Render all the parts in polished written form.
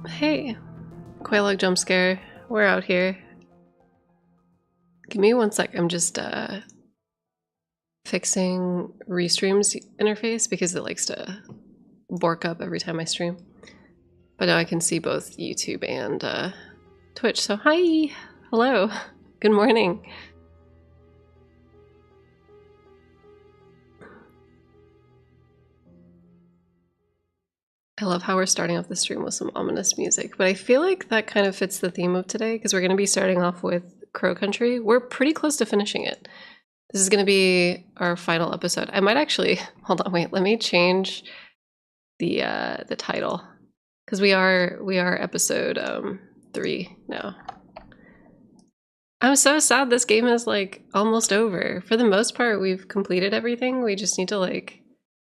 Hey, Quailog jump scare. We're out here. Give me one sec. I'm just fixing Restream's interface because it likes to bork up every time I stream. But now I can see both YouTube and Twitch. So hi, hello, good morning. I love how we're starting off the stream with some ominous music, but I feel like that kind of fits the theme of today because we're going to be starting off with Crow Country. We're pretty close to finishing it. This is going to be our final episode. I might actually, hold on, wait, let me change the title because we are episode 3 now. I'm so sad this game is like almost over. For the most part, we've completed everything. We just need to like,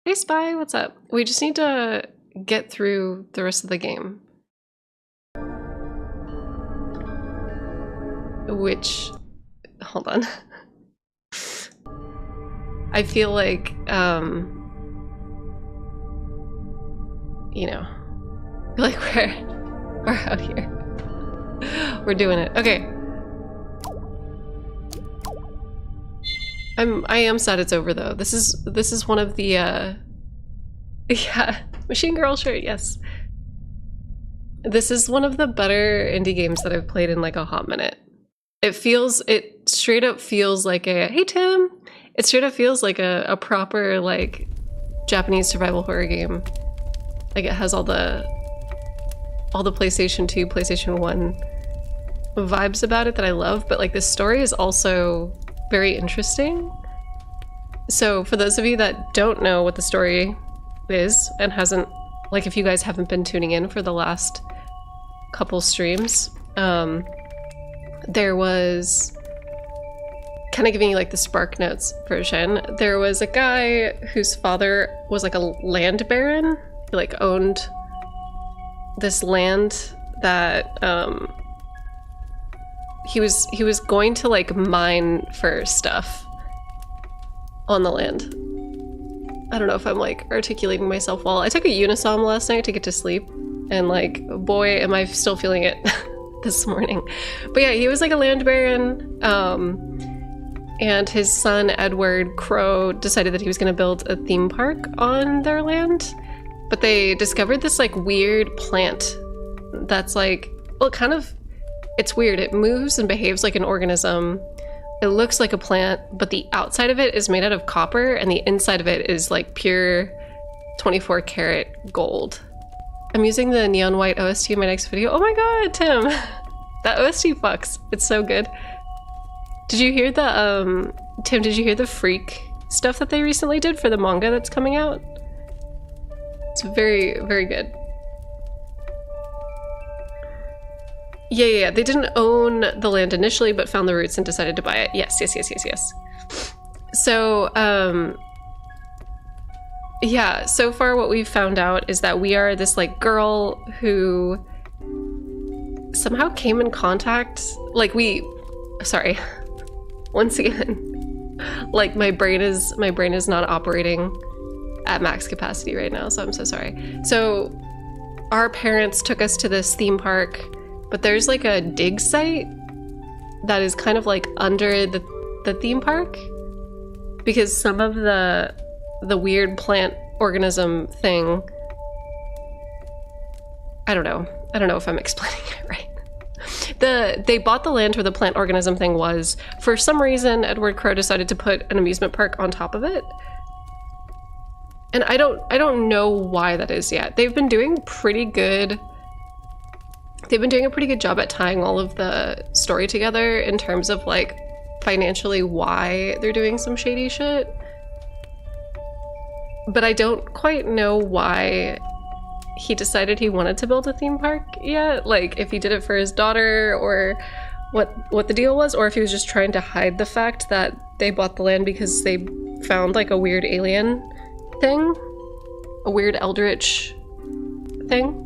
hey Spy, what's up? We just need to get through the rest of the game. Which, hold on. I feel like, you know, I feel like we're out here. We're doing it. Okay. I am sad it's over though. This is one of the yeah, Machine Girl shirt, yes. This is one of the better indie games that I've played in like a hot minute. It straight up feels like a, hey Tim! It straight up feels like a proper like Japanese survival horror game. Like it has all the PlayStation 2, PlayStation 1 vibes about it that I love, but like this story is also very interesting. So for those of you that don't know what the story is and hasn't, like if you guys haven't been tuning in for the last couple streams, there was, kind of giving you like the Spark Notes version, there was a guy whose father was like a land baron. He like owned this land that he was going to like mine for stuff on the land. I don't know if I'm like articulating myself well. I took a Unisom last night to get to sleep, and like, boy, am I still feeling it this morning. But yeah, he was like a land baron, and his son Edward Crow decided that he was going to build a theme park on their land, but they discovered this like weird plant that's like, well, kind of, it's weird. It moves and behaves like an organism. It looks like a plant, but the outside of it is made out of copper and the inside of it is like pure 24 karat gold. I'm using the neon white OST in my next video. Oh my god, Tim! That OST fucks. It's so good. Did you hear the, Tim, did you hear the Freak stuff that they recently did for the manga that's coming out? It's very, very good. Yeah. They didn't own the land initially, but found the roots and decided to buy it. Yes. So, yeah, so far what we've found out is that we are this like girl who somehow came in contact, like sorry, once again, like my brain is not operating at max capacity right now, so I'm so sorry. So our parents took us to this theme park, but there's like a dig site that is kind of like under the theme park because some of the weird plant organism thing, I don't know if I'm explaining it right. They bought the land where the plant organism thing was. For some reason, Edward Crow decided to put an amusement park on top of it. And I don't know why that is yet. They've been doing pretty good. They've been doing a pretty good job at tying all of the story together in terms of like financially why they're doing some shady shit. But I don't quite know why he decided he wanted to build a theme park yet. Like if he did it for his daughter or what the deal was, or if he was just trying to hide the fact that they bought the land because they found like a weird alien thing, a weird eldritch thing.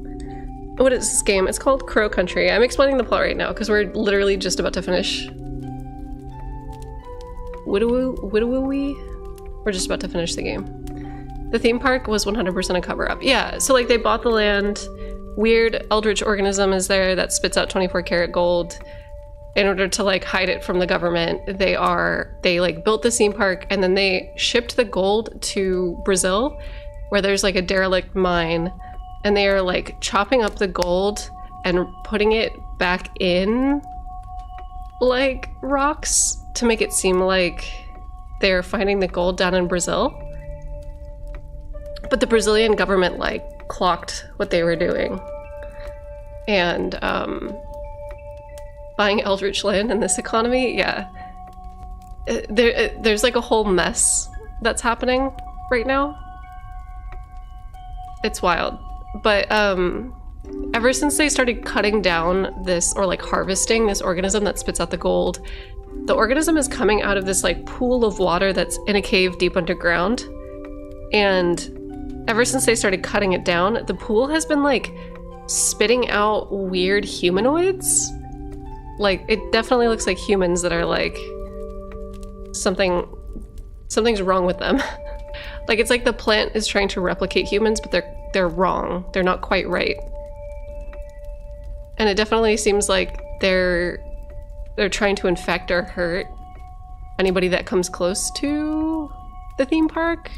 What is this game? It's called Crow Country. I'm explaining the plot right now because we're literally just about to finish. We're just about to finish the game. The theme park was 100% a cover-up. Yeah, so like they bought the land weird eldritch organism is there that spits out 24 karat gold. In order to like hide it from the government, they like built the theme park and then they shipped the gold to Brazil, where there's like a derelict mine, and they are like chopping up the gold and putting it back in like rocks to make it seem like they're finding the gold down in Brazil. But the Brazilian government like clocked what they were doing. And buying eldritch land in this economy, yeah. There's like a whole mess that's happening right now. It's wild. But ever since they started cutting down this, or like harvesting this organism that spits out the gold, the organism is coming out of this like pool of water that's in a cave deep underground. And ever since they started cutting it down, the pool has been like spitting out weird humanoids. Like, it definitely looks like humans that are like, something's wrong with them. Like, it's like the plant is trying to replicate humans, but they're wrong. They're not quite right. And it definitely seems like they're trying to infect or hurt anybody that comes close to the theme park.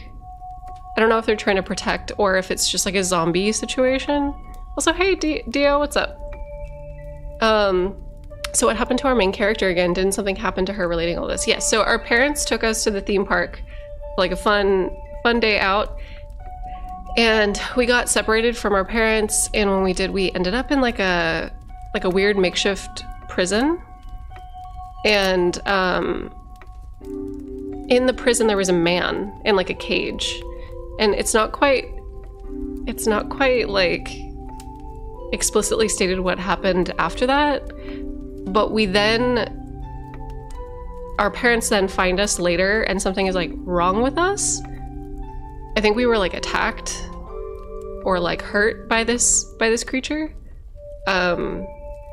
I don't know if they're trying to protect or if it's just like a zombie situation. Also, hey, Dio, what's up? So what happened to our main character again? Didn't something happen to her relating all this? Yes, so our parents took us to the theme park, like a fun day out. And we got separated from our parents, and when we did, we ended up in like a weird makeshift prison. And in the prison there was a man in like a cage. And it's not quite like explicitly stated what happened after that. But our parents then find us later and something is like wrong with us. I think we were like attacked or like hurt by this creature. And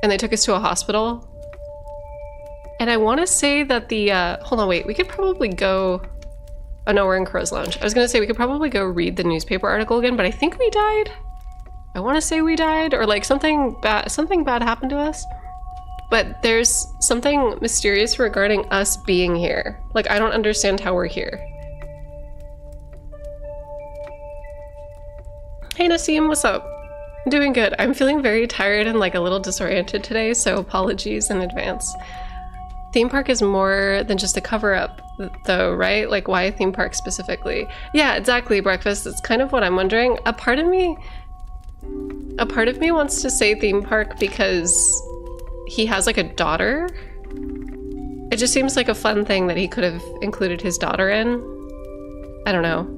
they took us to a hospital. And I want to say that hold on, wait, we could probably go, oh no, we're in Crow's Lounge. I was going to say we could probably go read the newspaper article again, but I think we died. I want to say we died, or like something bad happened to us. But there's something mysterious regarding us being here. Like, I don't understand how we're here. Hey Nassim, what's up? I'm doing good. I'm feeling very tired and like a little disoriented today, so apologies in advance. Theme park is more than just a cover-up though, right? Like, why a theme park specifically? Yeah, exactly, Breakfast. It's kind of what I'm wondering. A part of me wants to say theme park because he has like a daughter. It just seems like a fun thing that he could have included his daughter in. I don't know.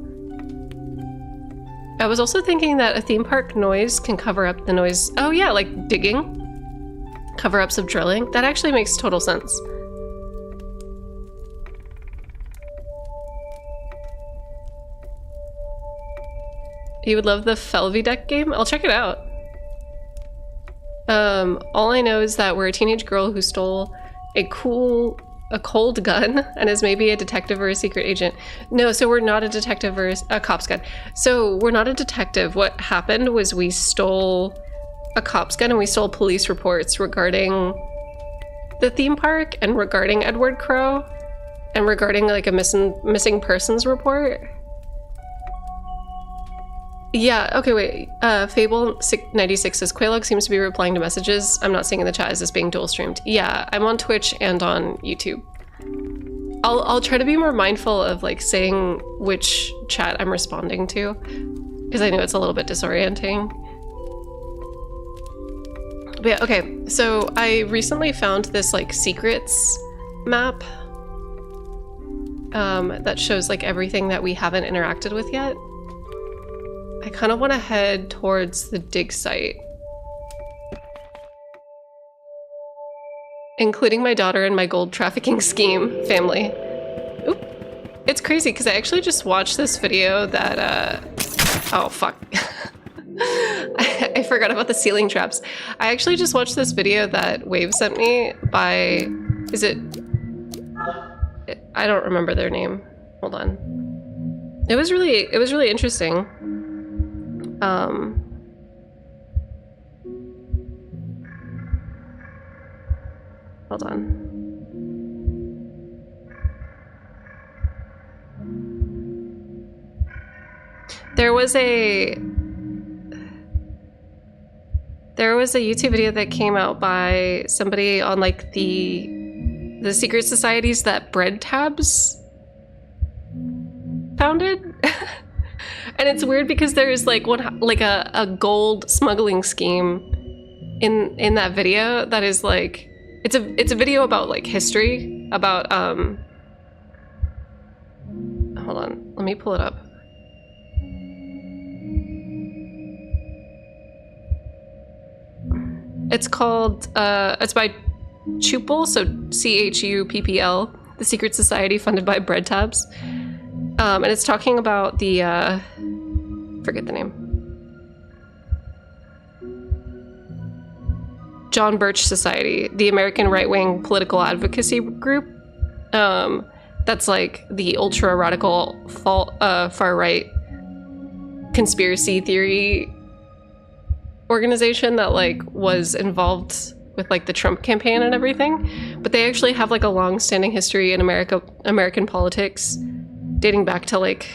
I was also thinking that a theme park noise can cover up the noise. Oh yeah, like digging. Cover-ups of drilling. That actually makes total sense. You would love the Felvideck game? I'll check it out. All I know is that we're a teenage girl who stole a cold gun and is maybe a detective or a secret agent. No, so we're not a detective or a cop's gun. So we're not a detective. What happened was we stole a cop's gun and we stole police reports regarding the theme park and regarding Edward Crow and regarding like a missing persons report. Yeah, okay, wait. Fable96 says, Quaylog seems to be replying to messages. I'm not seeing in the chat. Is this being dual streamed? Yeah, I'm on Twitch and on YouTube. I'll try to be more mindful of like saying which chat I'm responding to, because I know it's a little bit disorienting. But yeah, okay, so I recently found this like secrets map that shows like everything that we haven't interacted with yet. I kind of want to head towards the dig site. Including my daughter and my gold trafficking scheme family. Oop. It's crazy because I actually just watched this video that, oh fuck. I forgot about the ceiling traps. I actually just watched this video that Wave sent me by, is it, I don't remember their name. Hold on. It was really interesting. Hold on. There was a YouTube video that came out by somebody on like the secret societies that Bread Tabs founded. And it's weird because there's like a gold smuggling scheme in that video that is like it's a video about like history about hold on, let me pull it up. It's called it's by Chuppel, so CHUPPL, the secret society funded by Bread Tabs. And it's talking about the forget the name. John Birch Society, the American right-wing political advocacy group. That's like the ultra-radical far-right conspiracy theory organization that like was involved with like the Trump campaign and everything. But they actually have like a long-standing history in American politics dating back to like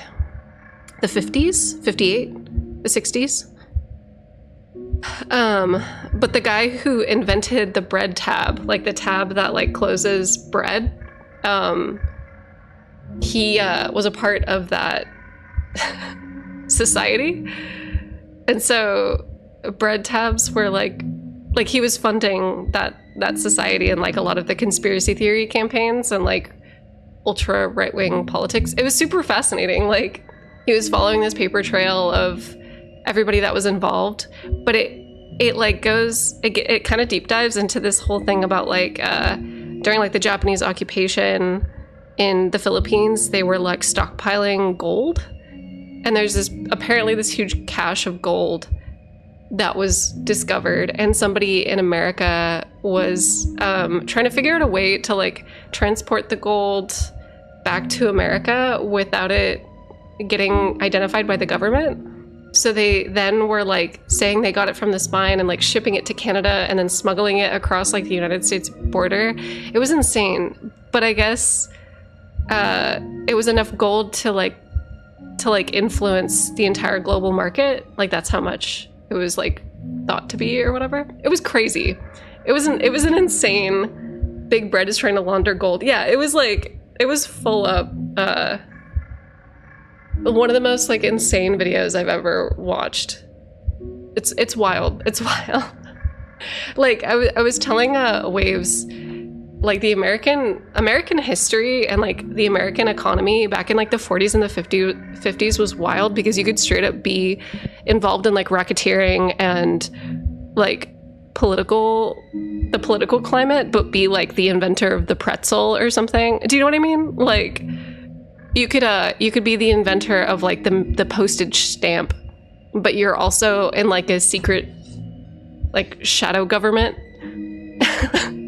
the 50s, 58, the 60s. But the guy who invented the bread tab, like the tab that like closes bread, he was a part of that society. And so bread tabs were like he was funding that society and like a lot of the conspiracy theory campaigns and like ultra right-wing politics. It was super fascinating. Like he was following this paper trail of everybody that was involved, but it like goes, it kind of deep dives into this whole thing about like during like the Japanese occupation in the Philippines, they were like stockpiling gold, and there's this apparently this huge cache of gold that was discovered, and somebody in America was trying to figure out a way to like transport the gold back to America without it getting identified by the government. So they then were like saying they got it from this mine and like shipping it to Canada and then smuggling it across like the United States border. It was insane. But I guess it was enough gold to like influence the entire global market. Like that's how much it was like thought to be or whatever. It was crazy. It was an insane Big Bread is trying to launder gold. Yeah, it was like, it was full up one of the most like insane videos I've ever watched. It's wild. It's wild. Like I was telling Waves like the American history and like the American economy back in like the 40s and the 50s was wild, because you could straight up be involved in like racketeering and like the political climate, but be like the inventor of the pretzel or something. Do you know what I mean? Like you could be the inventor of like the postage stamp, but you're also in like a secret like shadow government.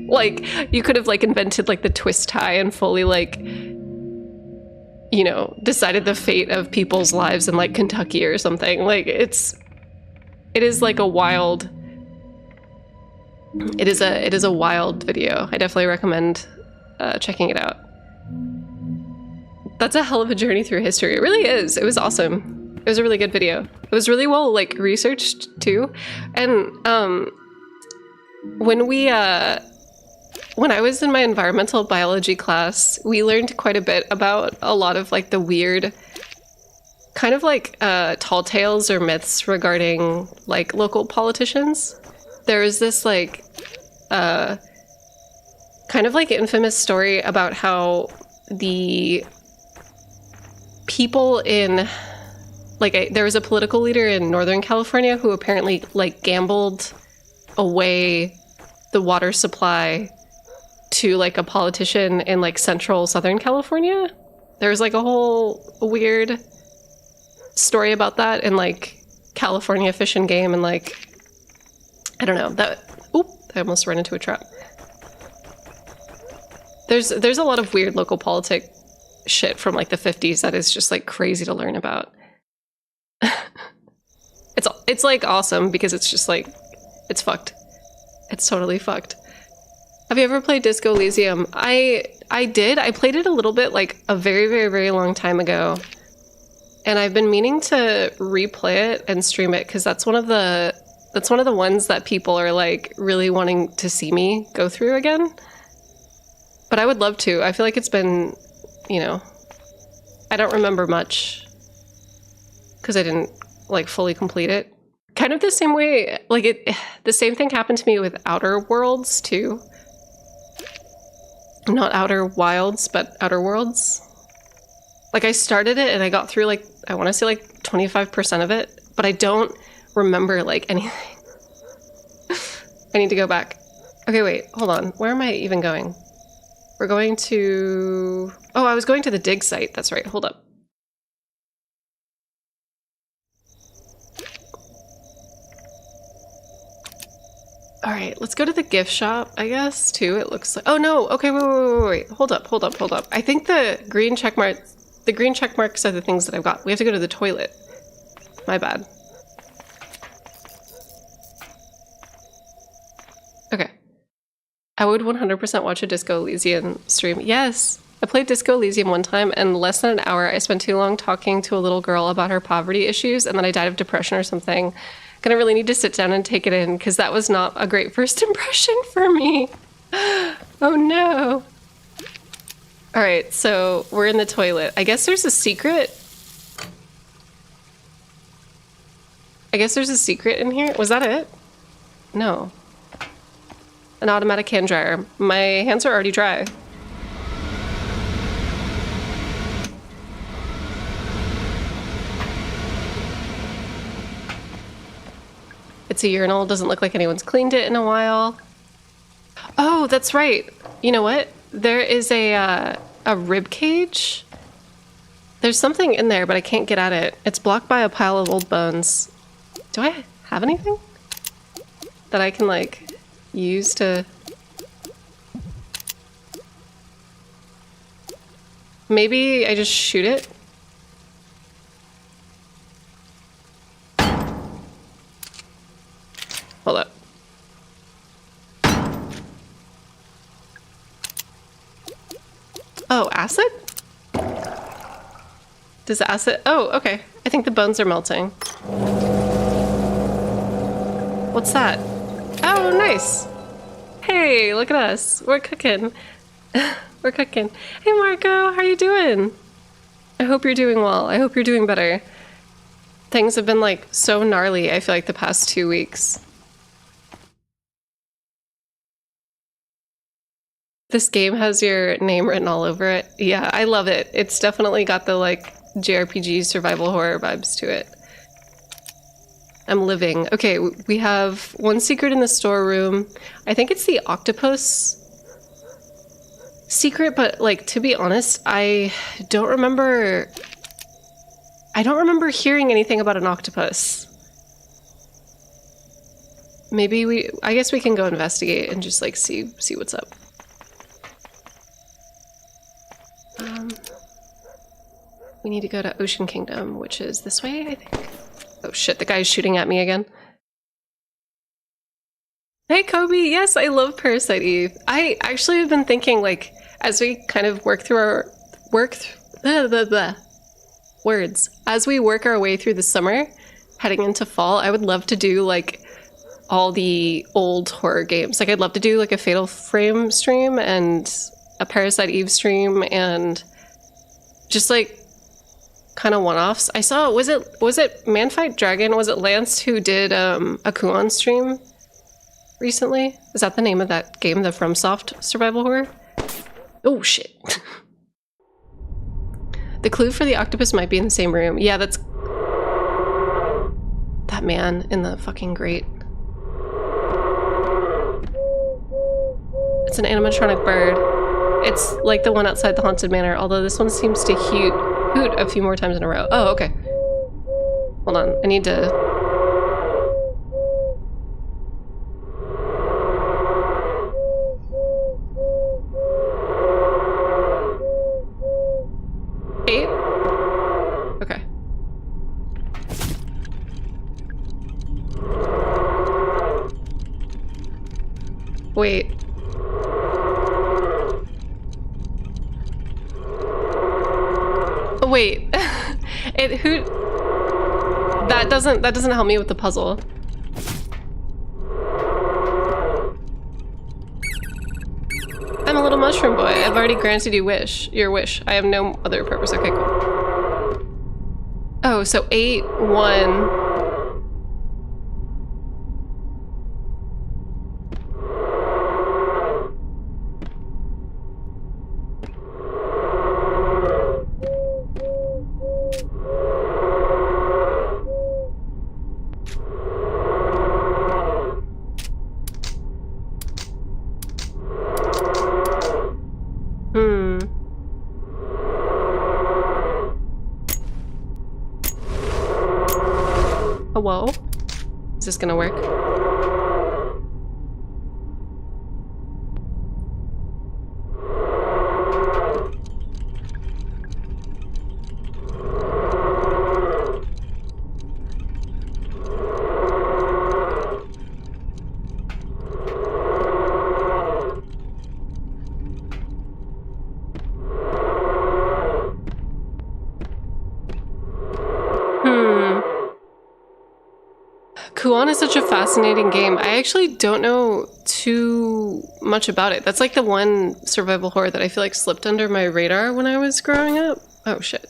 Like you could have like invented like the twist tie and fully like, you know, decided the fate of people's lives in like Kentucky or something. Like it is like a wild, it is a wild video. I definitely recommend checking it out. That's a hell of a journey through history. It really is. It was awesome. It was a really good video. It was really well like researched too. And when I was in my environmental biology class, we learned quite a bit about a lot of like the weird kind of like tall tales or myths regarding like local politicians. There was this like kind of like infamous story about how the people in like there was a political leader in Northern California who apparently like gambled away the water supply to like a politician in like central Southern California. There's like a whole weird story about that in like California Fish and Game, and like I don't know that. Oop! I almost ran into a trap. There's a lot of weird local politic shit from like the 50s that is just like crazy to learn about. It's like awesome because it's just like it's fucked. It's totally fucked. Have you ever played Disco Elysium? I did. I played it a little bit like a very, very, very long time ago. And I've been meaning to replay it and stream it because that's one of the ones that people are like really wanting to see me go through again. But I would love to. I feel like it's been, you know, I don't remember much because I didn't like fully complete it. Kind of the same way, like the same thing happened to me with Outer Worlds too. Not Outer Wilds, but Outer Worlds. Like I started it and I got through like, I want to say like 25% of it, but I don't remember like anything. I need to go back. Okay, wait, hold on. Where am I even going? We're going to... Oh, I was going to the dig site. That's right. Hold up. All right, let's go to the gift shop, I guess, too. It looks like... Oh, no. Okay, wait. Hold up. I think the green check marks are the things that I've got. We have to go to the toilet. My bad. Okay. I would 100% watch a Disco Elysium stream. Yes! I played Disco Elysium one time, and less than an hour I spent too long talking to a little girl about her poverty issues, and then I died of depression or something. Gonna really need to sit down and take it in, because that was not a great first impression for me. Oh no. Alright, so we're in the toilet. I guess there's a secret. In here. Was that it? No. An automatic hand dryer. My hands are already dry. It's a urinal. Doesn't look like anyone's cleaned it in a while. Oh, that's right. You know what? There is a rib cage. There's something in there, but I can't get at it. It's blocked by a pile of old bones. Do I have anything that I can like use to... Maybe I just shoot it? Hold up. Oh, acid? Does acid... Oh, okay. I think the bones are melting. What's that? Oh, nice. Hey, look at us. We're cooking. We're cooking. Hey, Marco, how are you doing? I hope you're doing well. I hope you're doing better. Things have been like so gnarly, I feel like, the past 2 weeks. This game has your name written all over it. Yeah, I love it. It's definitely got the like JRPG survival horror vibes to it. I'm living. Okay, we have one secret in the storeroom. I think it's the octopus secret, but like, to be honest, I don't remember hearing anything about an octopus. Maybe I guess we can go investigate and just like see what's up. We need to go to Ocean Kingdom, which is this way, I think. Oh shit, the guy's shooting at me again. Hey Kobe, yes, I love Parasite Eve. I actually have been thinking, like, as we kind of as we work our way through the summer, heading into fall, I would love to do like all the old horror games. Like I'd love to do like a Fatal Frame stream and a Parasite Eve stream and just like kind of one-offs. I saw, was it Man Fight Dragon? Was it Lance who did a Kuon stream recently? Is that the name of that game, the FromSoft survival horror? Oh shit. The clue for the octopus might be in the same room. Yeah, that's that man in the fucking grate. It's an animatronic bird. It's like the one outside the haunted manor, although this one seems to hoot a few more times in a row. Oh, okay. Hold on, I need to... Eight? Okay. Wait. Wait. That doesn't help me with the puzzle. I'm a little mushroom boy. I've already granted you your wish. I have no other purpose. Okay, cool. Oh, so 8, 1. Whoa. Is this gonna work? Kuon is such a fascinating game. I actually don't know too much about it. That's like the one survival horror that I feel like slipped under my radar when I was growing up. Oh shit.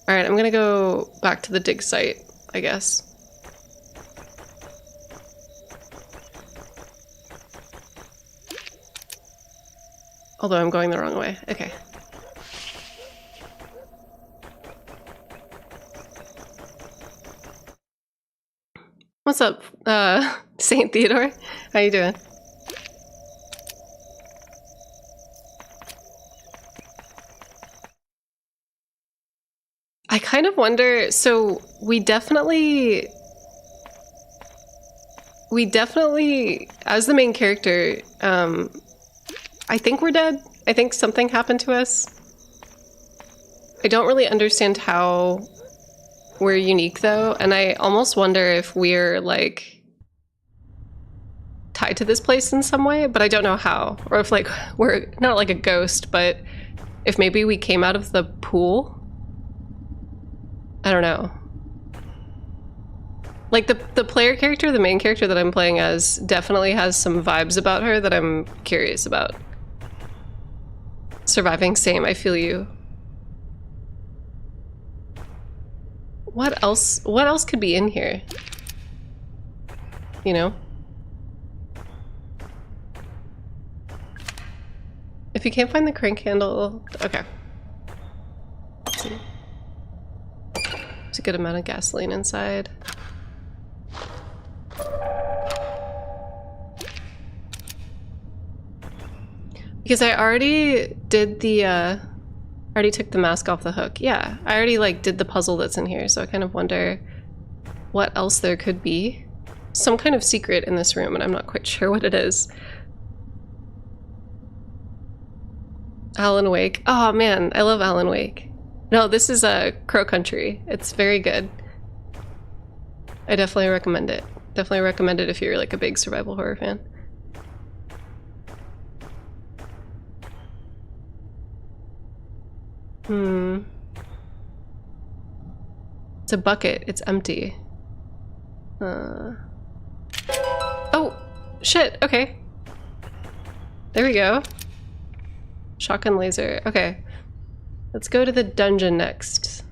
Alright, I'm gonna go back to the dig site, I guess. Although I'm going the wrong way. Okay. What's up, Saint Theodore? How you doing? I kind of wonder, so we definitely, as the main character, I think we're dead. I think something happened to us. I don't really understand how we're unique though, and I almost wonder if we're like tied to this place in some way, but I don't know how. Or if like we're not like a ghost, but if maybe we came out of the pool. I don't know. Like the player character, the main character that I'm playing as, definitely has some vibes about her that I'm curious about. Surviving, same, I feel you. What else could be in here? You know? If you can't find the crank handle, okay. Let's see. There's a good amount of gasoline inside. Because I already did the, already took the mask off the hook. Yeah, I already like did the puzzle that's in here, so I kind of wonder what else there could be. Some kind of secret in this room, and I'm not quite sure what it is. Alan Wake. Oh man, I love Alan Wake. No, this is a Crow Country. It's very good. I definitely recommend it. Definitely recommend it if you're like a big survival horror fan. It's a bucket. It's empty. Oh, shit. Okay. There we go. Shotgun laser. Okay. Let's go to the dungeon next.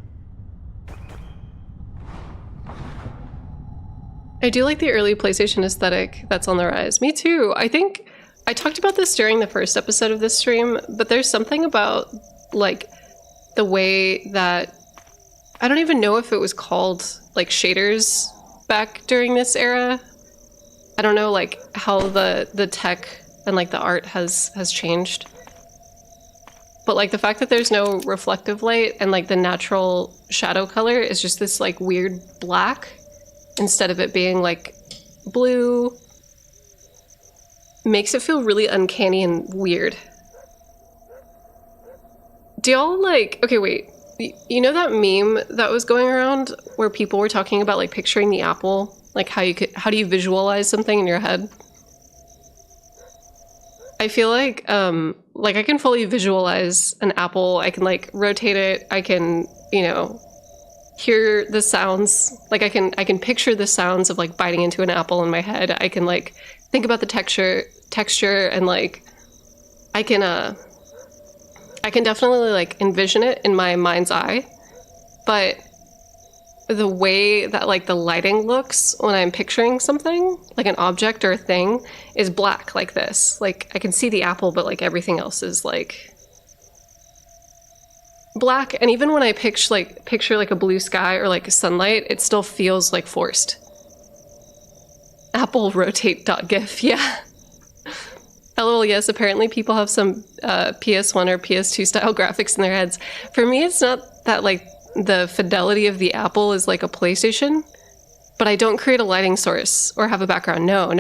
I do like the early PlayStation aesthetic that's on the rise. Me too. I think I talked about this during the first episode of this stream, but there's something about like the way that I don't even know if it was called like shaders back during this era. I don't know like how the tech and like the art has changed. But like the fact that there's no reflective light and like the natural shadow color is just this like weird black instead of it being like blue makes it feel really uncanny and weird. Do y'all like, okay, wait, You know that meme that was going around where people were talking about like picturing the apple, like how do you visualize something in your head? I feel like I can fully visualize an apple. I can like rotate it. I can, you know, hear the sounds. Like I can picture the sounds of like biting into an apple in my head. I can like think about the texture and like I can definitely like envision it in my mind's eye, but the way that like the lighting looks when I'm picturing something, like an object or a thing, is black like this. Like I can see the apple, but like everything else is like black. And even when I picture like a blue sky or like sunlight, it still feels like forced. Apple rotate.gif, yeah. LOL, yes, apparently people have some PS1 or PS2 style graphics in their heads. For me, it's not that like the fidelity of the apple is like a PlayStation, but I don't create a lighting source or have a background. No.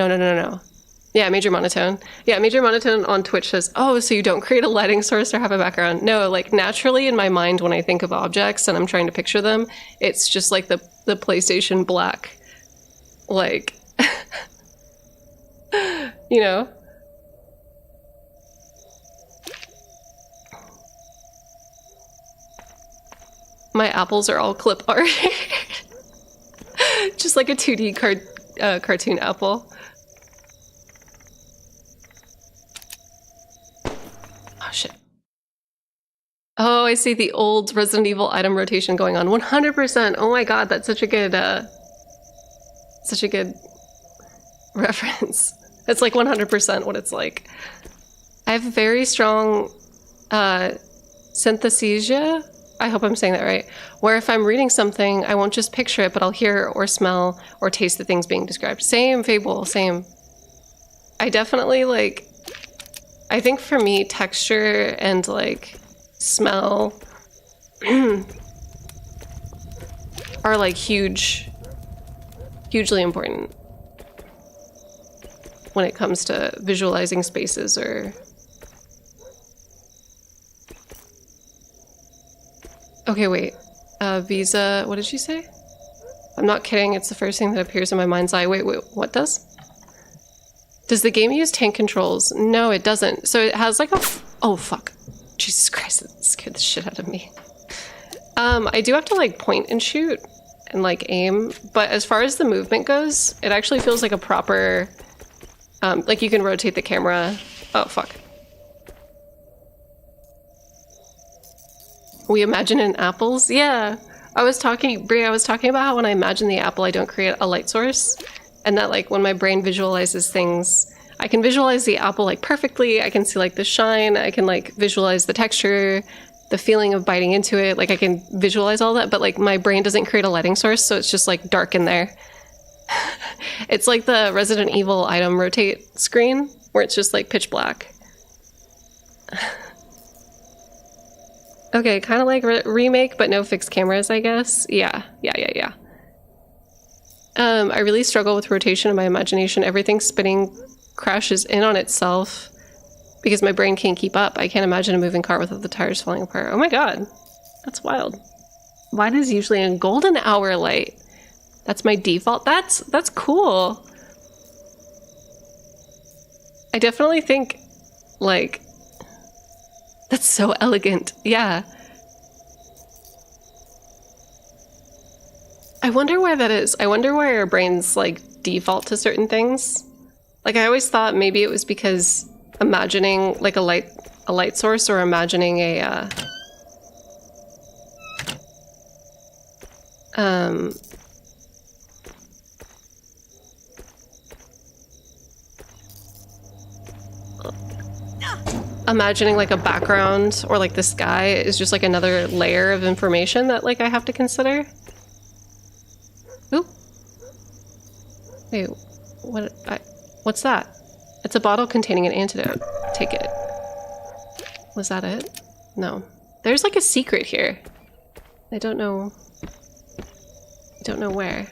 Yeah, Major Monotone. Yeah, Major Monotone on Twitch says, oh, so you don't create a lighting source or have a background. No, like naturally in my mind when I think of objects and I'm trying to picture them, it's just like the PlayStation black, like, you know? My apples are all clip art. Just like a 2D cartoon apple. Oh, shit. Oh, I see the old Resident Evil item rotation going on. 100%. Oh my god, that's such a good reference. It's like 100% what it's like. I have very strong synthesia. I hope I'm saying that right. Where if I'm reading something, I won't just picture it, but I'll hear or smell or taste the things being described. Same, Fable, same. I definitely like, I think for me, texture and like smell are like hugely important when it comes to visualizing spaces or... Okay, wait. Visa, what did she say? I'm not kidding, it's the first thing that appears in my mind's eye. Wait, what does? Does the game use tank controls? No, it doesn't. So it has like a... Oh, fuck. Jesus Christ, that scared the shit out of me. I do have to like point and shoot and like aim, but as far as the movement goes, it actually feels like a proper... like you can rotate the camera. Oh, fuck. We imagine in apples? Yeah. Brie, I was talking about how when I imagine the apple, I don't create a light source. And that like when my brain visualizes things, I can visualize the apple like perfectly. I can see like the shine. I can like visualize the texture, the feeling of biting into it. Like I can visualize all that, but like my brain doesn't create a lighting source. So it's just like dark in there. It's like the Resident Evil item rotate screen where it's just like pitch black. Okay, kind of like remake, but no fixed cameras, I guess. Yeah. I really struggle with rotation in my imagination. Everything spinning crashes in on itself because my brain can't keep up. I can't imagine a moving car without the tires falling apart. Oh my god, that's wild. Mine is usually in golden hour light. That's my default. That's cool. I definitely think, like... That's so elegant. Yeah. I wonder why that is. I wonder why our brains like default to certain things. Like I always thought maybe it was because imagining like a light source or imagining a imagining like a background or like the sky is just like another layer of information that like I have to consider. Ooh. Wait, what's that? It's a bottle containing an antidote. Take it. Was that it? No. There's like a secret here. I don't know where.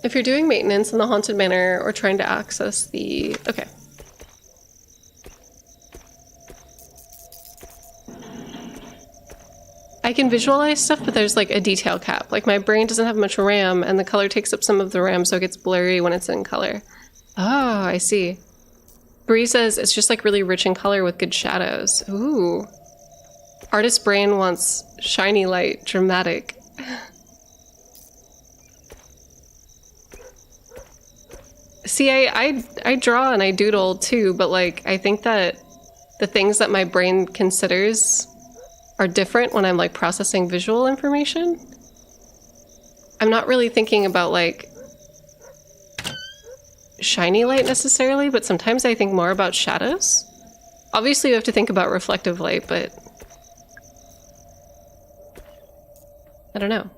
If you're doing maintenance in the Haunted Manor or trying to access the... Okay. I can visualize stuff, but there's like a detail cap. Like my brain doesn't have much RAM and the color takes up some of the RAM, so it gets blurry when it's in color. Oh, I see. Bree says it's just like really rich in color with good shadows. Ooh. Artist brain wants shiny light, dramatic. See, I draw and I doodle too, but like I think that the things that my brain considers are different when I'm like processing visual information. I'm not really thinking about like shiny light necessarily, but sometimes I think more about shadows. Obviously you have to think about reflective light, but I don't know.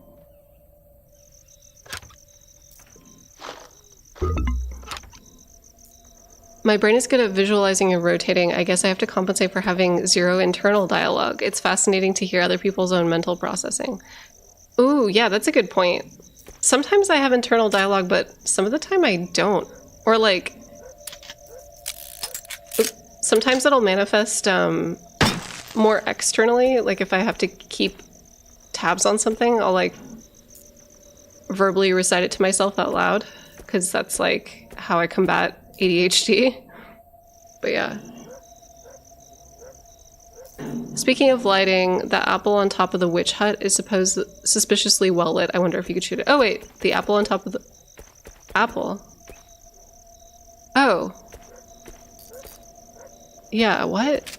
My brain is good at visualizing and rotating. I guess I have to compensate for having zero internal dialogue. It's fascinating to hear other people's own mental processing. Ooh, yeah, that's a good point. Sometimes I have internal dialogue, but some of the time I don't. Or like, sometimes it'll manifest more externally. Like if I have to keep tabs on something, I'll like verbally recite it to myself out loud, because that's like how I combat ADHD. But yeah. Speaking of lighting, the apple on top of the witch hut is suspiciously well lit. I wonder if you could shoot it. Oh wait, the apple on top of the... Apple? Oh. Yeah, what?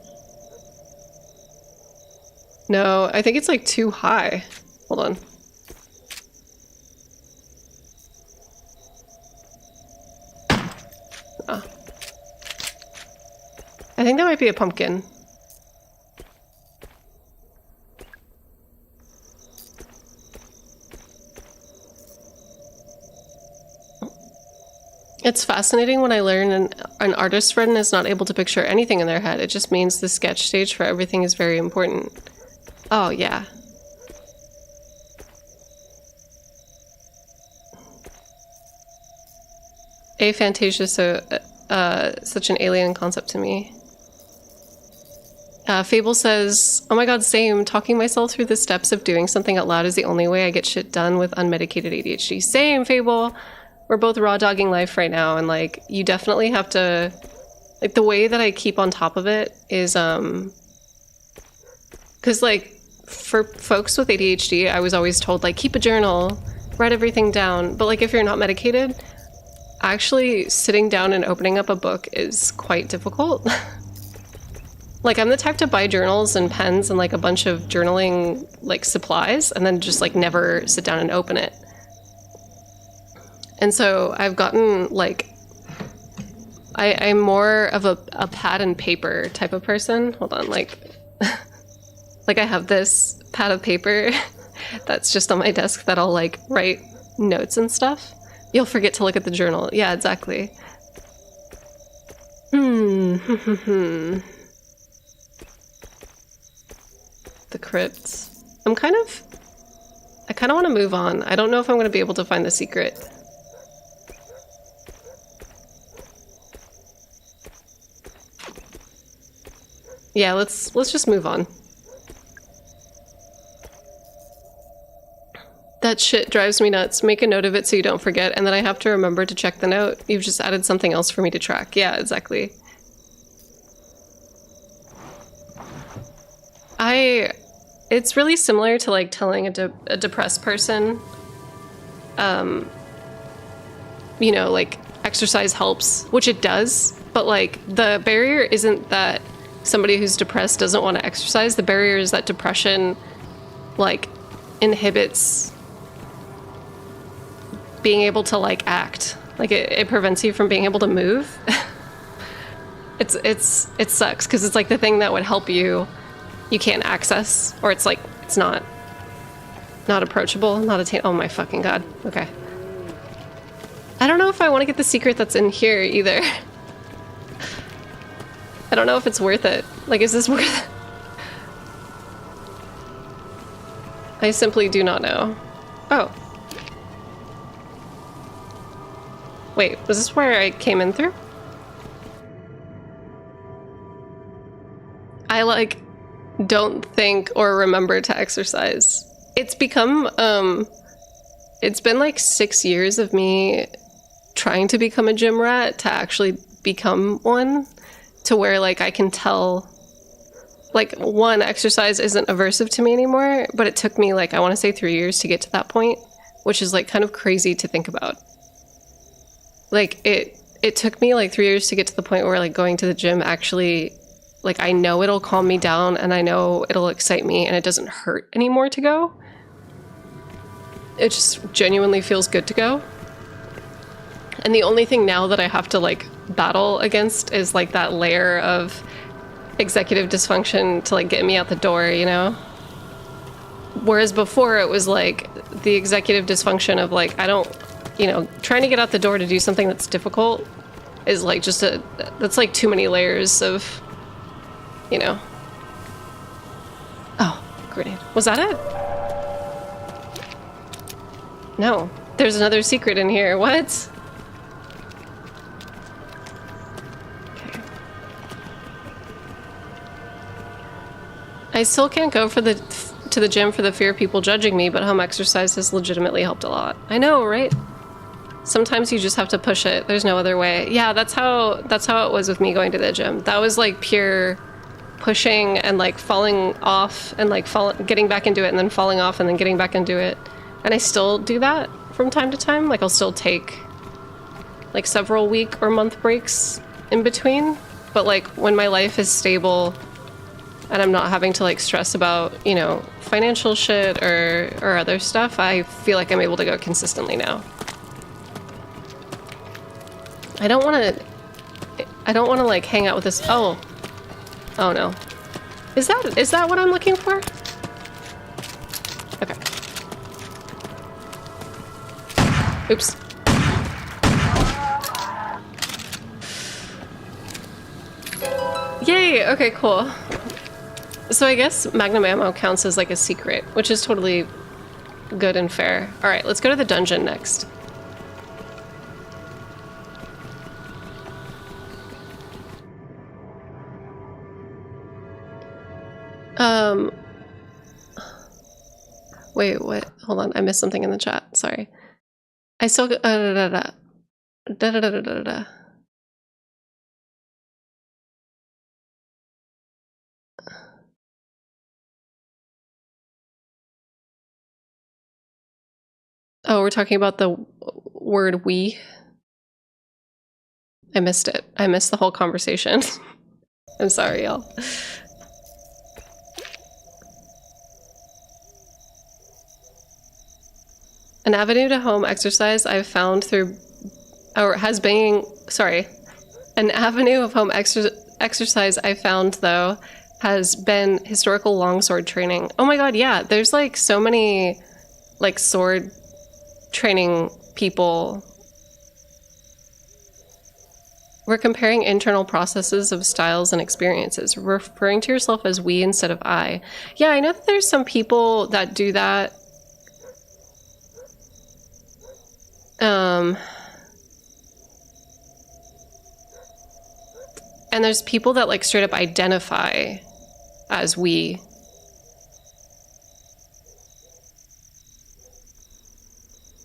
No, I think it's like too high. Hold on. Oh. I think that might be a pumpkin. It's fascinating when I learn an artist friend is not able to picture anything in their head. It just means the sketch stage for everything is very important. Oh, yeah. Aphantasia, such an alien concept to me. Fable says, oh my god, same. Talking myself through the steps of doing something out loud is the only way I get shit done with unmedicated ADHD. Same, Fable! We're both raw dogging life right now, and like, you definitely have to... Like, the way that I keep on top of it is, because like, for folks with ADHD, I was always told, like, keep a journal, write everything down, but like, if you're not medicated, actually sitting down and opening up a book is quite difficult. Like, I'm the type to buy journals and pens and like a bunch of journaling like supplies and then just like never sit down and open it. And so I've gotten like, I'm more of a pad and paper type of person. Hold on, like, like I have this pad of paper that's just on my desk that I'll like write notes and stuff. You'll forget to look at the journal. Yeah, exactly. The crypts. I kind of want to move on. I don't know if I'm going to be able to find the secret. Yeah, let's just move on. That shit drives me nuts. Make a note of it so you don't forget, and then I have to remember to check the note. You've just added something else for me to track. Yeah, exactly. It's really similar to like telling a depressed person, you know, like exercise helps, which it does, but like the barrier isn't that somebody who's depressed doesn't want to exercise. The barrier is that depression like inhibits being able to like act. Like it prevents you from being able to move. It sucks because it's like the thing that would help you can't access, or it's like it's not approachable, not attainable. Oh my fucking god. Okay. I don't know if I want to get the secret that's in here either. I don't know if it's worth it. Like, is this worth it? I simply do not know. Oh. Wait, was this where I came in through? I like don't think or remember to exercise. It's become it's been like 6 years of me trying to become a gym rat to actually become one, to where like I can tell like one, exercise isn't aversive to me anymore, but it took me like I want to say 3 years to get to that point, which is like kind of crazy to think about. Like it took me like 3 years to get to the point where like going to the gym actually, like I know it'll calm me down and I know it'll excite me and it doesn't hurt anymore to go. It just genuinely feels good to go. And the only thing now that I have to like battle against is like that layer of executive dysfunction to like get me out the door, you know? Whereas before it was like the executive dysfunction of like, I don't, you know, trying to get out the door to do something that's difficult is like just that's like too many layers of, you know. Oh, grenade. Was that it? No. There's another secret in here. What? Okay. I still can't go to the gym for the fear of people judging me, but home exercise has legitimately helped a lot. I know, right? Sometimes you just have to push it. There's no other way. Yeah, that's how it was with me going to the gym. That was like pure pushing and like falling off and like getting back into it and then falling off and then getting back into it. And I still do that from time to time. Like I'll still take like several week or month breaks in between. But like when my life is stable and I'm not having to like stress about, you know, financial shit or other stuff, I feel like I'm able to go consistently now. I don't want to like hang out with this. Oh no. Is that what I'm looking for? Okay. Oops. Yay! Okay, cool. So I guess Magnum ammo counts as like a secret, which is totally good and fair. All right, let's go to the dungeon next. Wait, what? Hold on, I missed something in the chat. Sorry. I still Oh, we're talking about the word we. I missed it. I missed the whole conversation. I'm sorry, y'all. An avenue to home exercise I've found through, or has been, sorry. An avenue of home exercise I found, though, has been historical longsword training. Oh my god, yeah. There's like so many like sword training people. We're comparing internal processes of styles and experiences, referring to yourself as we instead of I. Yeah, I know that there's some people that do that. And there's people that like straight up identify as we.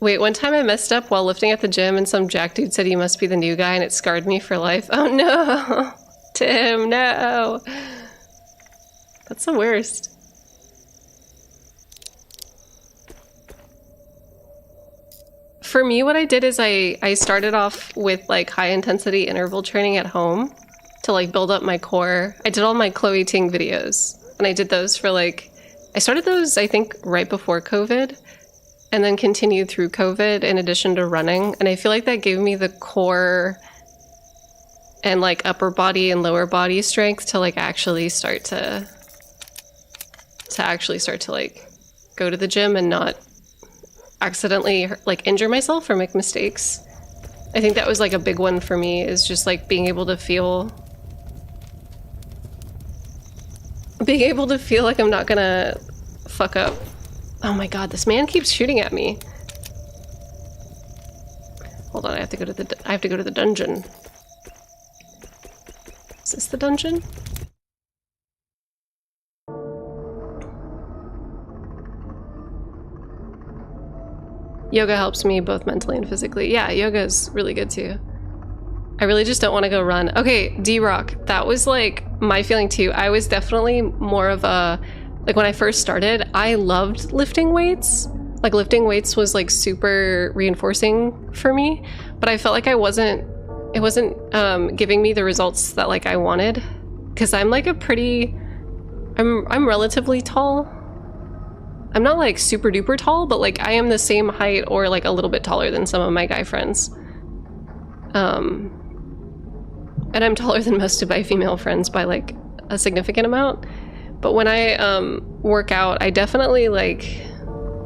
Wait, one time I messed up while lifting at the gym and some jack dude said you must be the new guy and it scarred me for life. Oh no! Tim, no! That's the worst. For me, what I did is I started off with like high intensity interval training at home to like build up my core. I did all my Chloe Ting videos and I did those for like, I started those I think right before COVID and then continued through COVID in addition to running. And I feel like that gave me the core and like upper body and lower body strength to like actually start to like go to the gym and not accidentally like injure myself or make mistakes. I think that was like a big one for me, is just like being able to feel like I'm not gonna fuck up. Oh my god, this man keeps shooting at me. Hold Hold on, I have to go to the dungeon. Is this the dungeon? Yoga helps me both mentally and physically. Yeah, yoga is really good too. I really just don't want to go run. Okay, D-Rock, that was like my feeling too. I was definitely more of a, like when I first started, I loved lifting weights. Like lifting weights was like super reinforcing for me, but I felt like it wasn't giving me the results that like I wanted. Cause I'm like I'm relatively tall. I'm not like super duper tall, but like I am the same height or like a little bit taller than some of my guy friends. And I'm taller than most of my female friends by like a significant amount. But when I work out, I definitely like,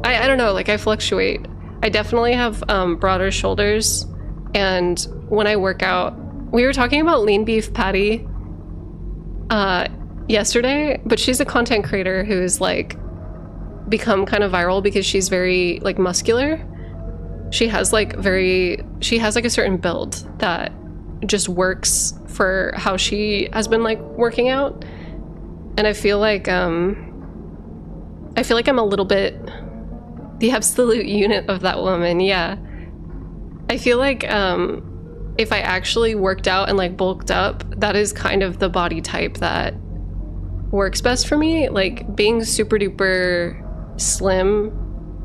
I don't know, like I fluctuate. I definitely have broader shoulders. And when I work out, we were talking about lean beef patty yesterday, but she's a content creator who's like become kind of viral because she's very like muscular. She has like a certain build that just works for how she has been like working out. And I feel like I'm a little bit the absolute unit of that woman. Yeah. I feel like if I actually worked out and like bulked up, that is kind of the body type that works best for me. Like being super duper slim,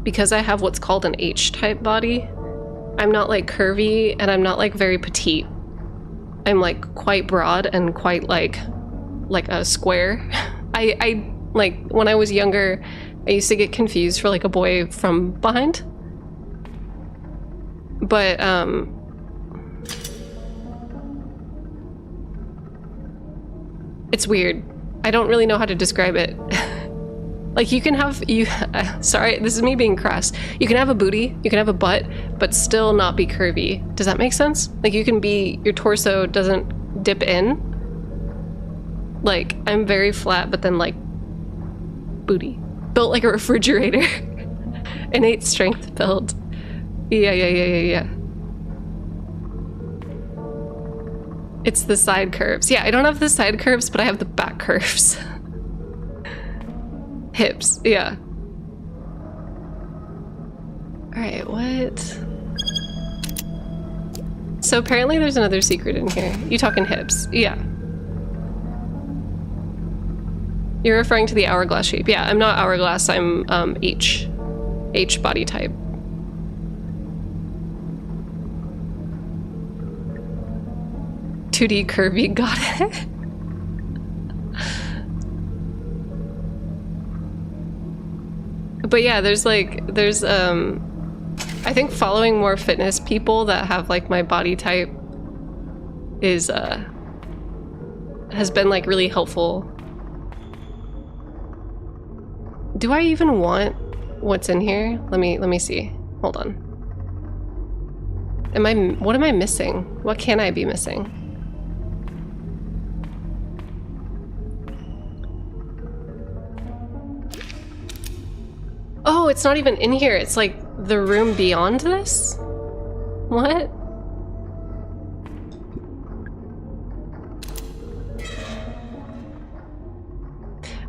because I have what's called an H-type body. I'm not like curvy and I'm not like very petite. I'm like quite broad and quite like a square. I like when I was younger, I used to get confused for like a boy from behind. But it's weird. I don't really know how to describe it. Like you can have, sorry, this is me being crass. You can have a booty, you can have a butt, but still not be curvy. Does that make sense? Like you can be, your torso doesn't dip in. Like I'm very flat, but then like booty. Built like a refrigerator. Innate strength build. Yeah. It's the side curves. Yeah, I don't have the side curves, but I have the back curves. Hips, yeah. Alright, what? So apparently there's another secret in here. You talking hips? Yeah. You're referring to the hourglass shape. Yeah, I'm not hourglass, I'm H. H body type. "2D curvy," got it. But yeah, there's I think following more fitness people that have like my body type is has been like really helpful. Do I even want what's in here? Let me see. Hold on. What am I missing? What can I be missing? Oh, it's not even in here. It's like the room beyond this? What?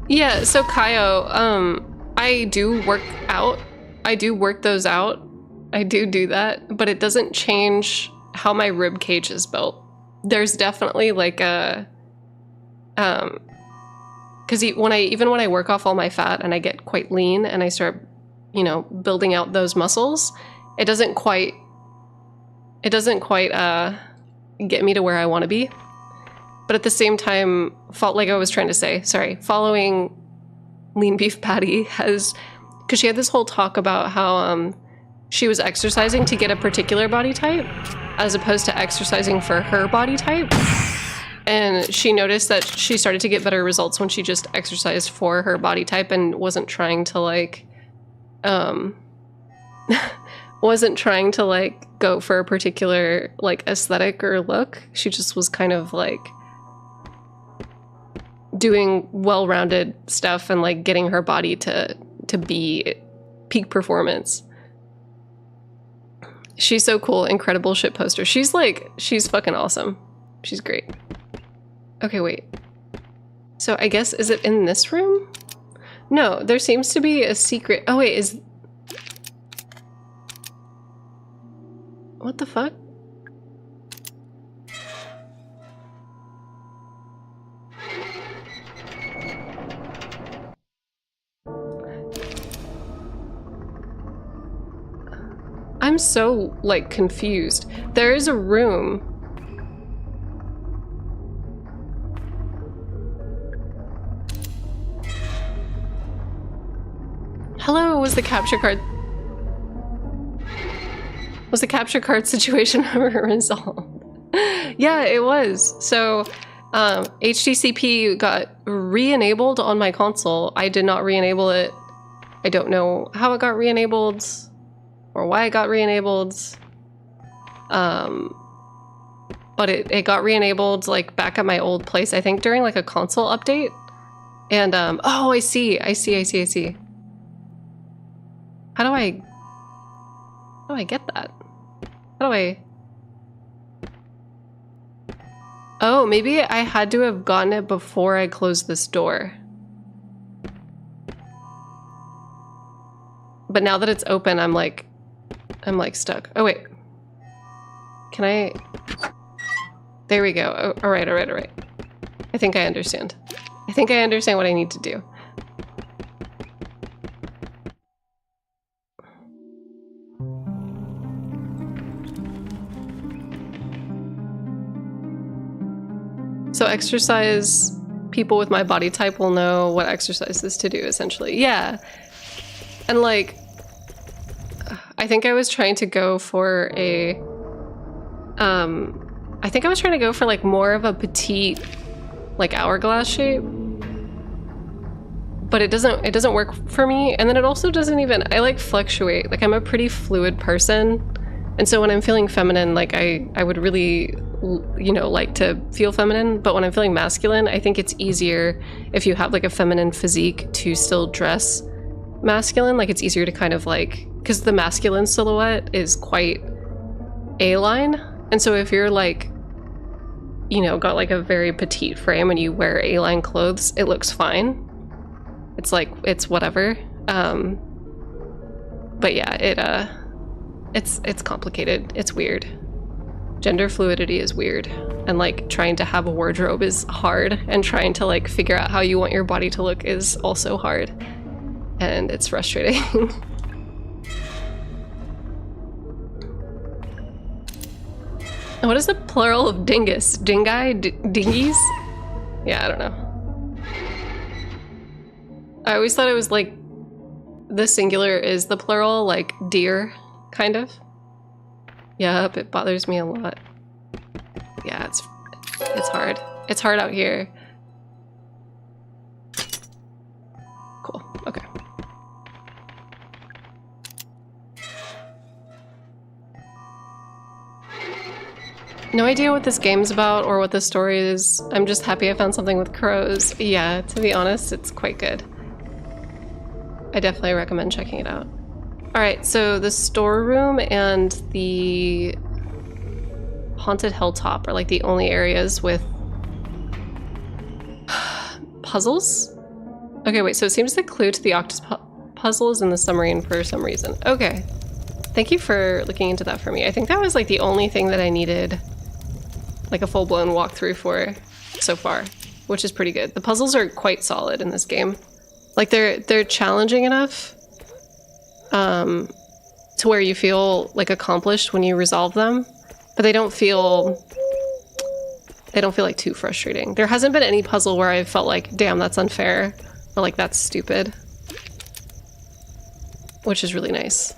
Yeah, so Kaio, I do work out. I do work those out. I do that, but it doesn't change how my rib cage is built. There's definitely like a, because when I work off all my fat and I get quite lean and I start, you know, building out those muscles, it doesn't quite get me to where I want to be. But at the same time, like I was trying to say, sorry, following Lean Beef Patty has, because she had this whole talk about how she was exercising to get a particular body type as opposed to exercising for her body type. And she noticed that she started to get better results when she just exercised for her body type and wasn't trying to like, go for a particular like aesthetic or look. She just was kind of like doing well-rounded stuff and like getting her body to be peak performance. She's so cool. Incredible shit poster. She's fucking awesome. She's great. Okay, wait. So I guess, is it in this room? No, there seems to be a secret. Oh wait, what the fuck? I'm so, like, confused. There is a room. Hello, was the capture card situation ever resolved? Yeah, it was. So, HTCP got re-enabled on my console. I did not re-enable it. I don't know how it got re-enabled or why it got re-enabled. But it got re-enabled, like, back at my old place, I think during, like, a console update. And, oh, I see. How do I get that? How do I... Oh, maybe I had to have gotten it before I closed this door. But now that it's open, I'm like stuck. Oh, wait. Can I... There we go. Oh, all right. I think I understand. I think I understand what I need to do. So exercise, people with my body type will know what exercises to do, essentially. Yeah. And, like, I think I was trying to go for a, I think I was trying to go for, like, more of a petite, like, hourglass shape. But it doesn't work for me. And then it also doesn't even, I, like, fluctuate. Like, I'm a pretty fluid person. And so when I'm feeling feminine, like, I would really, you know, like to feel feminine. But when I'm feeling masculine, I think it's easier if you have, like, a feminine physique to still dress masculine. Like, it's easier to kind of, like, because the masculine silhouette is quite A-line. And so if you're, like, you know, got, like, a very petite frame and you wear A-line clothes, it looks fine. It's like, it's whatever. But yeah, it's complicated. It's weird. Gender fluidity is weird. And, like, trying to have a wardrobe is hard. And trying to, like, figure out how you want your body to look is also hard. And it's frustrating. What is the plural of dingus? Dingai? Dingies? Yeah, I don't know. I always thought it was, like, the singular is the plural, like deer, kind of. Yep, it bothers me a lot. Yeah, it's hard. It's hard out here. Cool, okay. No idea what this game's about or what the story is. I'm just happy I found something with crows. Yeah, to be honest, it's quite good. I definitely recommend checking it out. Alright, so the storeroom and the haunted hilltop are, like, the only areas with puzzles? Okay, wait, so it seems the clue to the octopus puzzle is in the submarine for some reason. Okay. Thank you for looking into that for me. I think that was, like, the only thing that I needed, like, a full-blown walkthrough for so far, which is pretty good. The puzzles are quite solid in this game. Like, they're challenging enough to where you feel, like, accomplished when you resolve them, but they don't feel like too frustrating. There hasn't been any puzzle where I felt like, damn, that's unfair, or like, that's stupid, which is really nice.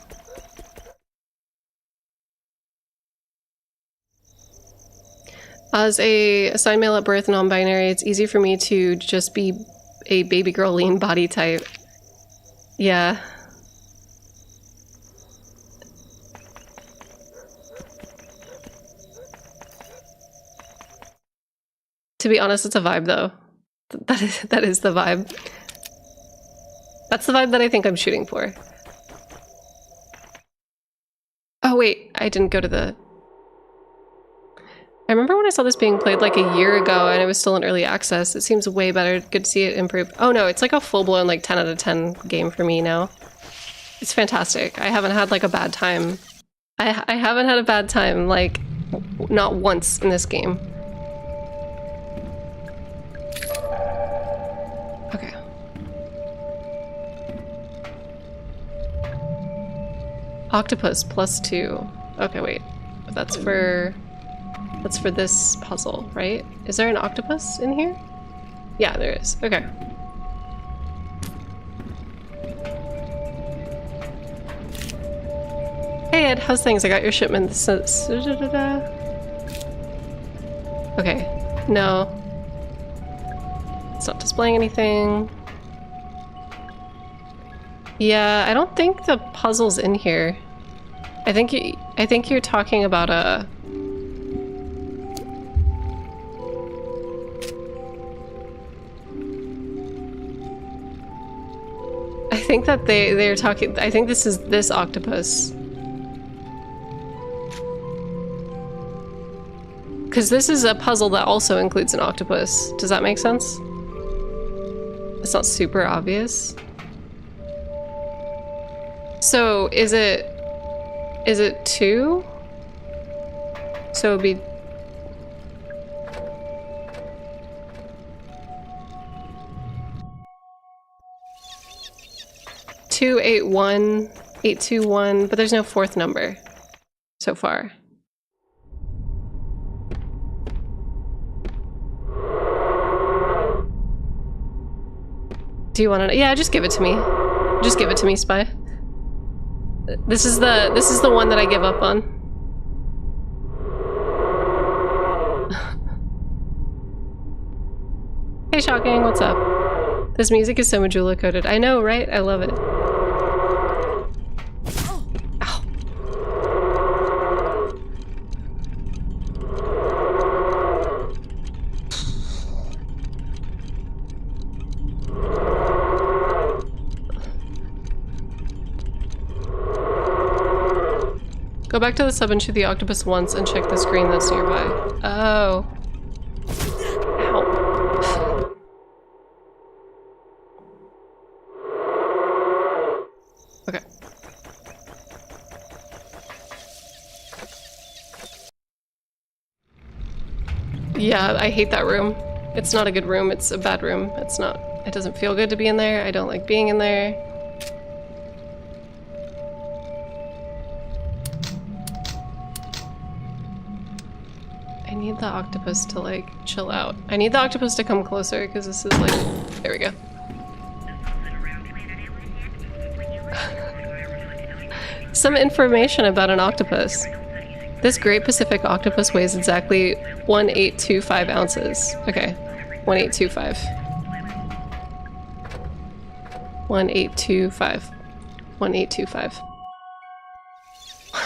As a assigned male at birth, non-binary, it's easy for me to just be a baby girl lean body type. Yeah. To be honest, it's a vibe though. That is the vibe. That's the vibe that I think I'm shooting for. Oh wait, I didn't go to the... I remember when I saw this being played like a year ago and it was still in early access. It seems way better. Good to see it improve. Oh no, it's like a full-blown like 10 out of 10 game for me now. It's fantastic. I haven't had like a bad time. I haven't had a bad time, like, not once in this game. Okay. Octopus +2. Okay, wait. That's for this puzzle, right? Is there an octopus in here? Yeah, there is. Okay. Hey Ed, how's things? I got your shipment. Okay. No. It's not displaying anything. Yeah, I don't think the puzzle's in here. I think you're talking about a... I think that they're talking... I think this is this octopus. Because this is a puzzle that also includes an octopus. Does that make sense? It's not super obvious. So, is it 2? So it'd be... Two, 8, 1, 8, 2, 1, but there's no fourth number so far. Do you want to? Yeah, just give it to me. Just give it to me, Spy. This is the one that I give up on. Hey, Shocking, what's up? This music is so Majula coded. I know, right? I love it. Ow. Go back to the sub and shoot the octopus once and check the screen that's nearby. Oh. Ow. Okay. Yeah, I hate that room. It's not a good room, it's a bad room. It's not. It doesn't feel good to be in there. I don't like being in there. I need the octopus to, like, chill out. I need the octopus to come closer, because this is, like... There we go. Some information about an octopus. This Great Pacific octopus weighs exactly 1825 ounces. Okay. 1825. 1825. 1825.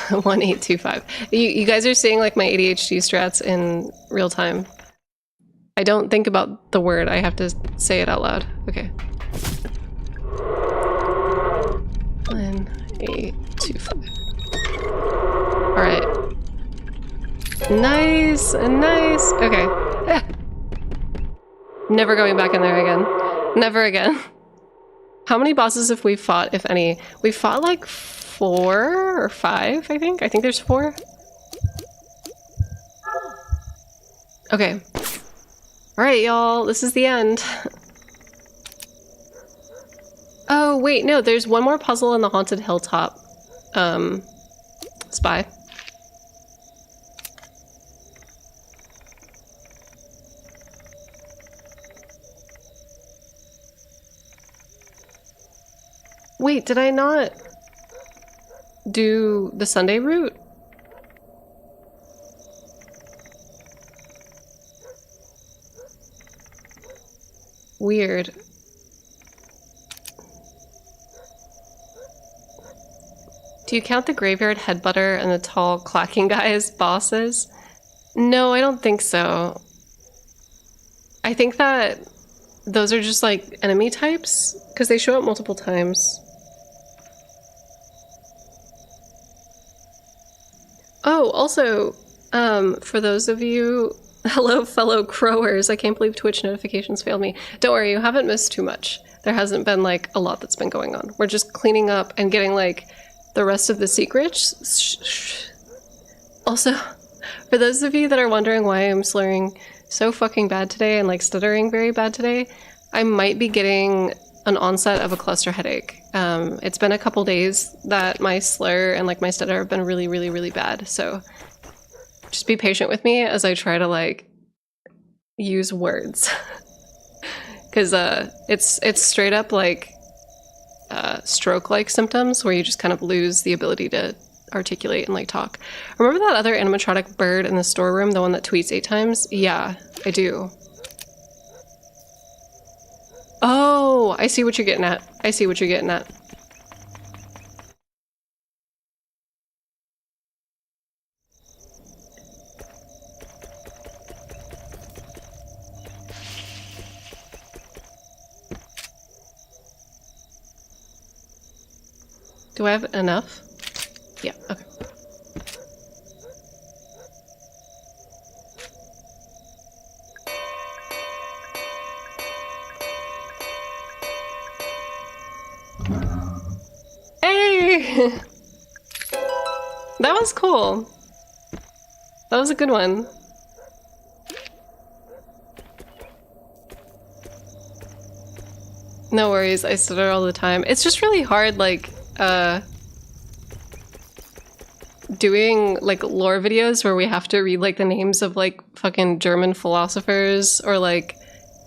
1825. You guys are seeing like my ADHD strats in real time. I don't think about the word, I have to say it out loud. Okay. 1825. Alright. Nice, nice. Okay. Ah. Never going back in there again. Never again. How many bosses have we fought, if any? We fought like 4 or 5, I think. I think there's 4. Okay. Alright, y'all. This is the end. Oh, wait. No, there's one more puzzle in the Haunted Hilltop. Spy. Wait, did I not do the Sunday route? Weird. Do you count the graveyard headbutter and the tall clacking guy as bosses? No, I don't think so. I think that those are just like enemy types because they show up multiple times. Oh, also, for those of you, hello fellow crowers, I can't believe Twitch notifications failed me. Don't worry, you haven't missed too much. There hasn't been like a lot that's been going on. We're just cleaning up and getting like the rest of the secrets. Also, for those of you that are wondering why I'm slurring so fucking bad today and like stuttering very bad today, I might be getting an onset of a cluster headache. It's been a couple days that my slur and like my stutter have been really, really, really bad. So just be patient with me as I try to like use words. Because it's straight up like stroke-like symptoms where you just kind of lose the ability to articulate and like talk. Remember that other animatronic bird in the storeroom, the one that tweets 8 times? Yeah, I do. Oh, I see what you're getting at. I see what you're getting at. Do I have enough? Yeah, okay. Hey! That was cool. That was a good one. No worries, I stutter all the time. It's just really hard, like, doing like lore videos where we have to read like the names of like fucking German philosophers or like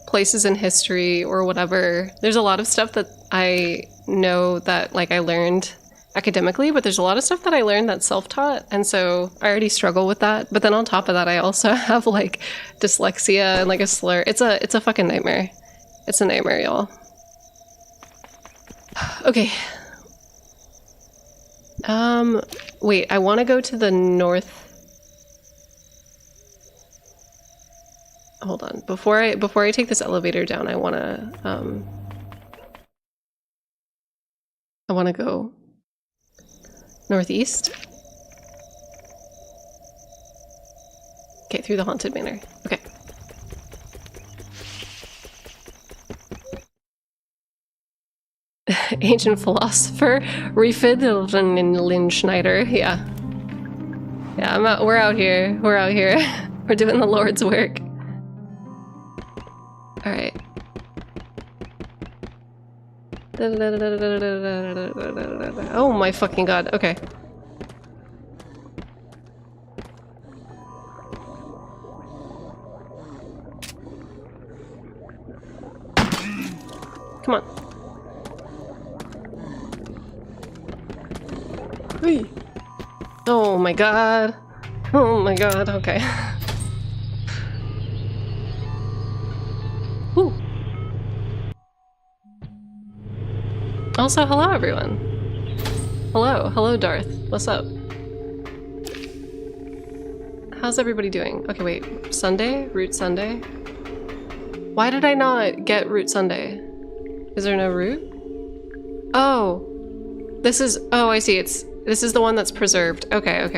places in history or whatever. There's a lot of stuff that I know that like I learned academically, but there's a lot of stuff that I learned that's self-taught, and so I already struggle with that. But then on top of that, I also have like dyslexia and like a slur. It's a fucking nightmare. It's a nightmare, y'all. Okay. Wait, I want to go to the north. Hold on. Before I take this elevator down, I want to go northeast. Okay, through the haunted manor. Okay. Ancient philosopher Refid Lynn Schneider. Yeah. Yeah, we're out here. We're out here. We're doing the Lord's work. Alright. Oh my fucking god. Okay. Come on. Hey. Oh my god. Oh my god, okay. Woo. Also, hello everyone. Hello Darth. What's up? How's everybody doing? Okay, wait. Sunday? Root Sunday? Why did I not get Root Sunday? Is there no root? Oh. This is... Oh, I see. This is the one that's preserved. Okay.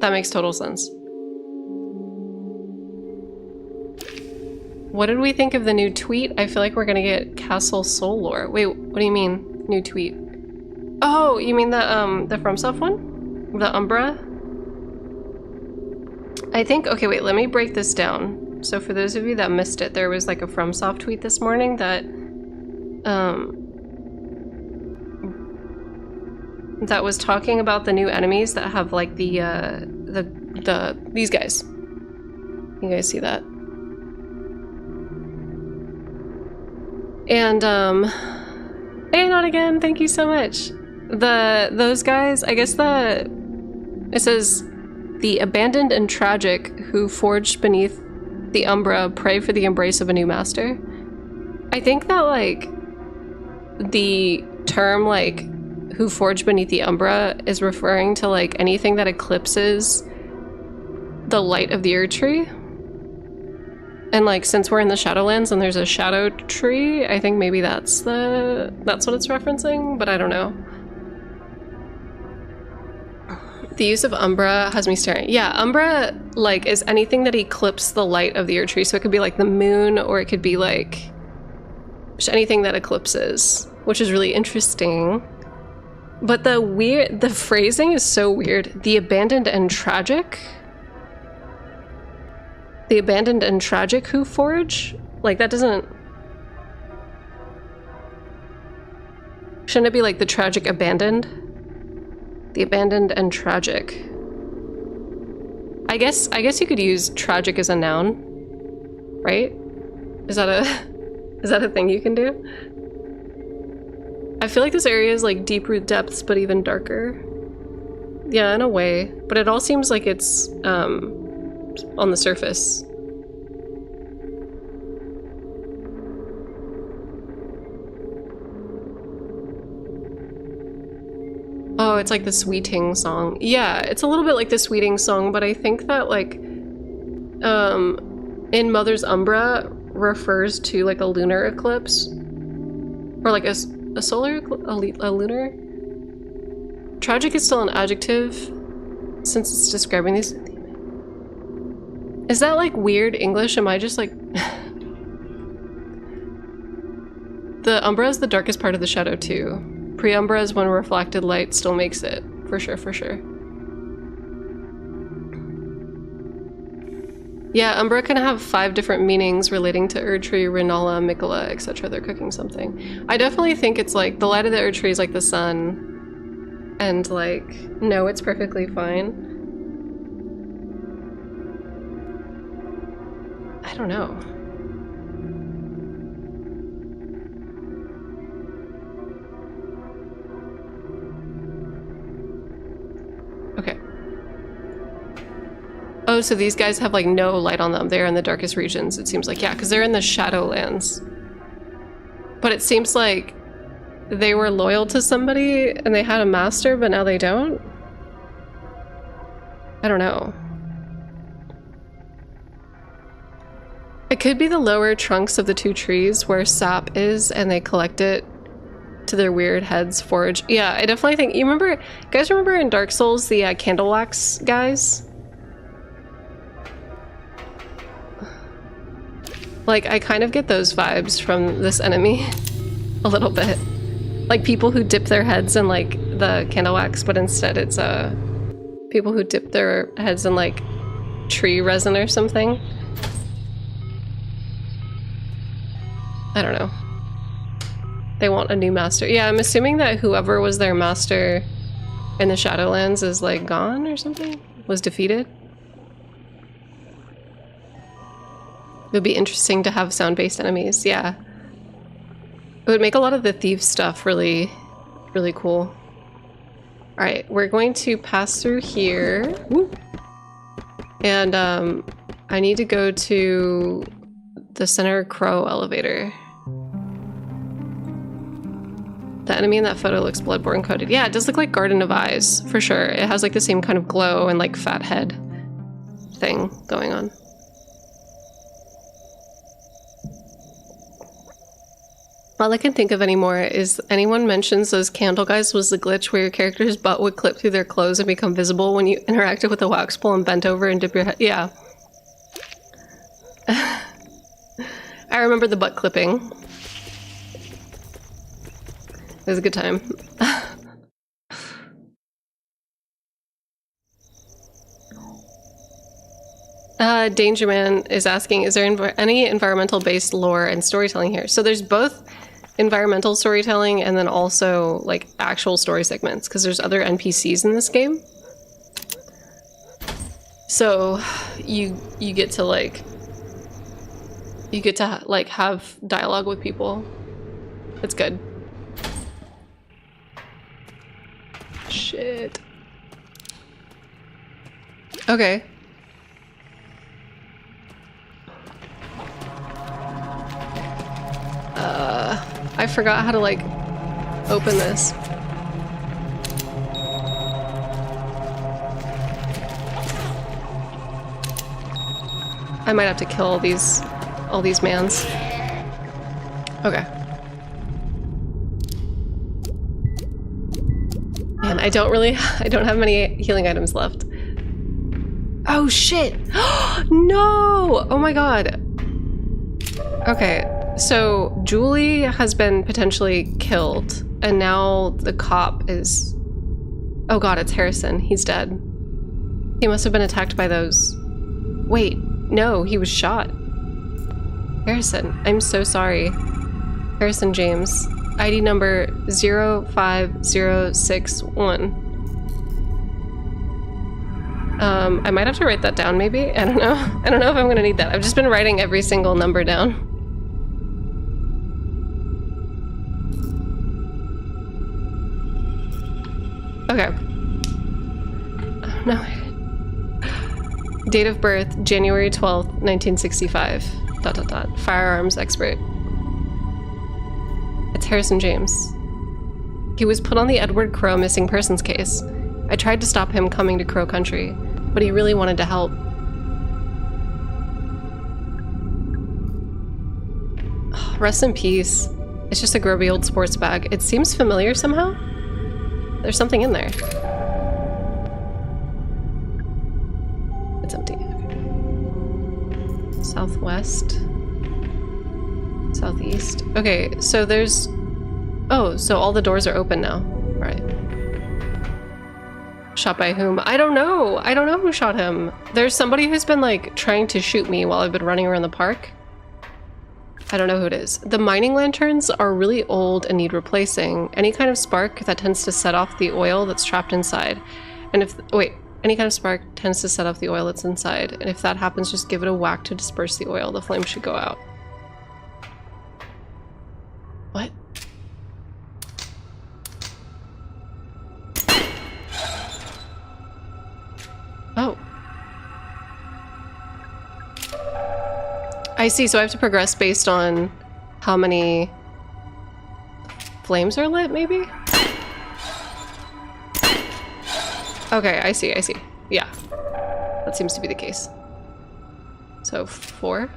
That makes total sense. What did we think of the new tweet? I feel like we're gonna get Castle Soul lore. Wait, what do you mean? New tweet? Oh, you mean the FromSoft one? The Umbra? I think... Okay, wait, let me break this down. So for those of you that missed it, there was like a FromSoft tweet this morning that... that was talking about the new enemies that have like these guys. You guys see that? And hey, not again. Thank you so much. Those guys. I guess it says the abandoned and tragic who forged beneath the Umbra pray for the embrace of a new master. I think that like the term like who forged beneath the Umbra is referring to like anything that eclipses the light of the Erd Tree. And like since we're in the Shadowlands and there's a shadow tree, I think maybe that's what it's referencing, but I don't know. The use of Umbra has me staring. Yeah, Umbra, like, is anything that eclipses the light of the Erdtree. So it could be like the moon, or it could be like just anything that eclipses, which is really interesting. But the phrasing is so weird. The abandoned and tragic? The abandoned and tragic who forage? Like, that doesn't... Shouldn't it be like the tragic abandoned? The abandoned and tragic. I guess you could use tragic as a noun, right? Is that a thing you can do? I feel like this area is like deep root depths, but even darker. Yeah, in a way, but it all seems like it's on the surface. Oh, it's like the Sweeting song. Yeah, it's a little bit like the Sweeting song, but I think that like in Mother's Umbra refers to like a lunar eclipse, or like a solar a lunar. Tragic is still an adjective since it's describing these. Is that like weird English? Am I just like the Umbra is the darkest part of the shadow too. Pre-Umbra is when reflected light still makes it. For sure, for sure. Yeah, Umbra can have 5 different meanings relating to Erdtree, Renala, Mikola, etc. They're cooking something. I definitely think it's like the light of the Erdtree is like the sun. And like, no, it's perfectly fine. I don't know. Okay. Oh, so these guys have like no light on them. They're in the darkest regions, it seems like. Yeah, because they're in the Shadowlands. But it seems like they were loyal to somebody and they had a master, but now they don't? I don't know. It could be the lower trunks of the 2 trees where sap is and they collect it to their weird heads forage. Yeah, I definitely think, you guys remember in Dark Souls the candle wax guys? Like, I kind of get those vibes from this enemy a little bit. Like people who dip their heads in like the candle wax, but instead it's people who dip their heads in like tree resin or something. I don't know. They want a new master. Yeah, I'm assuming that whoever was their master in the Shadowlands is like gone or something? Was defeated? It would be interesting to have sound-based enemies, yeah. It would make a lot of the thief stuff really, really cool. Alright, we're going to pass through here. Woo. And I need to go to the Center Crow elevator. The enemy in that photo looks Bloodborne coded. Yeah, it does look like Garden of Eyes, for sure. It has like the same kind of glow and like fat head thing going on. All I can think of anymore is anyone mentions those candle guys was the glitch where your character's butt would clip through their clothes and become visible when you interacted with the wax pole and bent over and dip your head. Yeah. I remember the butt clipping. It was a good time. Dangerman is asking, is there any environmental-based lore and storytelling here? So there's both environmental storytelling and then also like actual story segments, because there's other NPCs in this game. So you get to like have dialogue with people. It's good. Shit. Okay. I forgot how to like open this. I might have to kill all these mans. Okay. Man, I don't have many healing items left. Oh shit! No! Oh my god. Okay, so Julie has been potentially killed, and now the cop is... Oh god, it's Harrison. He's dead. He must have been attacked by those... Wait, no, he was shot. Harrison, I'm so sorry. Harrison James. ID number 05061. I might have to write that down maybe. I don't know. I don't know if I'm gonna need that. I've just been writing every single number down. Okay. Oh, no. Date of birth, January 12th, 1965. ... Firearms expert. It's Harrison James. He was put on the Edward Crow missing persons case. I tried to stop him coming to Crow Country, but he really wanted to help. Rest in peace. It's just a grubby old sports bag. It seems familiar somehow. There's something in there. It's empty. Okay. Southwest. Southeast. Okay, so there's... Oh, so all the doors are open now. Right. Shot by whom? I don't know. I don't know who shot him. There's somebody who's been like trying to shoot me while I've been running around the park. I don't know who it is. The mining lanterns are really old and need replacing. Any kind of spark that tends to set off the oil that's trapped inside. And if... Wait. Any kind of spark tends to set off the oil that's inside. And if that happens, just give it a whack to disperse the oil. The flame should go out. What? Oh. I see, so I have to progress based on how many flames are lit, maybe? Okay, I see. Yeah. That seems to be the case. So 4.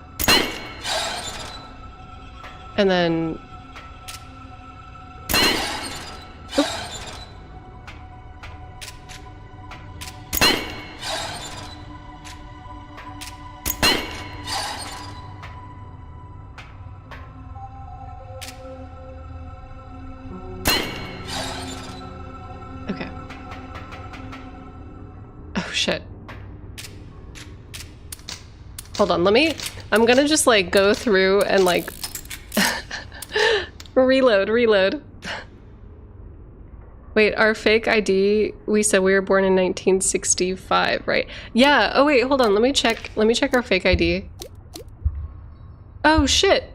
And then... Oop. Okay. Oh shit. Hold on, I'm gonna just like go through and like reload. Wait, our fake ID, we said we were born in 1965, right? Yeah, oh wait, hold on, let me check our fake ID. Oh shit.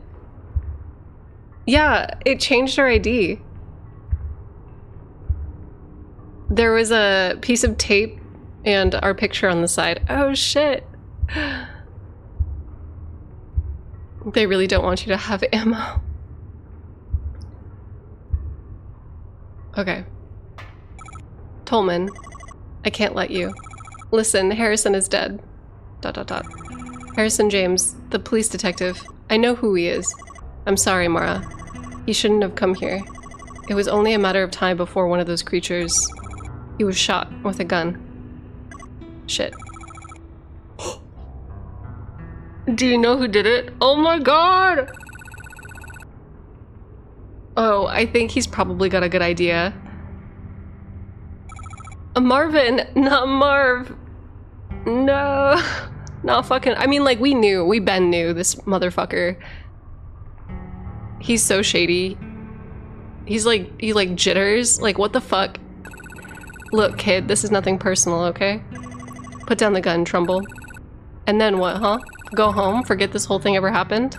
Yeah, it changed our ID. There was a piece of tape and our picture on the side. Oh shit. They really don't want you to have ammo. Okay. Tolman, I can't let you. Listen, Harrison is dead. ... Harrison James, the police detective. I know who he is. I'm sorry, Mara. He shouldn't have come here. It was only a matter of time before one of those creatures... He was shot with a gun. Shit. Do you know who did it? Oh my god! Oh, I think he's probably got a good idea. Marvin, not Marv. No. Not fucking... I mean, like, we Ben knew this motherfucker. He's so shady. He like jitters. Like, what the fuck? Look, kid, this is nothing personal, okay? Put down the gun, Trumbull. And then what, huh? Go home, forget this whole thing ever happened?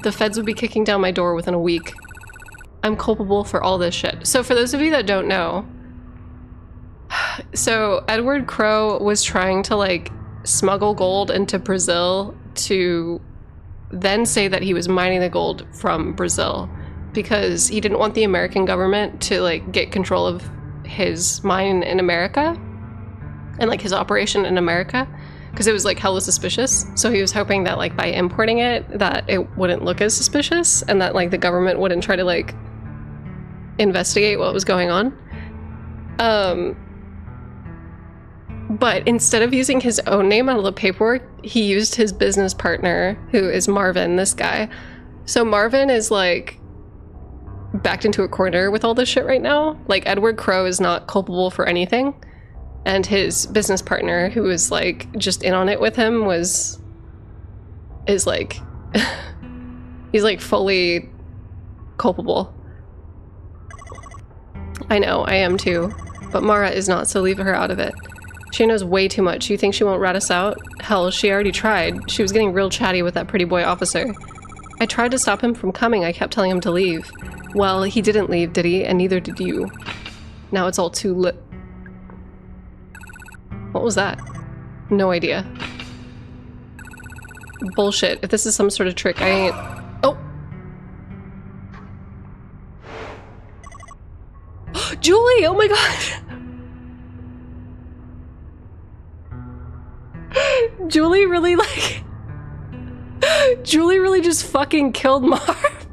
The feds would be kicking down my door within a week. I'm culpable for all this shit. So for those of you that don't know, so Edward Crow was trying to like smuggle gold into Brazil to then say that he was mining the gold from Brazil because he didn't want the American government to like get control of his mine in America and like his operation in America because it was like hella suspicious. So he was hoping that like by importing it that it wouldn't look as suspicious and that like the government wouldn't try to like investigate what was going on. But instead of using his own name out of the paperwork, he used his business partner, who is Marvin, this guy. So Marvin is like backed into a corner with all this shit right now. Like Edward Crowe is not culpable for anything. And his business partner, who was like just in on it with him, is like, he's like fully culpable. I know, I am too. But Mara is not, so leave her out of it. She knows way too much. You think she won't rat us out? Hell, she already tried. She was getting real chatty with that pretty boy officer. I tried to stop him from coming. I kept telling him to leave. Well, he didn't leave, did he? And neither did you. Now it's all too lit. What was that? No idea. Bullshit. If this is some sort of trick, I ain't... Oh! Julie! Oh my god! Julie really like... Julie really just fucking killed Marv.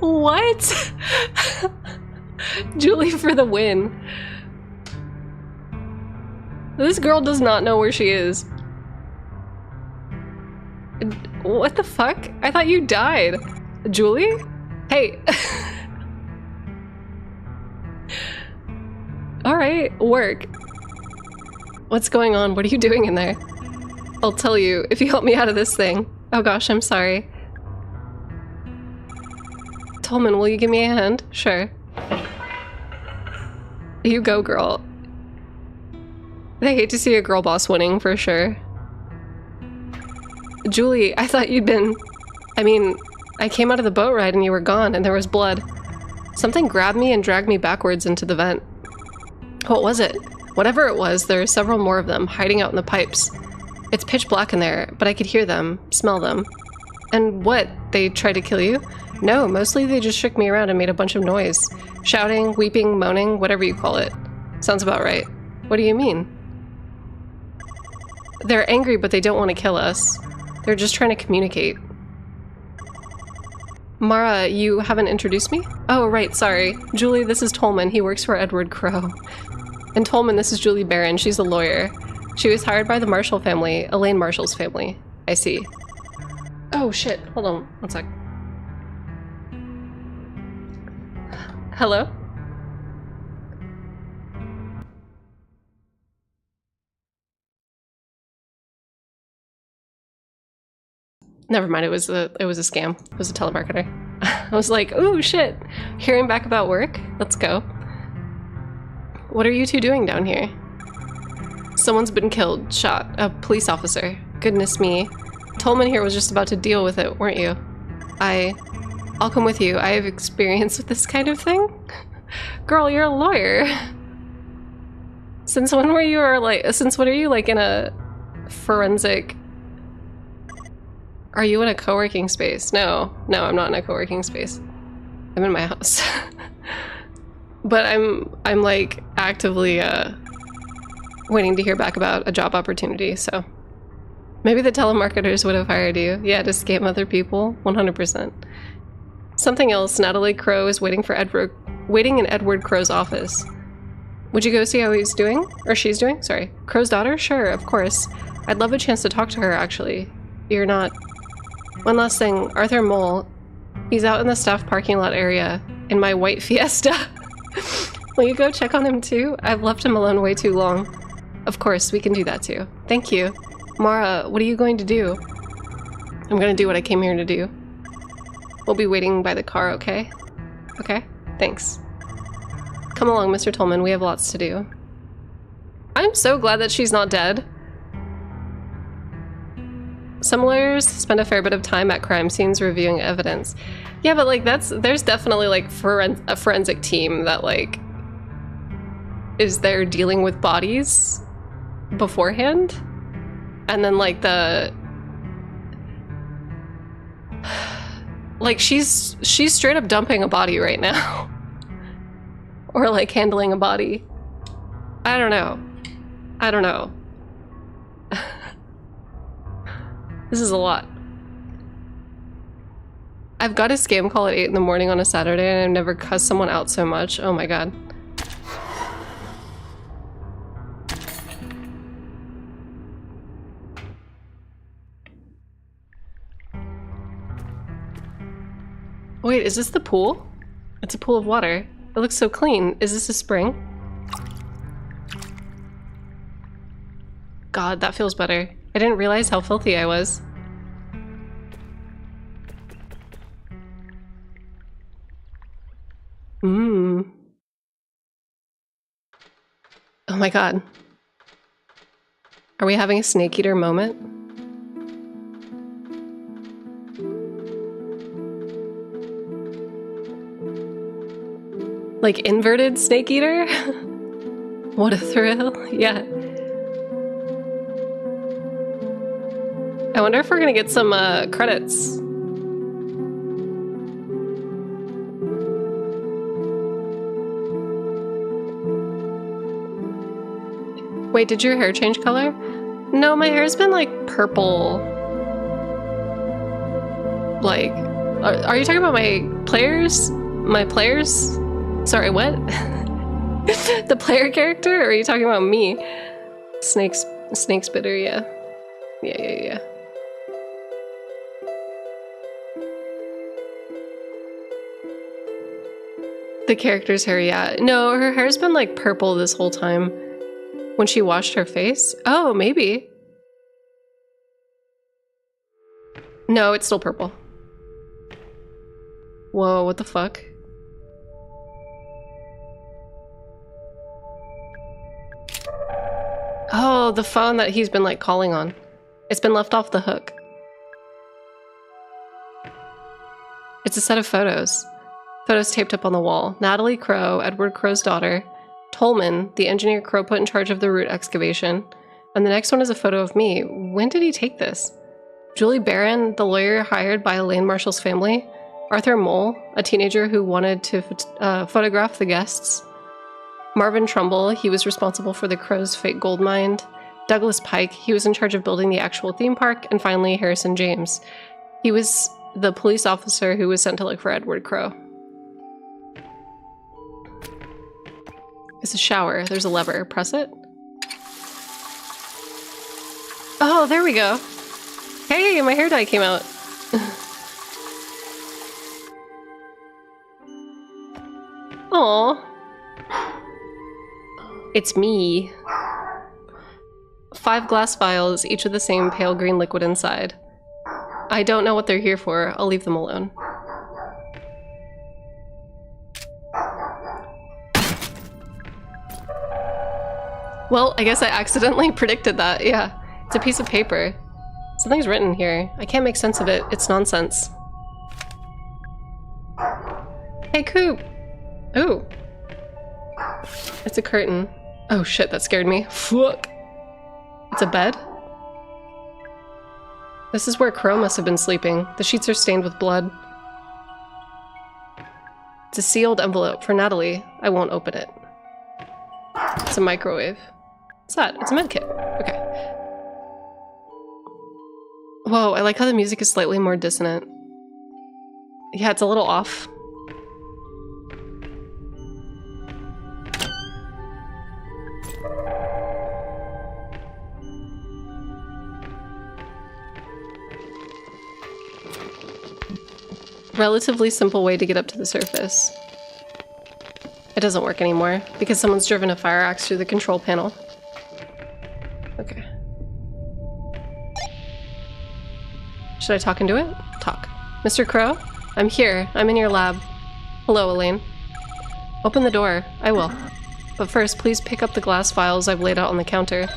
What? Julie for the win. This girl does not know where she is. What the fuck? I thought you died. Julie? Hey. Alright, work. What's going on? What are you doing in there? I'll tell you if you help me out of this thing. Oh gosh, I'm sorry. Tolman, will you give me a hand? Sure. You go, girl. They hate to see a girl boss winning, for sure. Julie, I thought you'd been... I mean, I came out of the boat ride and you were gone and there was blood. Something grabbed me and dragged me backwards into the vent. What was it? Whatever it was, there are several more of them hiding out in the pipes. It's pitch black in there, but I could hear them, smell them. And what? They tried to kill you? No, mostly they just shook me around and made a bunch of noise. Shouting, weeping, moaning, whatever you call it. Sounds about right. What do you mean? They're angry, but they don't want to kill us. They're just trying to communicate. Mara, you haven't introduced me? Oh, right, sorry. Julie, this is Tolman. He works for Edward Crowe. And Tolman, this is Julie Barron. She's a lawyer. She was hired by the Marshall family, Elaine Marshall's family. I see. Oh, shit. Hold on. One sec. Hello? Never mind, it was a scam. It was a telemarketer. I was like, ooh, shit. Hearing back about work? Let's go. What are you two doing down here? Someone's been killed, shot. A police officer. Goodness me. Tolman here was just about to deal with it, weren't you? I'll come with you. I have experience with this kind of thing. Girl, you're a lawyer. Since when were you, since when are you like in a forensic... Are you in a co-working space? No, I'm not in a co-working space. I'm in my house. But I'm like actively waiting to hear back about a job opportunity, so maybe the telemarketers would have hired you. Yeah, to scam other people, 100%. Something else, Natalie Crowe is waiting in Edward Crowe's office. Would you go see how he's doing? Or she's doing? Sorry. Crowe's daughter? Sure, of course. I'd love a chance to talk to her, actually. You're not... One last thing, Arthur Mole. He's out in the staff parking lot area in my white Fiesta. Will you go check on him too? I've left him alone way too long. Of course, we can do that too. Thank you. Mara, what are you going to do? I'm going to do what I came here to do. We'll be waiting by the car, okay? Okay? Thanks. Come along, Mr. Tolman, we have lots to do. I'm so glad that she's not dead. Some lawyers spend a fair bit of time at crime scenes reviewing evidence. Yeah, but like there's definitely like a forensic team that like is there dealing with bodies beforehand, and then like like she's straight up dumping a body right now. Or like handling a body. I don't know. This is a lot. I've got a scam call at 8 in the morning on a Saturday and I've never cussed someone out so much. Oh my god. Wait, is this the pool? It's a pool of water. It looks so clean. Is this a spring? God, that feels better. I didn't realize how filthy I was. Mmm. Oh my god. Are we having a snake eater moment? Like inverted snake eater? What a thrill. Yeah. I wonder if we're gonna get some credits. Wait, did your hair change color? No, my hair's been like purple. Like, are you talking about my players? My players? Sorry, what? The player character? Or are you talking about me? Snake spitter, yeah. Yeah. The character's hair, yeah. No, her hair's been like purple this whole time. When she washed her face? Oh, maybe. No, it's still purple. Whoa, what the fuck? Oh, the phone that he's been like calling on. It's been left off the hook. It's a set of photos. Photos taped up on the wall. Natalie Crow, Edward Crow's daughter. Tolman, the engineer Crow put in charge of the root excavation. And the next one is a photo of me. When did he take this? Julie Barron, the lawyer hired by Elaine Marshall's family. Arthur Mole, a teenager who wanted to photograph the guests. Marvin Trumbull, he was responsible for the Crow's fake gold mine. Douglas Pike, he was in charge of building the actual theme park. And finally, Harrison James. He was the police officer who was sent to look for Edward Crow. It's a shower. There's a lever. Press it. Oh, there we go. Hey, my hair dye came out. Aw. It's me. 5 glass vials, each with the same pale green liquid inside. I don't know what they're here for. I'll leave them alone. Well, I guess I accidentally predicted that. Yeah, it's a piece of paper. Something's written here. I can't make sense of it. It's nonsense. Hey, Coop! Ooh. It's a curtain. Oh shit, that scared me. Fuck. It's a bed? This is where Crow must have been sleeping. The sheets are stained with blood. It's a sealed envelope for Natalie. I won't open it. It's a microwave. What's that? It's a med kit. Okay. Whoa, I like how the music is slightly more dissonant. Yeah, it's a little off. Relatively simple way to get up to the surface. It doesn't work anymore because someone's driven a fire axe through the control panel. Okay. Should I talk into it? Talk. Mr. Crow? I'm here. I'm in your lab. Hello, Elaine. Open the door. I will. But first, please pick up the glass vials I've laid out on the counter.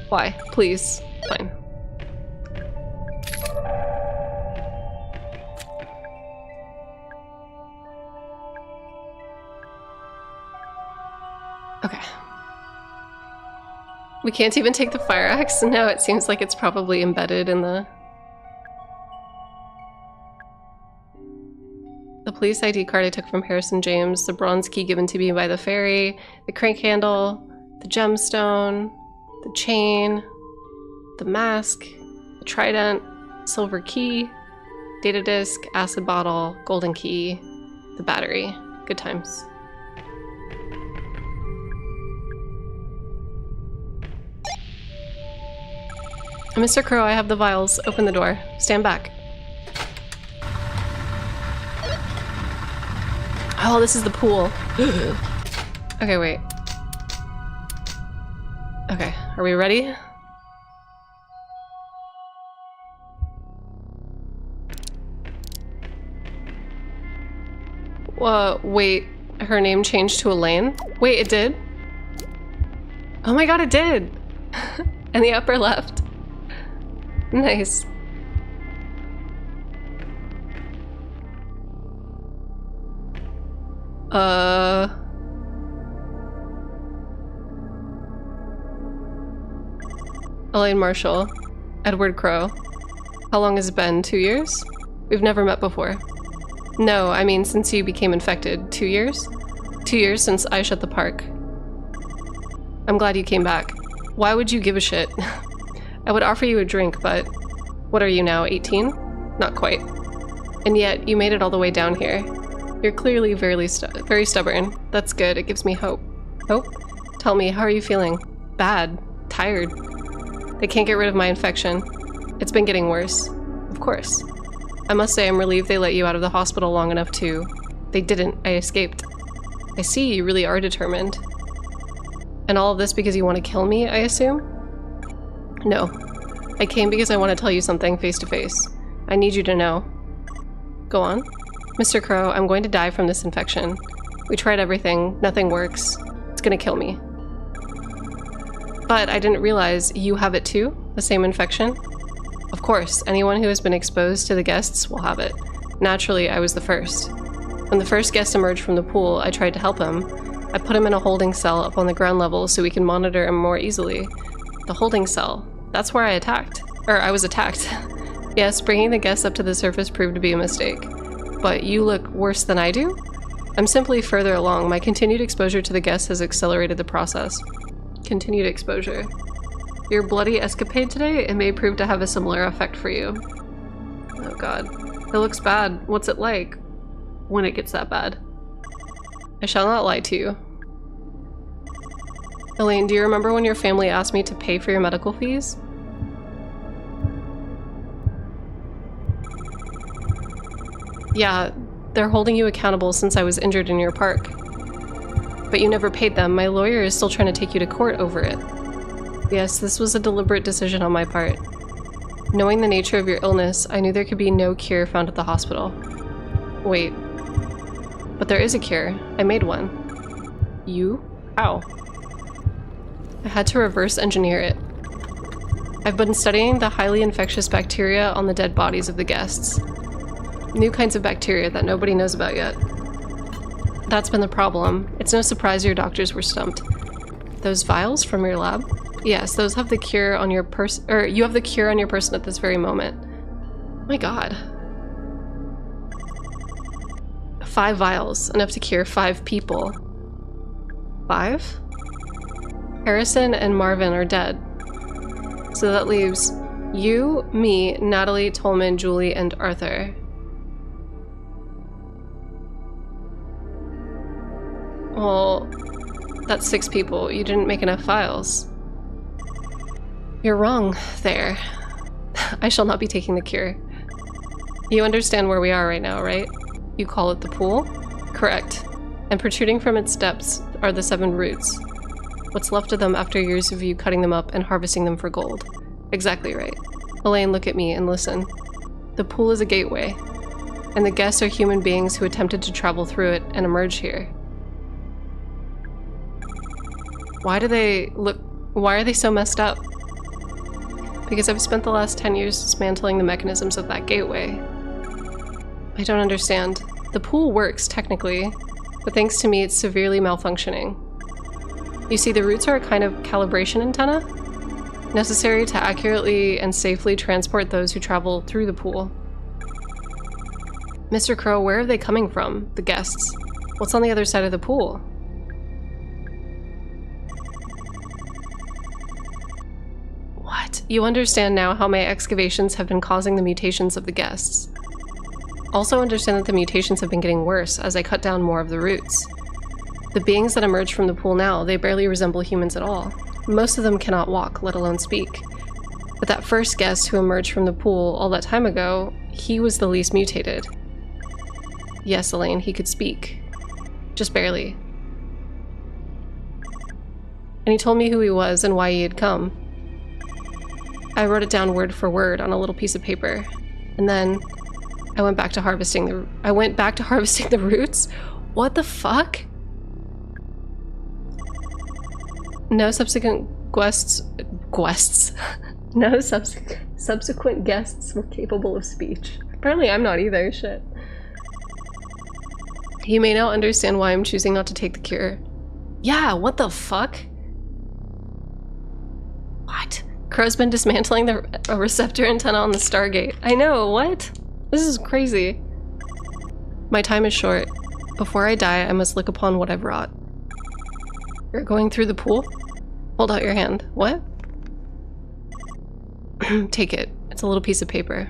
Why? Please. Fine. Okay. We can't even take the fire axe? No, it seems like it's probably embedded in the police ID card I took from Harrison James, the bronze key given to me by the ferry, the crank handle, the gemstone, the chain, the mask, the trident, silver key, Data disk, acid bottle, golden key, the battery. Good times. Mr. Crow, I have the vials. Open the door. Stand back. Oh, this is the pool. Okay, wait. Okay, are we ready? Wait, her name changed to Elaine? Wait, it did? Oh my god, it did! In the upper left. Nice. Elaine Marshall. Edward Crow. How long has it been? 2 years? We've never met before. No, I mean since you became infected. 2 years? 2 years since I shut the park. I'm glad you came back. Why would you give a shit? I would offer you a drink, but... What are you now, 18? Not quite. And yet, you made it all the way down here. You're clearly very stubborn. That's good, it gives me hope. Hope? Tell me, how are you feeling? Bad. Tired. They can't get rid of my infection. It's been getting worse. Of course. I must say I'm relieved they let you out of the hospital long enough to... They didn't. I escaped. I see, you really are determined. And all of this because you want to kill me, I assume? No. I came because I want to tell you something face to face. I need you to know. Go on. Mr. Crow, I'm going to die from this infection. We tried everything. Nothing works. It's gonna kill me. But I didn't realize you have it too? The same infection? Of course, anyone who has been exposed to the guests will have it. Naturally, I was the first. When the first guest emerged from the pool, I tried to help him. I put him in a holding cell up on the ground level so we can monitor him more easily. The holding cell. That's where I was attacked. Yes, bringing the guests up to the surface proved to be a mistake. But you look worse than I do? I'm simply further along. My continued exposure to the guests has accelerated the process. Continued exposure. Your bloody escapade today, it may prove to have a similar effect for you. Oh god. It looks bad. What's it like? When it gets that bad. I shall not lie to you. Elaine, do you remember when your family asked me to pay for your medical fees? Yeah, they're holding you accountable since I was injured in your park. But you never paid them. My lawyer is still trying to take you to court over it. Yes, this was a deliberate decision on my part. Knowing the nature of your illness, I knew there could be no cure found at the hospital. Wait. But there is a cure. I made one. You? How? I had to reverse engineer it. I've been studying the highly infectious bacteria on the dead bodies of the guests. New kinds of bacteria that nobody knows about yet. That's been the problem. It's no surprise your doctors were stumped. Those vials from your lab? Yes, those have the cure on your person, or you have the cure on your person at this very moment. Oh my god. 5 vials, enough to cure 5 people. 5? Harrison and Marvin are dead. So that leaves you, me, Natalie, Tolman, Julie, and Arthur. Well, that's 6 people. You didn't make enough files. You're wrong there. I shall not be taking the cure. You understand where we are right now, right? You call it the pool? Correct. And protruding from its depths are the 7 roots. What's left of them after years of you cutting them up and harvesting them for gold. Exactly right. Elaine, look at me and listen. The pool is a gateway, and the guests are human beings who attempted to travel through it and emerge here. Why are they so messed up? Because I've spent the last 10 years dismantling the mechanisms of that gateway. I don't understand. The pool works, technically, but thanks to me it's severely malfunctioning. You see, the roots are a kind of calibration antenna, necessary to accurately and safely transport those who travel through the pool. Mr. Crow, where are they coming from? The guests. What's on the other side of the pool? What? You understand now how my excavations have been causing the mutations of the guests. Also understand that the mutations have been getting worse as I cut down more of the roots. The beings that emerge from the pool now, they barely resemble humans at all. Most of them cannot walk, let alone speak. But that first guest who emerged from the pool all that time ago, he was the least mutated. Yes, Elaine, he could speak. Just barely. And he told me who he was and why he had come. I wrote it down word for word on a little piece of paper. And then I went back to harvesting the roots? What the fuck? No subsequent no subsequent guests were capable of speech. Apparently I'm not either, shit. You may now understand why I'm choosing not to take the cure. Yeah, what the fuck? What? Crow's been dismantling a receptor antenna on the Stargate. I know, what? This is crazy. My time is short. Before I die, I must look upon what I've wrought. You're going through the pool? Hold out your hand. What? Take it. It's a little piece of paper.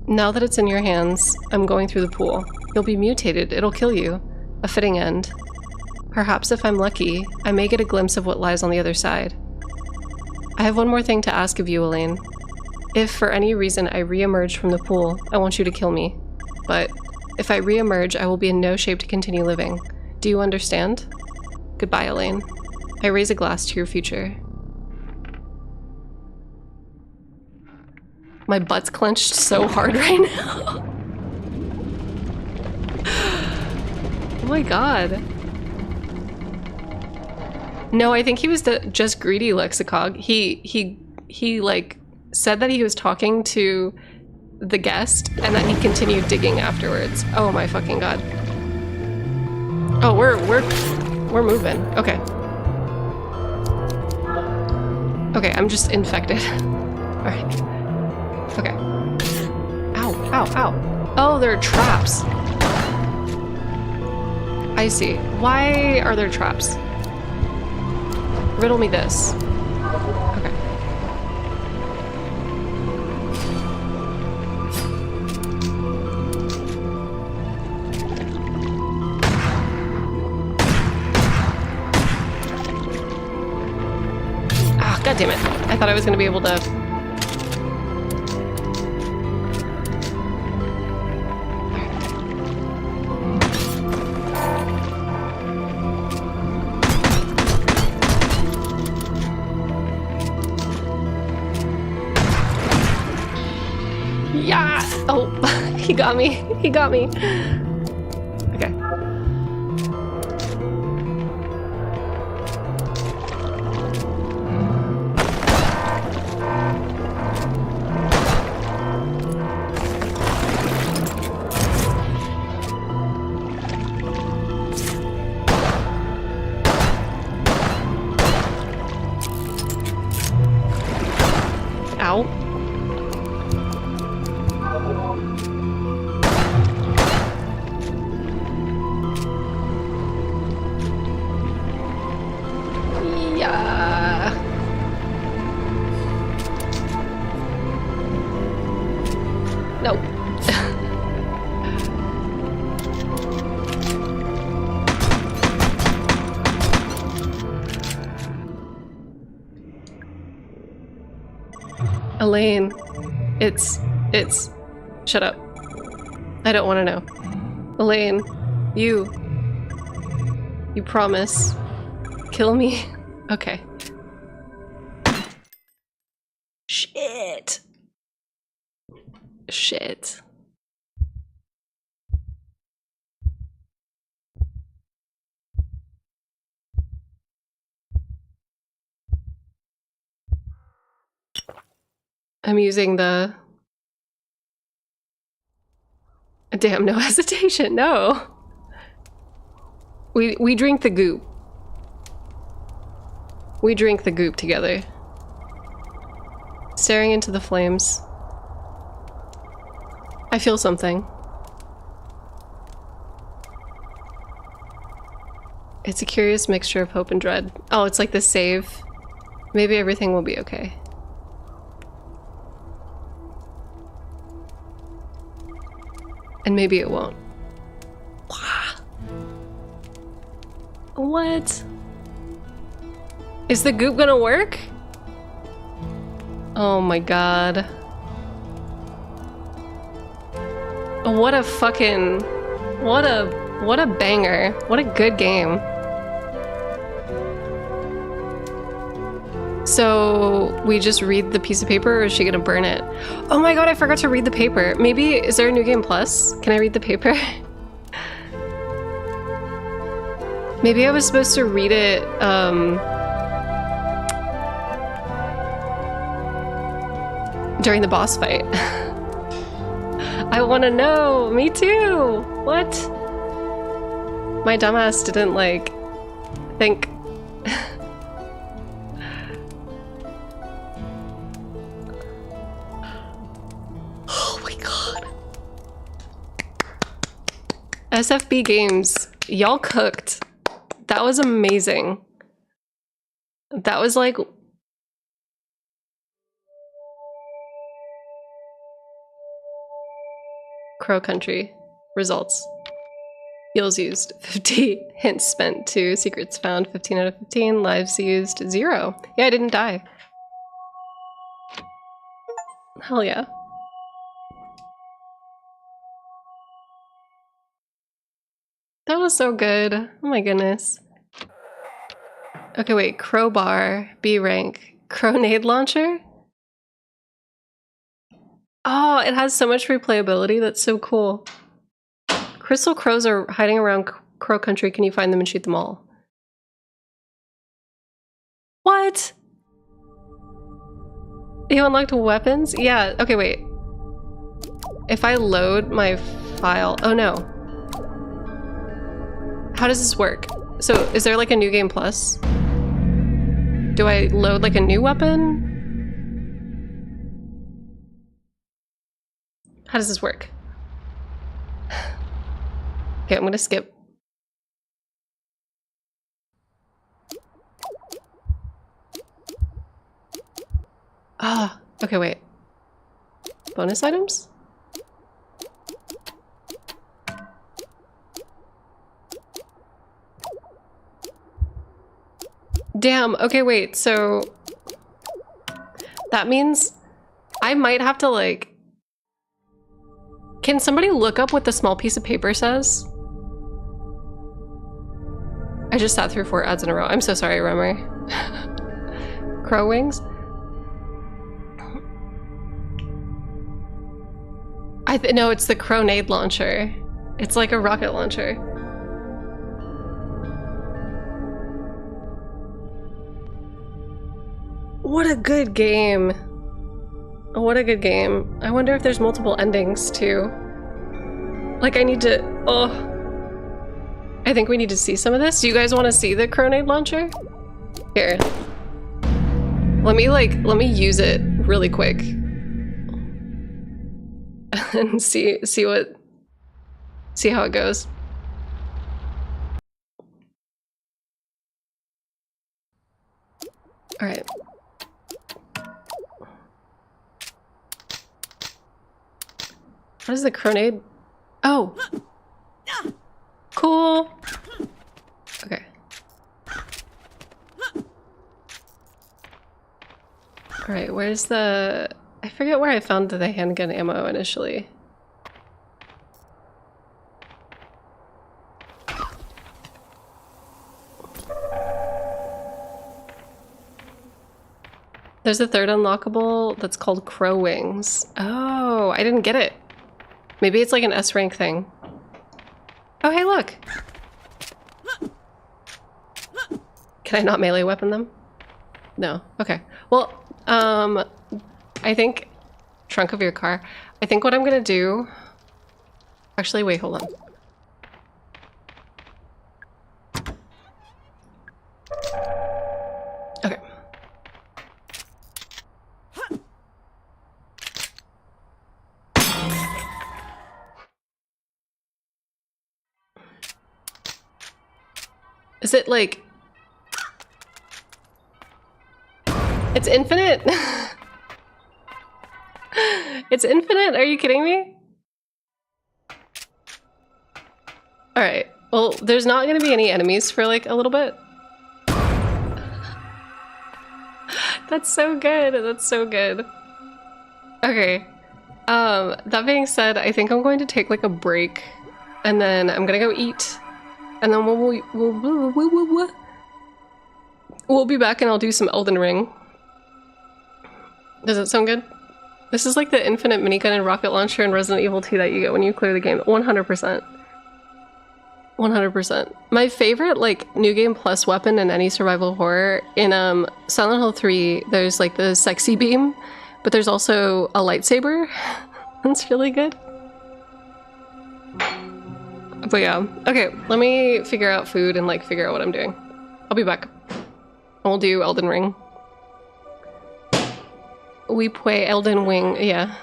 Now that it's in your hands, I'm going through the pool. You'll be mutated. It'll kill you. A fitting end. Perhaps if I'm lucky, I may get a glimpse of what lies on the other side. I have one more thing to ask of you, Elaine. If for any reason I re-emerge from the pool, I want you to kill me. But if I re-emerge, I will be in no shape to continue living. Do you understand? Goodbye, Elaine. I raise a glass to your future. My butt's clenched so hard right now. Oh my god. No, I think he was just greedy lexicog. He like said that he was talking to the guest and that he continued digging afterwards. Oh my fucking god. Oh, we're moving. Okay. Okay, I'm just infected. All right. Okay. Ow, ow, ow. Oh, there are traps. I see. Why are there traps? Riddle me this. Okay. Ah, god damn it. I thought I was gonna be able to... Yeah! Oh, he got me. He got me. Okay. Ow. No. Elaine, it's... Shut up. I don't want to know. Elaine, you promise. Kill me? Okay. Shit. Shit. I'm using the... Damn, no hesitation, no! We drink the goop. We drink the goop together. Staring into the flames. I feel something. It's a curious mixture of hope and dread. Oh, it's like the save. Maybe everything will be okay. And maybe it won't. What? Is the goop gonna work? Oh my god. What a fucking... What a banger. What a good game. So we just read the piece of paper, or is she gonna burn it? Oh my god, I forgot to read the paper. Maybe, is there a New Game Plus? Can I read the paper? Maybe I was supposed to read it, during the boss fight. I wanna know! Me too! What? My dumbass didn't, like, think. Oh my god. SFB Games, y'all cooked. That was amazing. That was like... Crow Country. Results. Heals used 50, hints spent 2, secrets found 15 out of 15, lives used 0. Yeah, I didn't die. Hell yeah. That was so good. Oh my goodness. Okay, wait. Crowbar, B rank. Grenade launcher? Oh, it has so much replayability. That's so cool. Crystal crows are hiding around Crow Country. Can you find them and shoot them all? What? You unlocked weapons? Yeah, okay, wait. If I load my file... Oh no. How does this work? So, is there like a New Game Plus? Do I load like a new weapon? How does this work? Okay, I'm gonna skip. Ah, okay, wait. Bonus items? Damn, okay, wait, so... That means I might have to, like... Can somebody look up what the small piece of paper says? I just sat through 4 ads in a row. I'm so sorry, Rummer. Crow wings? No, it's the Grenade launcher. It's like a rocket launcher. What a good game. What a good game. I wonder if there's multiple endings too. Like I need to, oh. I think we need to see some of this. Do you guys want to see the Grenade launcher? Here. Let me use it really quick. And see how it goes. All right. What is the Grenade? Oh. Cool. Okay. All right, where's the... I forget where I found the handgun ammo initially. There's a third unlockable that's called Crow Wings. Oh, I didn't get it. Maybe it's like an S rank thing. Oh, hey, look. Can I not melee weapon them? No. Okay. Well, I think trunk of your car. I think what I'm gonna do... Actually, wait, hold on. Okay. Is it like... It's infinite? It's infinite? Are you kidding me? Alright. Well, there's not gonna be any enemies for like a little bit. That's so good. That's so good. Okay. That being said, I think I'm going to take like a break and then I'm gonna go eat. And then we'll be back and I'll do some Elden Ring. Does that sound good? This is like the infinite minigun and rocket launcher in Resident Evil 2 that you get when you clear the game. 100%. 100%. My favorite like new game plus weapon in any survival horror in Silent Hill 3, there's like the sexy beam, but there's also a lightsaber. That's really good. But yeah, okay, let me figure out food and like figure out what I'm doing. I'll be back. We'll do Elden Ring. We play Elden Ring, yeah.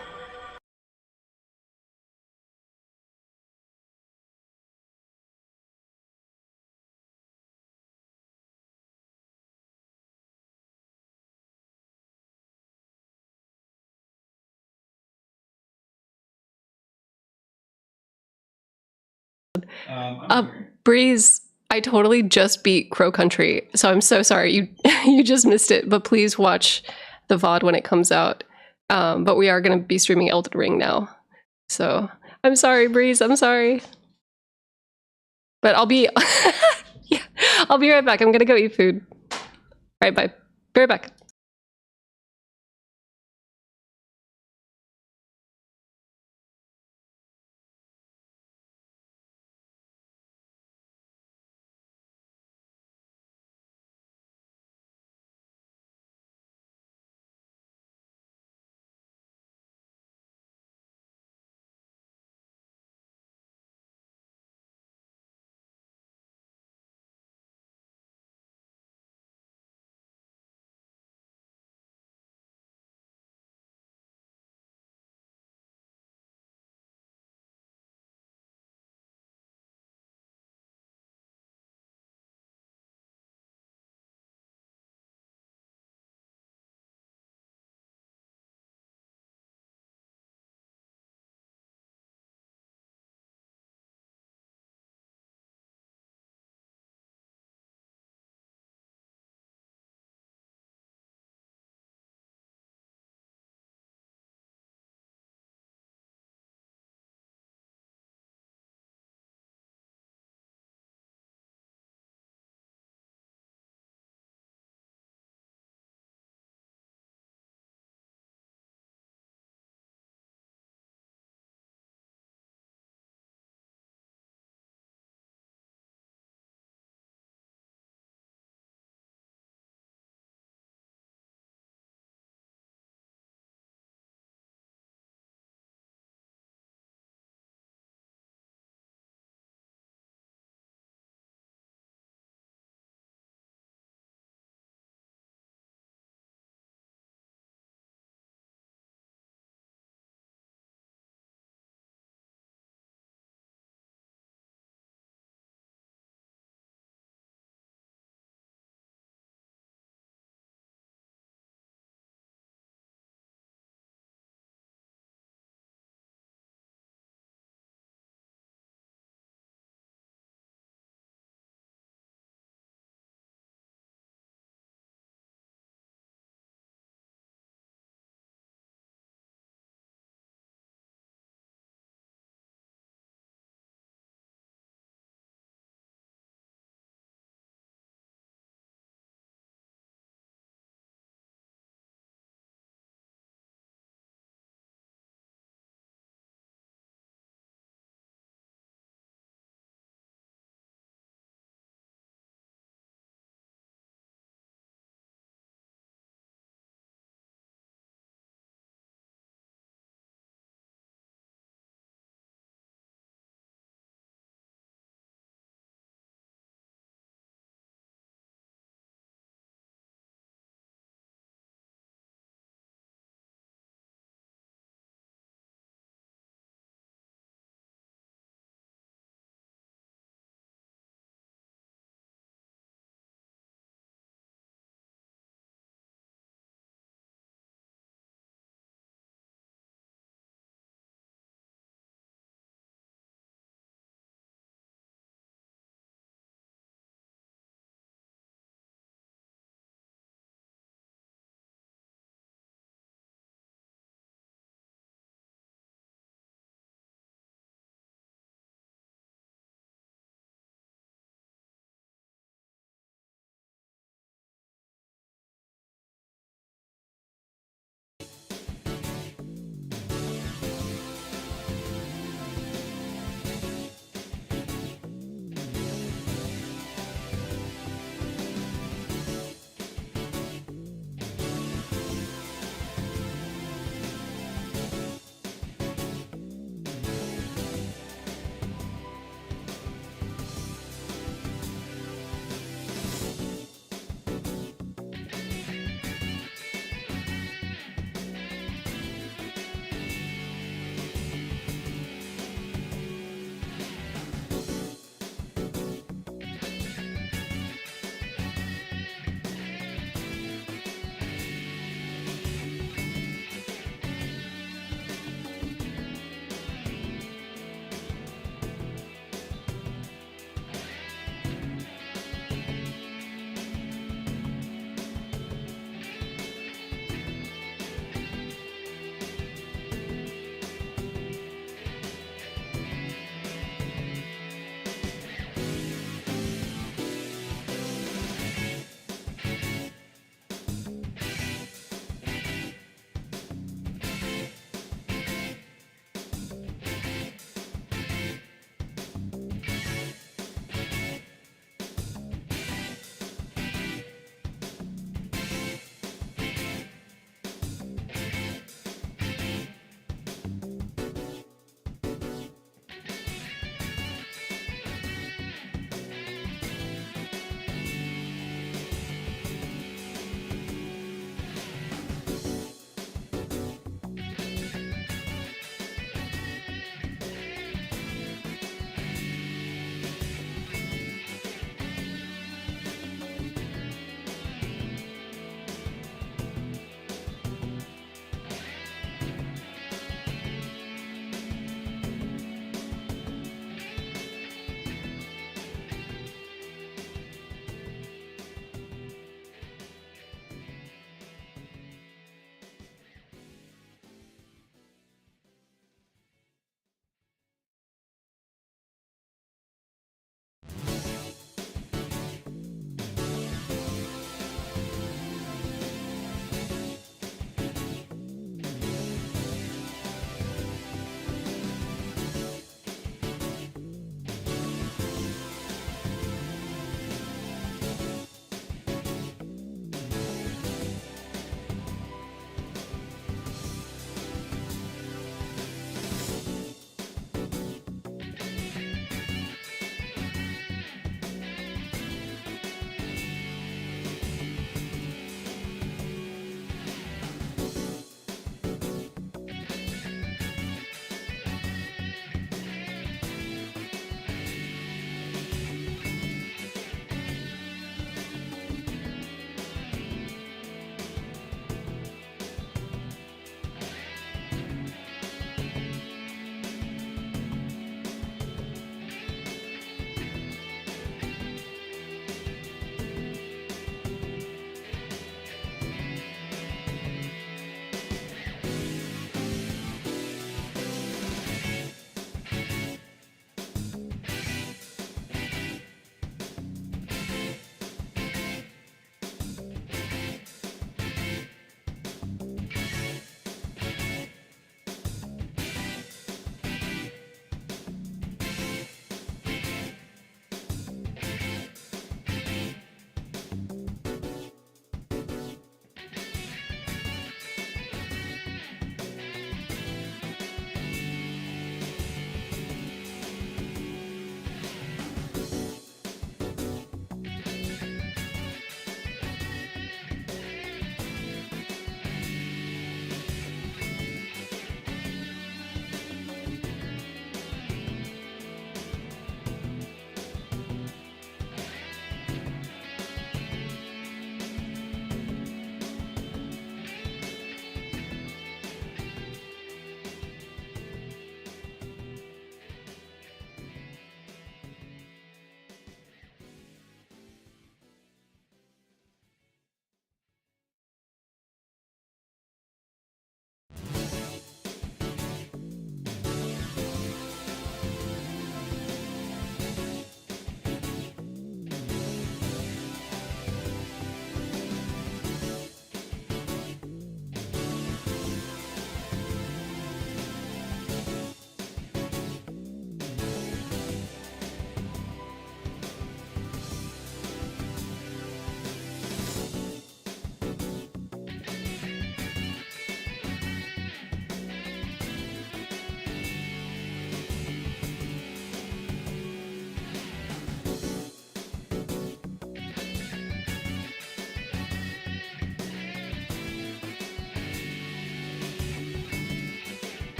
Breeze, I totally just beat Crow Country, so I'm so sorry. You you just missed it, but please watch the VOD when it comes out. But we are going to be streaming Elden Ring now. So I'm sorry, Breeze, I'm sorry. But I'll be yeah, I'll be right back. I'm going to go eat food. All right, bye. Be right back.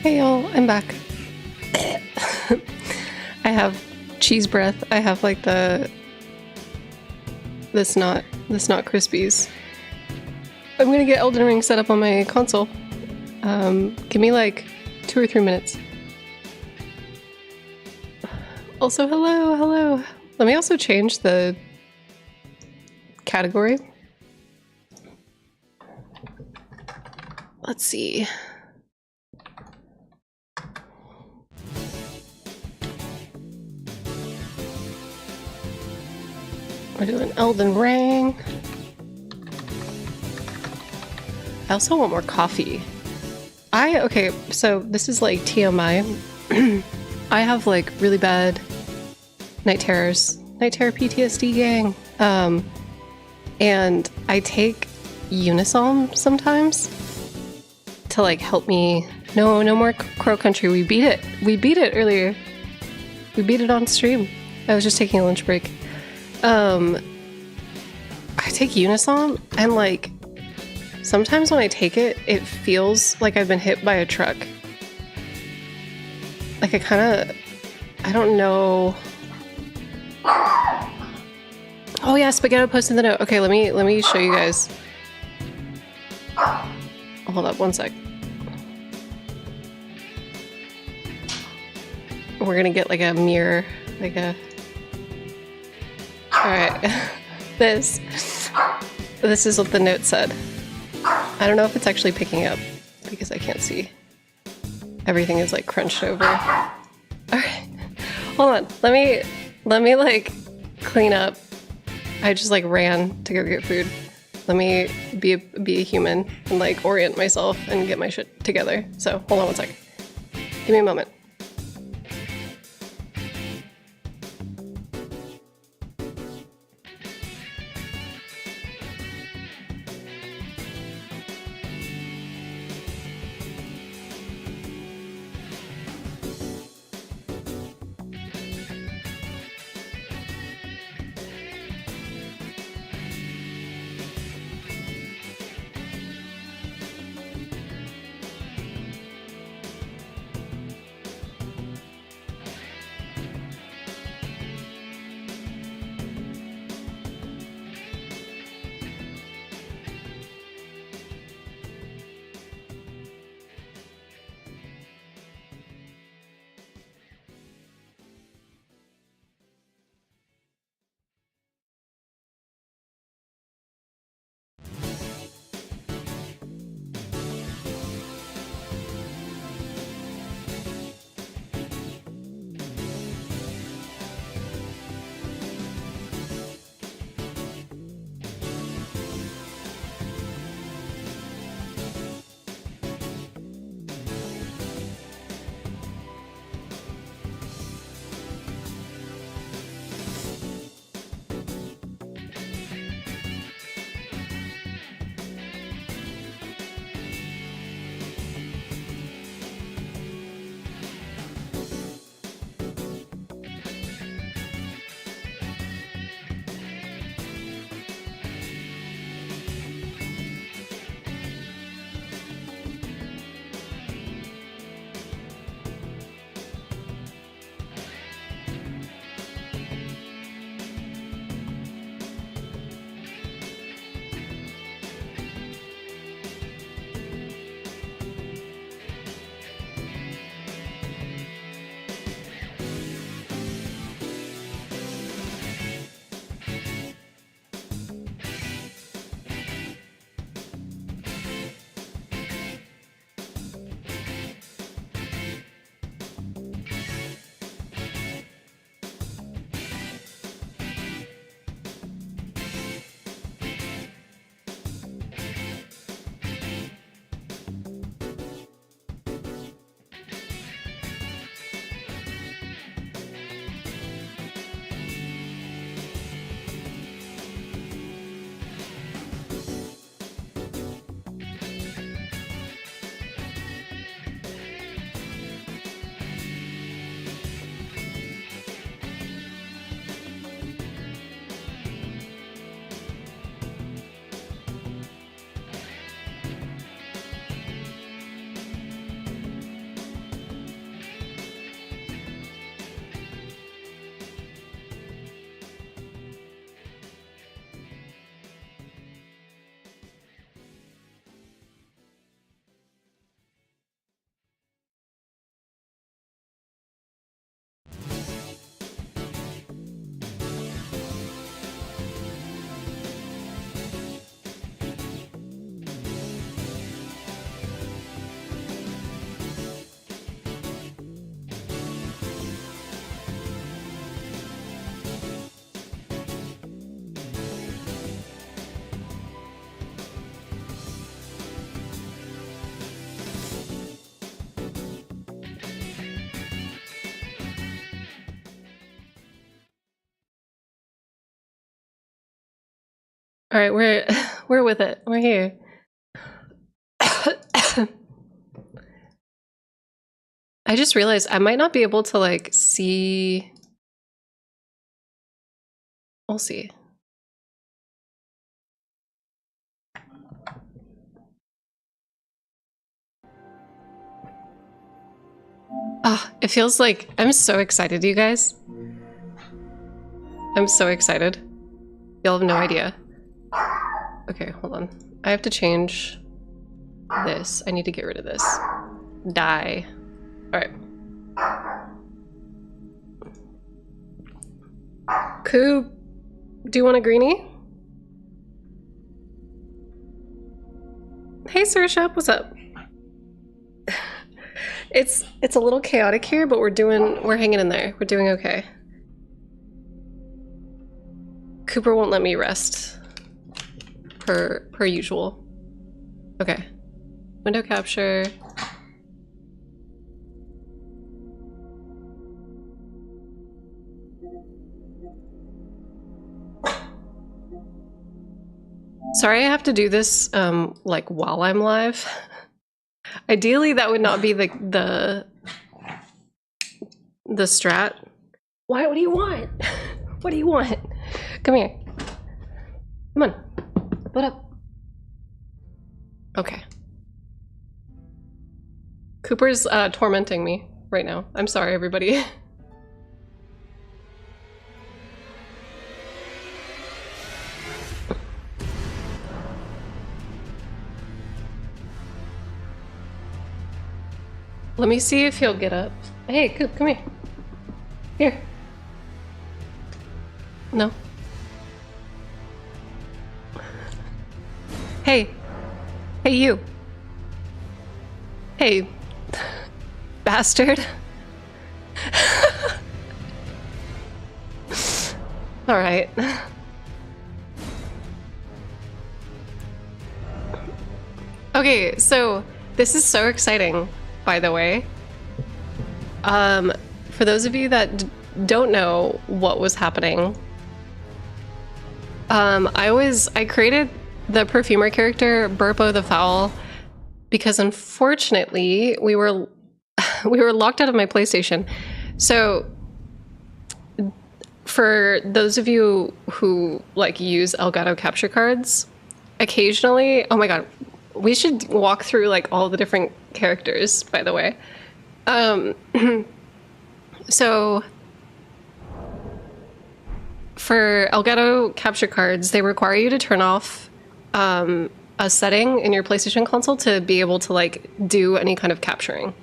Hey y'all, I'm back. I have cheese breath. I have like the snot crispies. I'm gonna get Elden Ring set up on my console. Give me like 2 or 3 minutes. Also, hello. Let me also change the category. Let's see. We're doing Elden Ring. I also want more coffee. Okay, so this is like TMI. I have like really bad night terror PTSD, gang. And I take Unisom sometimes to like help me. No more Crow Country. We beat it earlier. We beat it on stream. I was just taking a lunch break. I take Unisom, and like sometimes when I take it, it feels like I've been hit by a truck. Like I don't know. Oh yeah, Spaghetto posted the note. Okay, let me show you guys. Hold up one sec. We're gonna get like a mirror, like a... Alright. This is what the note said. I don't know if it's actually picking up because I can't see. Everything is like crunched over. Alright. Hold on. Let me like clean up. I just like ran to go get food. Let me be a human and like orient myself and get my shit together. So hold on one sec. Give me a moment. All right, we're with it. We're here. I just realized I might not be able to like see. We'll see. Ah, it feels like I'm so excited, you guys. I'm so excited. You'll have no idea. Okay, hold on. I have to change this. I need to get rid of this. Die. Alright. Coop, do you want a greenie? Hey, Sir Shop, what's up? It's a little chaotic here, but we're hanging in there. We're doing okay. Cooper won't let me rest. Per usual. Okay. Window capture. Sorry I have to do this like while I'm live. Ideally that would not be the strat. Why? What do you want? What do you want? Come here. Come on. What up? Okay. Cooper's tormenting me right now. I'm sorry, everybody. Let me see if he'll get up. Hey, Coop, come here. Here. No. Hey. Hey, you. Hey. Bastard. All right. Okay, so this is so exciting, by the way. For those of you that don't know what was happening, I created the perfumer character Burpo the Fowl because unfortunately we were locked out of my PlayStation. So for those of you who like use Elgato capture cards, occasionally, oh my god, we should walk through like all the different characters, by the way. So for Elgato capture cards, they require you to turn off a setting in your PlayStation console to be able to like do any kind of capturing,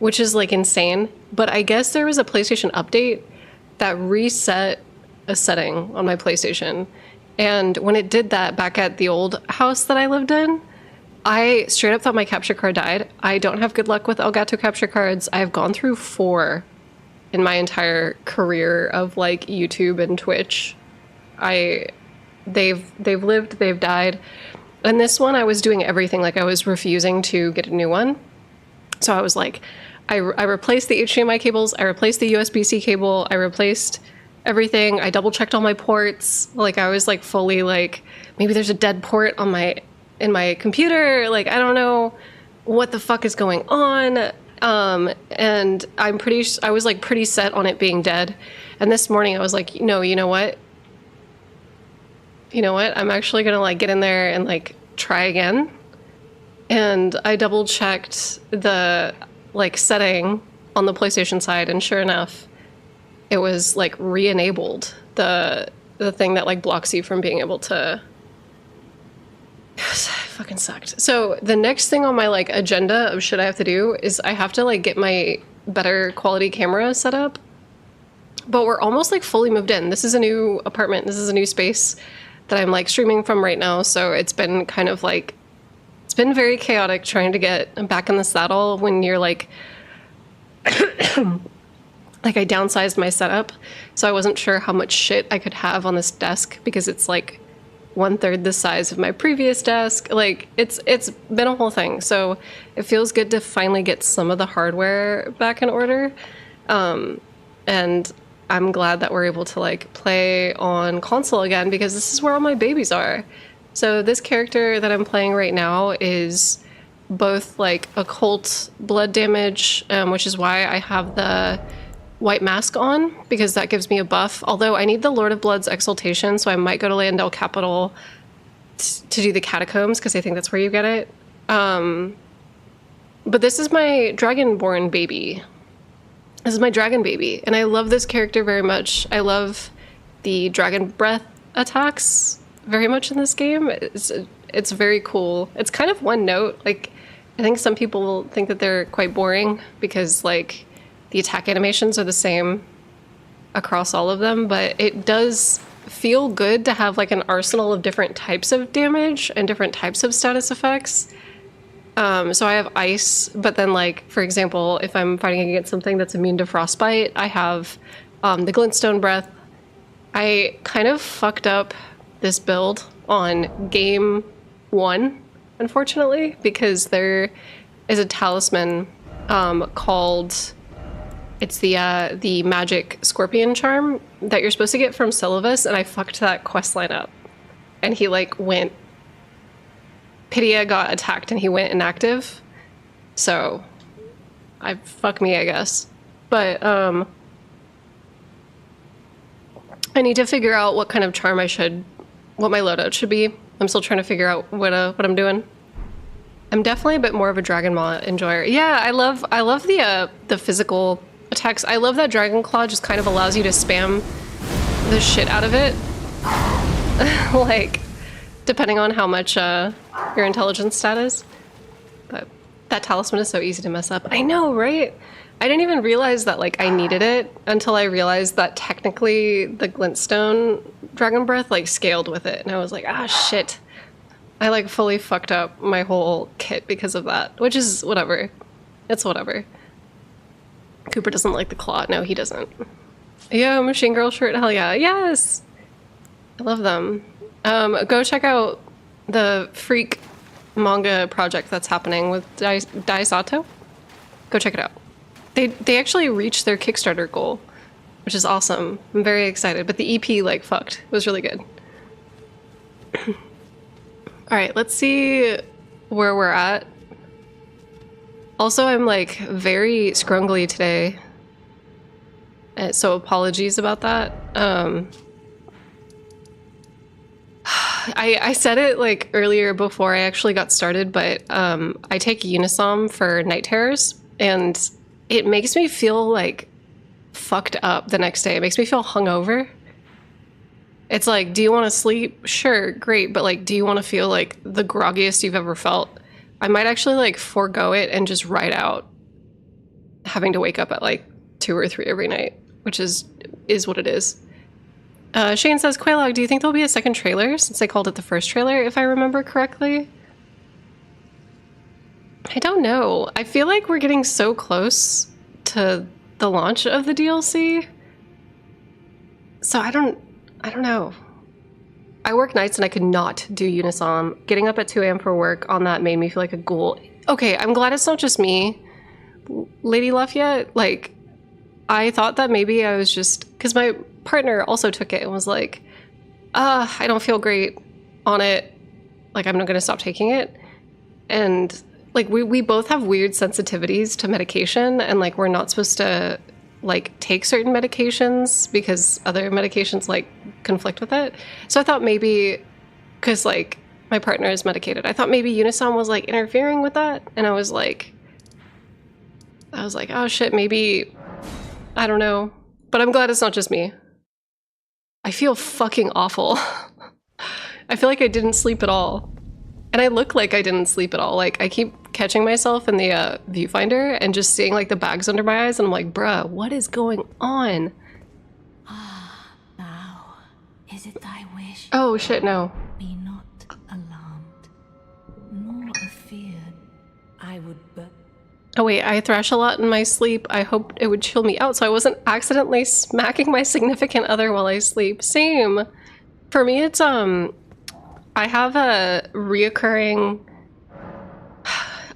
which is like insane. But I guess there was a PlayStation update that reset a setting on my PlayStation. And when it did that back at the old house that I lived in, I straight up thought my capture card died. I don't have good luck with Elgato capture cards. I've gone through 4 in my entire career of like YouTube and Twitch. They've lived, they've died. And this one I was doing everything, like I was refusing to get a new one. So I was like, I replaced the HDMI cables, I replaced the USB-C cable, I replaced everything. I double checked all my ports. Like I was like fully like, maybe there's a dead port on in my computer. Like I don't know what the fuck is going on. And I was like pretty set on it being dead. And this morning I was like, no, you know what? I'm actually gonna like get in there and like try again. And I double checked the like setting on the PlayStation side, and sure enough, it was like re-enabled, the thing that like blocks you from being able to. It fucking sucked. So the next thing on my like agenda of shit I have to do is I have to like get my better quality camera set up. But we're almost like fully moved in. This is a new apartment. This is a new space that I'm like streaming from right now. So it's been kind of like, it's been very chaotic trying to get back in the saddle when you're like, like I downsized my setup. So I wasn't sure how much shit I could have on this desk because it's like 1/3 the size of my previous desk. Like it's been a whole thing. So it feels good to finally get some of the hardware back in order. And I'm glad that we're able to like play on console again because this is where all my babies are. So this character that I'm playing right now is both like occult blood damage, which is why I have the white mask on, because that gives me a buff. Although I need the Lord of Blood's exaltation, so I might go to Landell Capital to do the catacombs, because I think that's where you get it. But this is my dragonborn baby. This is my dragon baby, and I love this character very much. I love the dragon breath attacks very much in this game. It's very cool. It's kind of one note. Like, I think some people will think that they're quite boring because like the attack animations are the same across all of them, but it does feel good to have like an arsenal of different types of damage and different types of status effects. So I have ice, but then like, for example, if I'm fighting against something that's immune to frostbite, I have the glintstone breath. I kind of fucked up this build on game 1, unfortunately, because there is a talisman called, it's the magic scorpion charm that you're supposed to get from Sylvanas, and I fucked that quest line up. And he like went, Pitia got attacked and he went inactive. So fuck me, I guess. But I need to figure out what kind of charm what my loadout should be. I'm still trying to figure out what I'm doing. I'm definitely a bit more of a Dragon Maw enjoyer. Yeah, I love the physical attacks. I love that Dragon Claw just kind of allows you to spam the shit out of it. Like, depending on how much your intelligence stat is. But that talisman is so easy to mess up. I know, right? I didn't even realize that like I needed it until I realized that technically the glintstone dragon breath like scaled with it, and I was like, ah, shit. I like fully fucked up my whole kit because of that, which is whatever. It's whatever. Cooper doesn't like the claw. No, he doesn't. Yo, Machine Girl shirt, hell yeah. Yes! I love them. Go check out the Freak manga project that's happening with Daisato. Go check it out. They actually reached their Kickstarter goal, which is awesome. I'm very excited, but the EP like fucked. It was really good. All right, let's see where we're at. Also, I'm like very scrungly today, so apologies about that. I said it like earlier before I actually got started, but I take Unisom for night terrors, and it makes me feel like fucked up the next day. It makes me feel hungover. It's like, do you want to sleep? Sure, great, but like, do you want to feel like the groggiest you've ever felt? I might actually like forego it and just ride out having to wake up at like 2 or 3 every night, which is what it is. Shane says, Quaylog, do you think there'll be a second trailer since they called it the first trailer, if I remember correctly? I don't know. I feel like we're getting so close to the launch of the DLC. So I don't know. I work nights and I could not do Unisom. Getting up at 2 a.m. for work on that made me feel like a ghoul. Okay, I'm glad it's not just me, Lady Lafayette. Like, I thought that maybe I was just... Because my partner also took it and was like, I don't feel great on it. Like, I'm not going to stop taking it. And, like, we both have weird sensitivities to medication, and, like, we're not supposed to, like, take certain medications because other medications, like, conflict with it. So I thought maybe, because, like, my partner is medicated, I thought maybe Unisom was, like, interfering with that. And I was like, oh, shit, maybe... I don't know. But I'm glad it's not just me. I feel fucking awful. I feel like I didn't sleep at all. And I look like I didn't sleep at all. Like, I keep catching myself in the viewfinder and just seeing, like, the bags under my eyes, and I'm like, bruh, what is going on? Ah, now, is it thy wish? Oh, shit, no. Be not alarmed, nor afeared. I would but... Oh wait, I thrash a lot in my sleep. I hoped it would chill me out so I wasn't accidentally smacking my significant other while I sleep. Same. For me, it's, I have a reoccurring...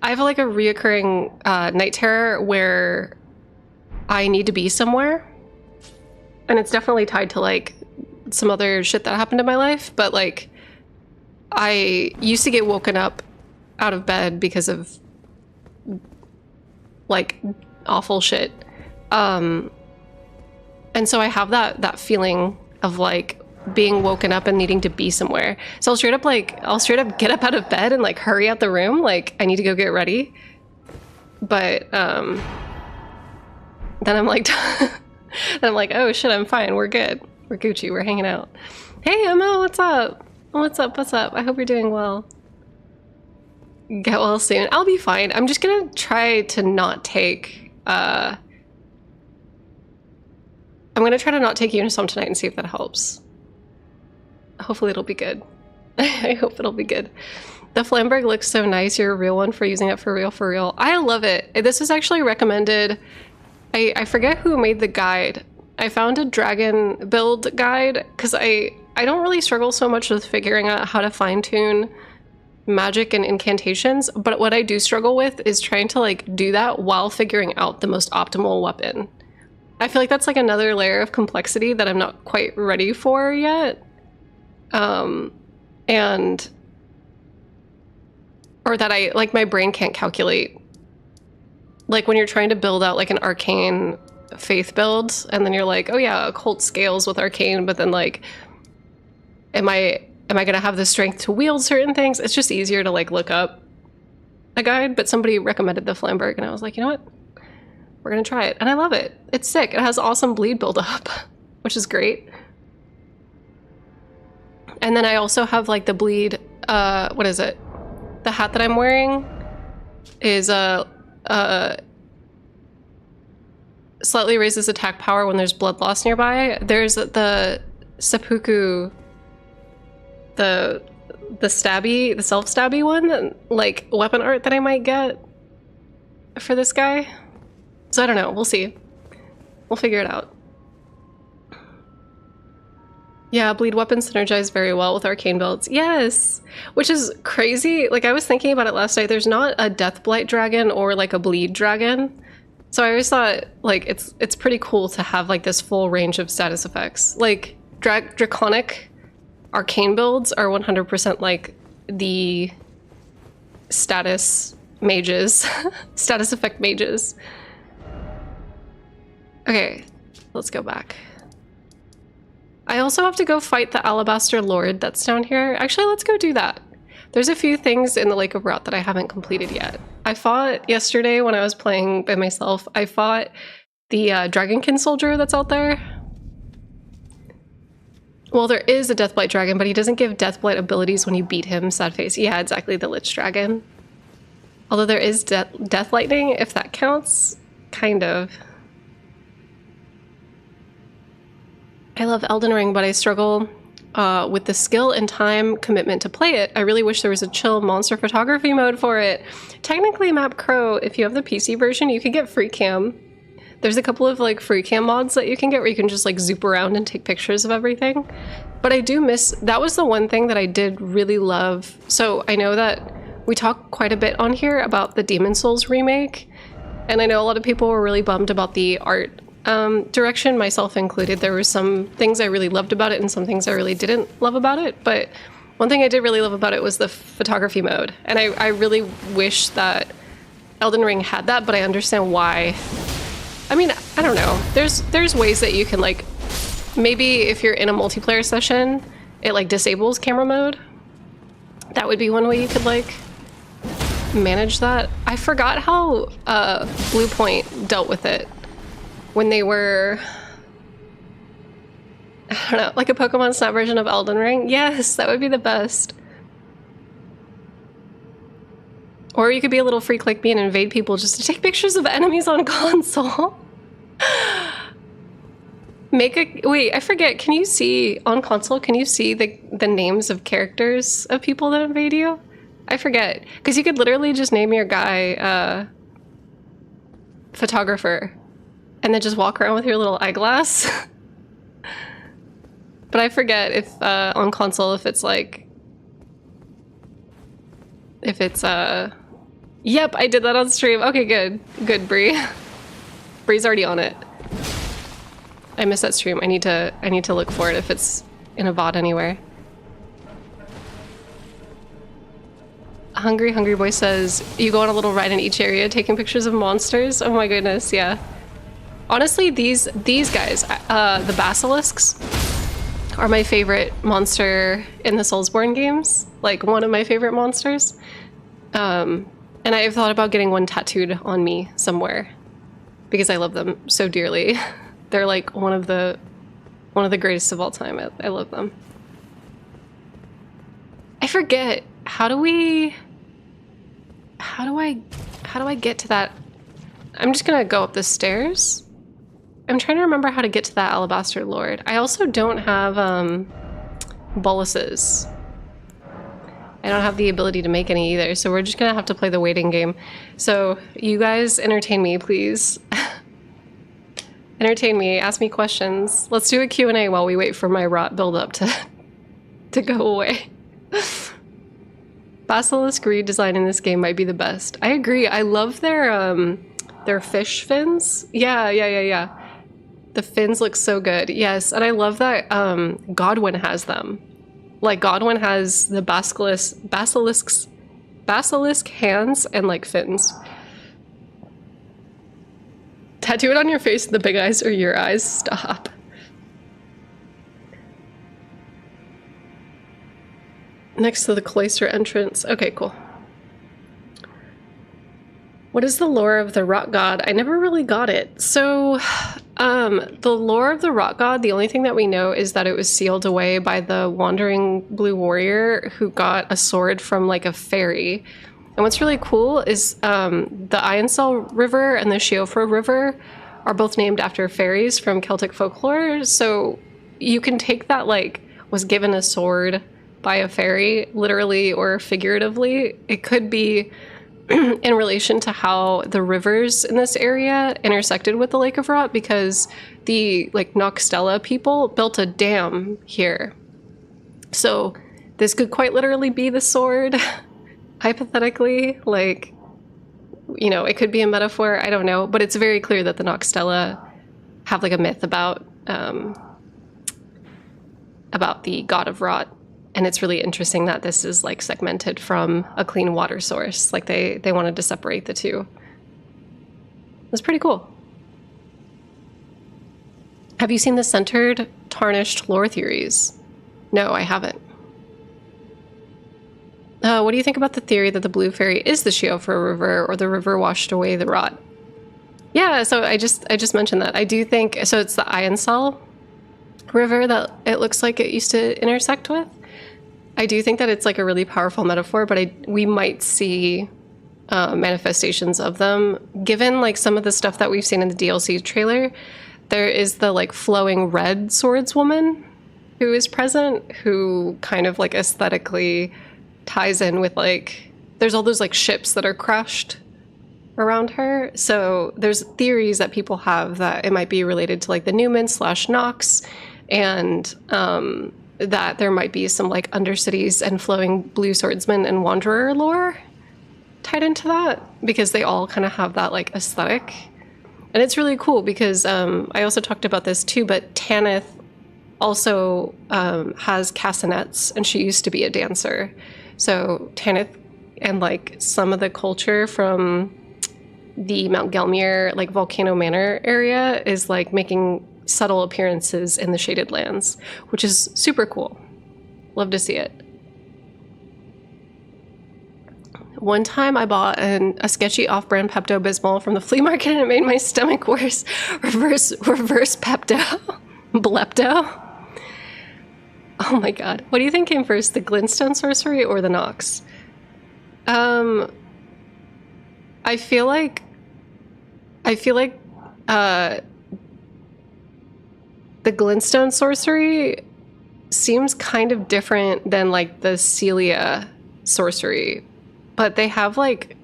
I have like a reoccurring night terror where I need to be somewhere. and it's definitely tied to like some other shit that happened in my life, but like I used to get woken up out of bed because of like awful shit. And so I have that feeling of like being woken up and needing to be somewhere. So I'll straight up get up out of bed and like hurry out the room, like I need to go get ready. But then I'm like oh shit, I'm fine, we're good, we're Gucci, we're hanging out. Hey Emma, what's up? What's up? I hope you're doing well. Get well soon. I'll be fine. I'm just gonna try to not take I'm gonna try to not take Unisom tonight and see if that helps. Hopefully it'll be good. I hope it'll be good. The Flamberg looks so nice. You're a real one for using it for real. I love it. This was actually recommended. I forget who made the guide. I found a dragon build guide because I don't really struggle so much with figuring out how to fine-tune magic and incantations, but what I do struggle with is trying to like do that while figuring out the most optimal weapon. I feel like that's like another layer of complexity that I'm not quite ready for yet. Or that I like my brain can't calculate. Like when you're trying to build out like an arcane faith build and then you're like, oh yeah, occult scales with arcane, but then like am I gonna have the strength to wield certain things? It's just easier to like look up a guide, but somebody recommended the Flamberg and I was like, you know what? We're gonna try it. And I love it. It's sick. It has awesome bleed buildup, which is great. And then I also have like the bleed, what is it? The hat that I'm wearing is slightly raises attack power when there's blood loss nearby. There's the seppuku, the stabby, the self-stabby one, like weapon art that I might get for this guy. So I don't know, we'll see. We'll figure it out. Yeah, bleed weapons synergize very well with arcane builds. Yes! Which is crazy. Like, I was thinking about it last night. There's not a Deathblight dragon or, like, a bleed dragon. So I always thought, like, it's pretty cool to have, like, this full range of status effects. Like, draconic arcane builds are 100%, like, the status mages. Status effect mages. Okay, let's go back. I also have to go fight the Alabaster Lord that's down here. Actually, let's go do that. There's a few things in the Lake of Rot that I haven't completed yet. I fought yesterday when I was playing by myself. I fought the Dragonkin soldier that's out there. Well, there is a Deathblight dragon, but he doesn't give Deathblight abilities when you beat him, sad face. Yeah, exactly, the Lich dragon. Although there is Death Lightning, if that counts, kind of. I love Elden Ring, but I struggle with the skill and time commitment to play it. I really wish there was a chill monster photography mode for it. Technically, Map Crow, if you have the PC version, you could get free cam. There's a couple of like free cam mods that you can get where you can just like zoop around and take pictures of everything. But I do miss, that was the one thing that I did really love. So I know that we talk quite a bit on here about the Demon's Souls remake, and I know a lot of people were really bummed about the art direction, myself included. There were some things I really loved about it and some things I really didn't love about it, but one thing I did really love about it was the photography mode, and I really wish that Elden Ring had that, but I understand why. I mean, I don't know. There's ways that you can, like, maybe if you're in a multiplayer session, it like disables camera mode. That would be one way you could like manage that. I forgot how Blue Point dealt with it when they were, I don't know, like a Pokemon Snap version of Elden Ring. Yes, that would be the best. Or you could be a little freak like me and invade people just to take pictures of enemies on console. Wait, I forget, can you see, on console, can you see the names of characters of people that invade you? I forget, because you could literally just name your guy, photographer, and then just walk around with your little eyeglass. But I forget if, on console, if it's like, if it's, yep, I did that on stream. Okay, good. Good, Bree. Bree's already on it. I missed that stream. I need to look for it if it's in a VOD anywhere. Hungry Boy says, you go on a little ride in each area taking pictures of monsters? Oh my goodness, yeah. Honestly, these guys, the basilisks, are my favorite monster in the Soulsborne games. Like, one of my favorite monsters. And I've thought about getting one tattooed on me somewhere because I love them so dearly. They're like one of the greatest of all time. I love them. I forget, how do I get to that? I'm just gonna go up the stairs. I'm trying to remember how to get to that Alabaster Lord. I also don't have boluses. I don't have the ability to make any either, so we're just gonna have to play the waiting game. So you guys entertain me, please. Entertain me, ask me questions. Let's do a Q&A while we wait for my rot buildup to go away. Basilisk redesign in this game might be the best. I agree. I love their fish fins. Yeah. The fins look so good. Yes, and I love that Godwin has them. Like, Godwin has the basilisk hands and like fins. Tattoo it on your face, the big eyes or your eyes. Stop. Next to the cloister entrance. Okay, cool. What is the lore of the rock god? I never really got it. So, the lore of the rock god, the only thing that we know is that it was sealed away by the wandering blue warrior who got a sword from like a fairy. And what's really cool is the Ionsel River and the Shiofra River are both named after fairies from Celtic folklore. So you can take that, like, was given a sword by a fairy, literally or figuratively. It could be in relation to how the rivers in this area intersected with the Lake of Rot, because the like Noxtella people built a dam here. So this could quite literally be the sword, hypothetically. Like, you know, it could be a metaphor, I don't know, but it's very clear that the Noxtella have like a myth about the god of Rot. And it's really interesting that this is like segmented from a clean water source. Like they wanted to separate the two. It's pretty cool. Have you seen the centered tarnished lore theories? No, I haven't. What do you think about the theory that the blue fairy is the Shiofra River, or the river washed away the Rot? Yeah, so I just mentioned that. I do think, so it's the Ionsel River that it looks like it used to intersect with. I do think that it's like a really powerful metaphor, but we might see manifestations of them. Given like some of the stuff that we've seen in the DLC trailer, there is the like flowing red swordswoman who is present, who kind of like aesthetically ties in with like, there's all those like ships that are crushed around her. So there's theories that people have that it might be related to like the Newman / Nox, and that there might be some like Undercities and flowing blue swordsman and wanderer lore tied into that, because they all kind of have that like aesthetic. And it's really cool because I also talked about this too, but Tanith also has castanets, and she used to be a dancer. So Tanith and like some of the culture from the Mount Gelmir, like Volcano Manor area, is like making subtle appearances in the Shaded Lands, which is super cool. Love to see it. One time I bought a sketchy off-brand Pepto-Bismol from the flea market, and it made my stomach worse. Reverse Pepto. Blepto. Oh my god. What do you think came first, the Glintstone sorcery or the Nox? I feel like the Glintstone sorcery seems kind of different than like the Celia sorcery, but they have like,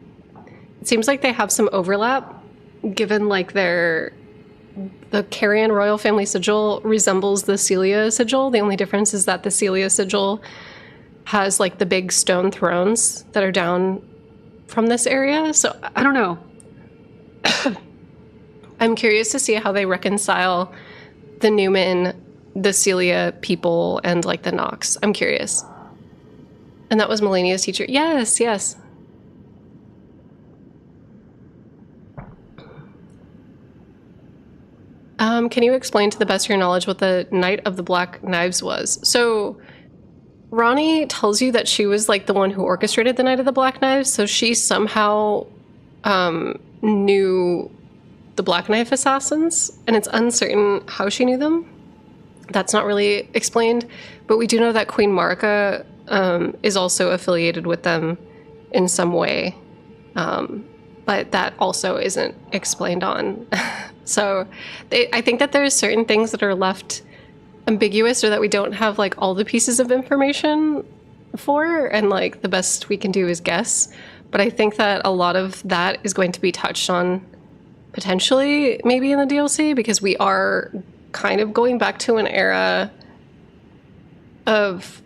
it seems like they have some overlap, given like the Carrion royal family sigil resembles the Celia sigil. The only difference is that the Celia sigil has like the big stone thrones that are down from this area. So I don't know. I'm curious to see how they reconcile the Newman, the Celia people, and like the Knox. I'm curious. And that was Melania's teacher. Yes, yes. Can you explain to the best of your knowledge what the Night of the Black Knives was? So Ronnie tells you that she was like the one who orchestrated the Night of the Black Knives, so she somehow knew the Black Knife assassins, and it's uncertain how she knew them. That's not really explained, but we do know that Queen Marika is also affiliated with them in some way, but that also isn't explained on. So I think that there's certain things that are left ambiguous, or that we don't have like all the pieces of information for, and like the best we can do is guess. But I think that a lot of that is going to be touched on potentially maybe in the DLC, because we are kind of going back to an era of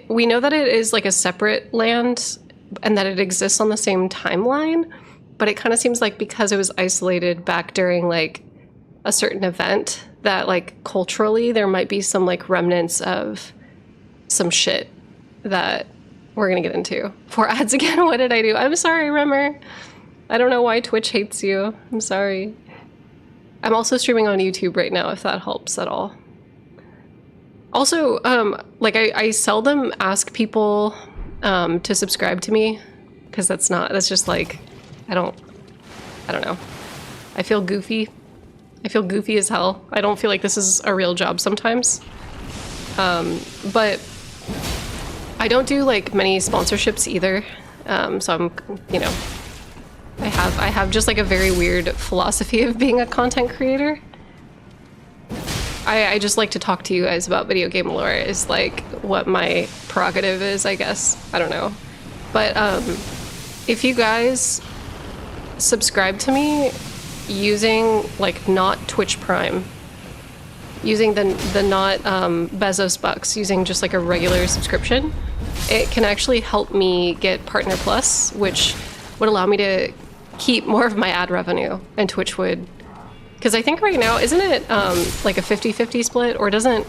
we know that it is like a separate land and that it exists on the same timeline, but it kind of seems like because it was isolated back during like a certain event, that like culturally there might be some like remnants of some shit that we're gonna get into. 4 ads again. What did I do? I'm sorry, Rimmer. I don't know why Twitch hates you. I'm sorry. I'm also streaming on YouTube right now, if that helps at all. Also, I seldom ask people to subscribe to me, because that's just like, I don't know. I feel goofy. I feel goofy as hell. I don't feel like this is a real job sometimes. But I don't do like many sponsorships either. So I'm, you know, I have just like a very weird philosophy of being a content creator. I just like to talk to you guys about video game lore is like what my prerogative is, I guess. I don't know. But if you guys subscribe to me using like not Twitch Prime, using the not Bezos bucks, using just like a regular subscription, it can actually help me get Partner Plus, which would allow me to keep more of my ad revenue, and Twitch would, because I think right now, isn't it like a 50-50 split, or doesn't...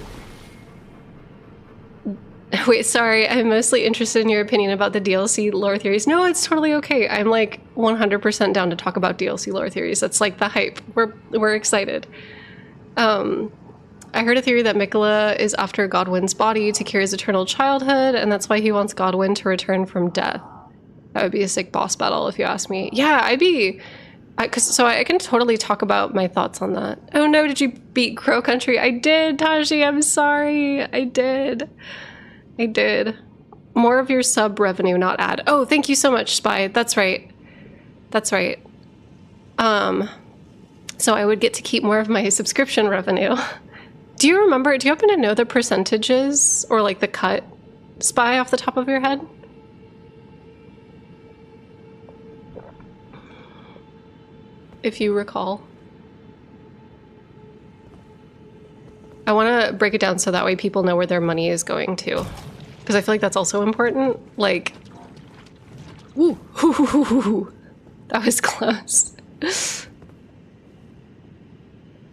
Wait, sorry, I'm mostly interested in your opinion about the DLC lore theories. No, it's totally okay. I'm like 100% down to talk about DLC lore theories. That's like the hype. We're excited. I heard a theory that Mikola is after Godwin's body to cure his eternal childhood, and that's why he wants Godwin to return from death. That would be a sick boss battle, if you ask me. Yeah, so I can totally talk about my thoughts on that. Oh no, did you beat Crow Country? I did, Taji, I'm sorry. I did. More of your sub revenue, not ad. Oh, thank you so much, Spy. That's right. So I would get to keep more of my subscription revenue. Do you happen to know the percentages, or like the cut, Spy, off the top of your head? If you recall. I want to break it down so that way people know where their money is going to. Because I feel like that's also important. Like, ooh, that was close.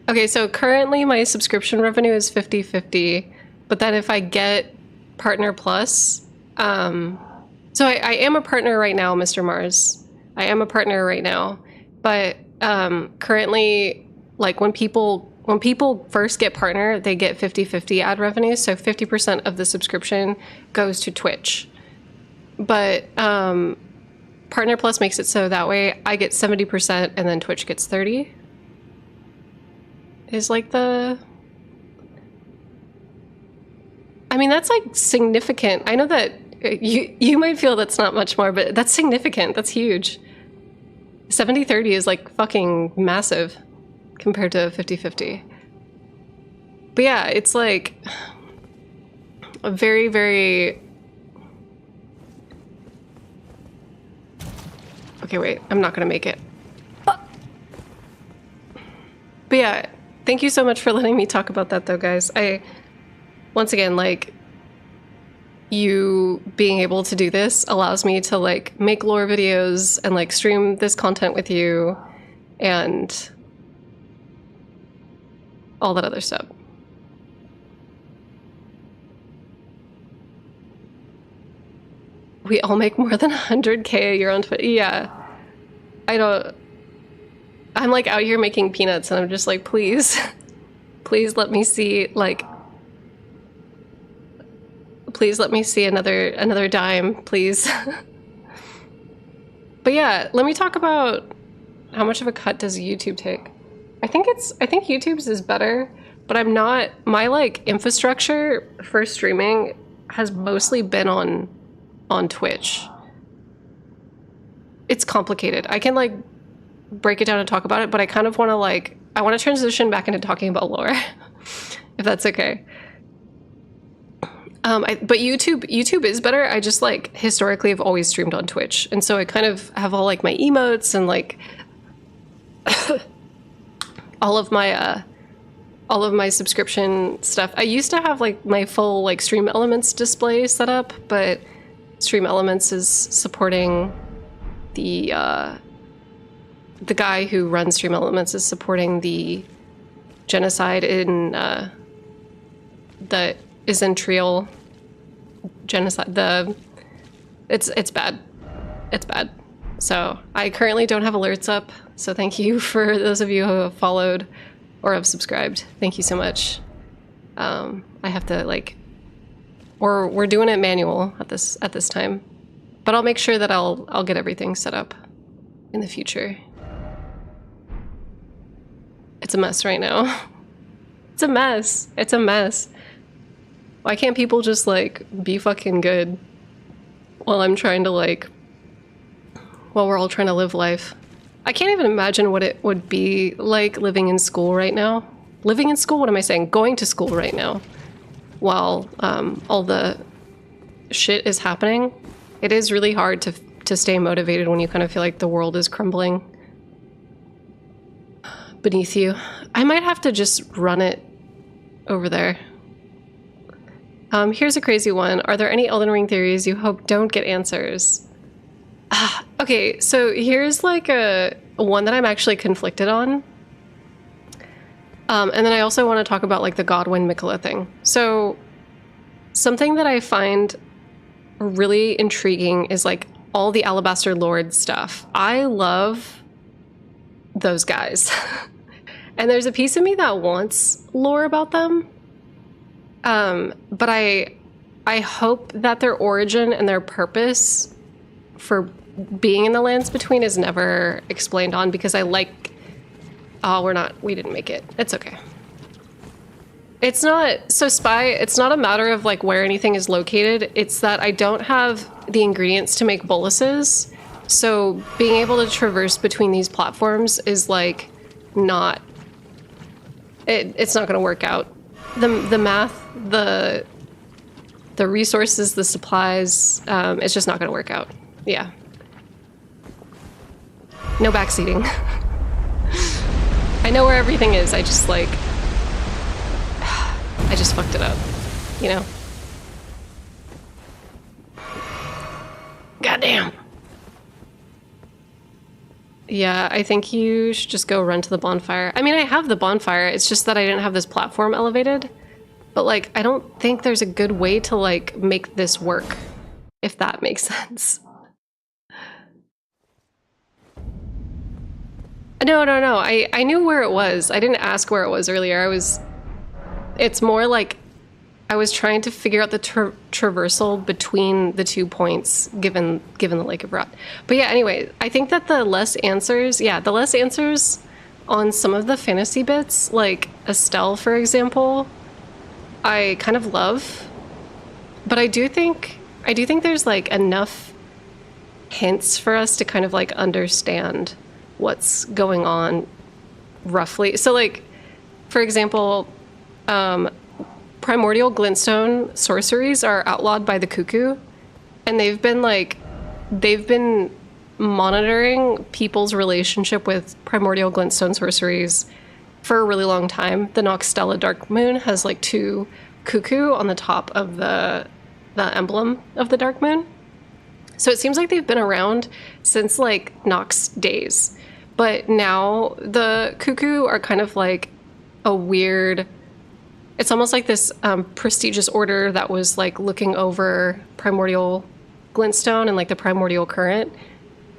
Okay, so currently my subscription revenue is 50-50, but then if I get Partner Plus, so I am a partner right now, Mr. Mars. I am a partner right now, but currently, like when people first get partner, they get 50-50 ad revenue, so 50% of the subscription goes to Twitch. But Partner Plus makes it so that way I get 70% and then Twitch gets 30%. Is like the... I mean, that's like significant. I know that you might feel that's not much more, but that's significant. That's huge. 70-30 is like fucking massive compared to 50-50. But yeah, it's like a very, very... Okay, wait, I'm not gonna make it. But yeah, thank you so much for letting me talk about that though, guys. Once again, like, you being able to do this allows me to like make lore videos and like stream this content with you, and all that other stuff. We all make more than 100K a year on Twitch. Yeah. I'm like out here making peanuts and I'm just like, please, please let me see, like, please let me see another dime, please. But yeah, let me talk about how much of a cut does YouTube take. I think YouTube's is better, but I'm not, my like infrastructure for streaming has mostly been on Twitch. It's complicated. I can like break it down and talk about it, but I kind of want to like, I want to transition back into talking about lore, if that's okay. But YouTube is better. I just like historically have always streamed on Twitch, and so I kind of have all like my emotes and like all of my subscription stuff. I used to have like my full like Stream Elements display set up, but Stream Elements is supporting the guy who runs Stream Elements is supporting the genocide in that is in Triel genocide. It's bad. It's bad. So I currently don't have alerts up. So thank you for those of you who have followed or have subscribed. Thank you so much. I have to like, we're doing it manual at this time, but I'll make sure that I'll get everything set up in the future. It's a mess right now. It's a mess. It's a mess. Why can't people just like be fucking good while I'm trying to like, while we're all trying to live life? I can't even imagine what it would be like living in school right now. Living in school, what am I saying? Going to school right now while all the shit is happening. It is really hard to stay motivated when you kind of feel like the world is crumbling beneath you. I might have to just run it over there. Here's a crazy one. Are there any Elden Ring theories you hope don't get answers? Okay, so here's like a one that I'm actually conflicted on. And then I also want to talk about like the Godwin Mikola thing. So something that I find really intriguing is like all the Alabaster Lord stuff. I love those guys. And there's a piece of me that wants lore about them. But I hope that their origin and their purpose for being in the lands between is never explained on, because I like, we didn't make it. It's okay. It's not, so Spy, it's not a matter of like where anything is located. It's that I don't have the ingredients to make boluses. So being able to traverse between these platforms is like not, it's not going to work out. The math, the resources, the supplies, it's just not going to work out. Yeah. No backseating. I know where everything is. I just like, I just fucked it up, you know? Goddamn. Yeah, I think you should just go run to the bonfire. I mean, I have the bonfire. It's just that I didn't have this platform elevated. But, like, I don't think there's a good way to, like, make this work, if that makes sense. No. I knew where it was. I didn't ask where it was earlier. It's more like I was trying to figure out the traversal between the 2 points given the Lake of Rot. But yeah, anyway, I think that the less answers on some of the fantasy bits, like Estelle, for example, I kind of love. But I do think there's like enough hints for us to kind of like understand what's going on roughly. So like, for example, primordial glintstone sorceries are outlawed by the Cuckoo, and they've been monitoring people's relationship with primordial glintstone sorceries for a really long time. The Nox Stella Dark Moon has like 2 Cuckoo on the top of the emblem of the Dark Moon. So it seems like they've been around since like Nox days. But now the Cuckoo are kind of like a weird... It's almost like this prestigious order that was like looking over primordial glintstone and like the primordial current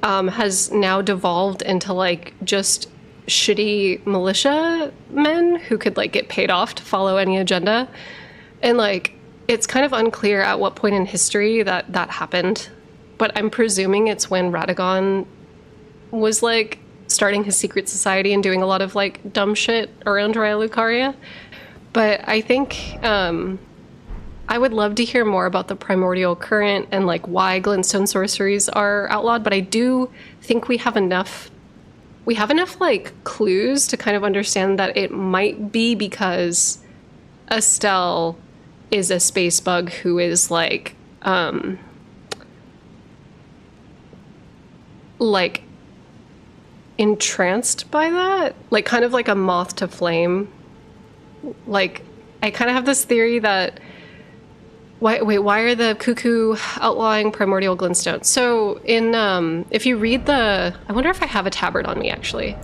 has now devolved into like just shitty militia men who could like get paid off to follow any agenda. And like, it's kind of unclear at what point in history that happened, but I'm presuming it's when Radagon was like starting his secret society and doing a lot of like dumb shit around Raya Lucaria. But I think I would love to hear more about the primordial current and like why glintstone sorceries are outlawed. But I do think we have enough like clues to kind of understand that it might be because Estelle is a space bug who is like entranced by that, like kind of like a moth to flame. Like, I kind of have this theory that why are the cuckoo outlawing primordial glintstone? So in if you read I wonder if I have a tabard on me actually.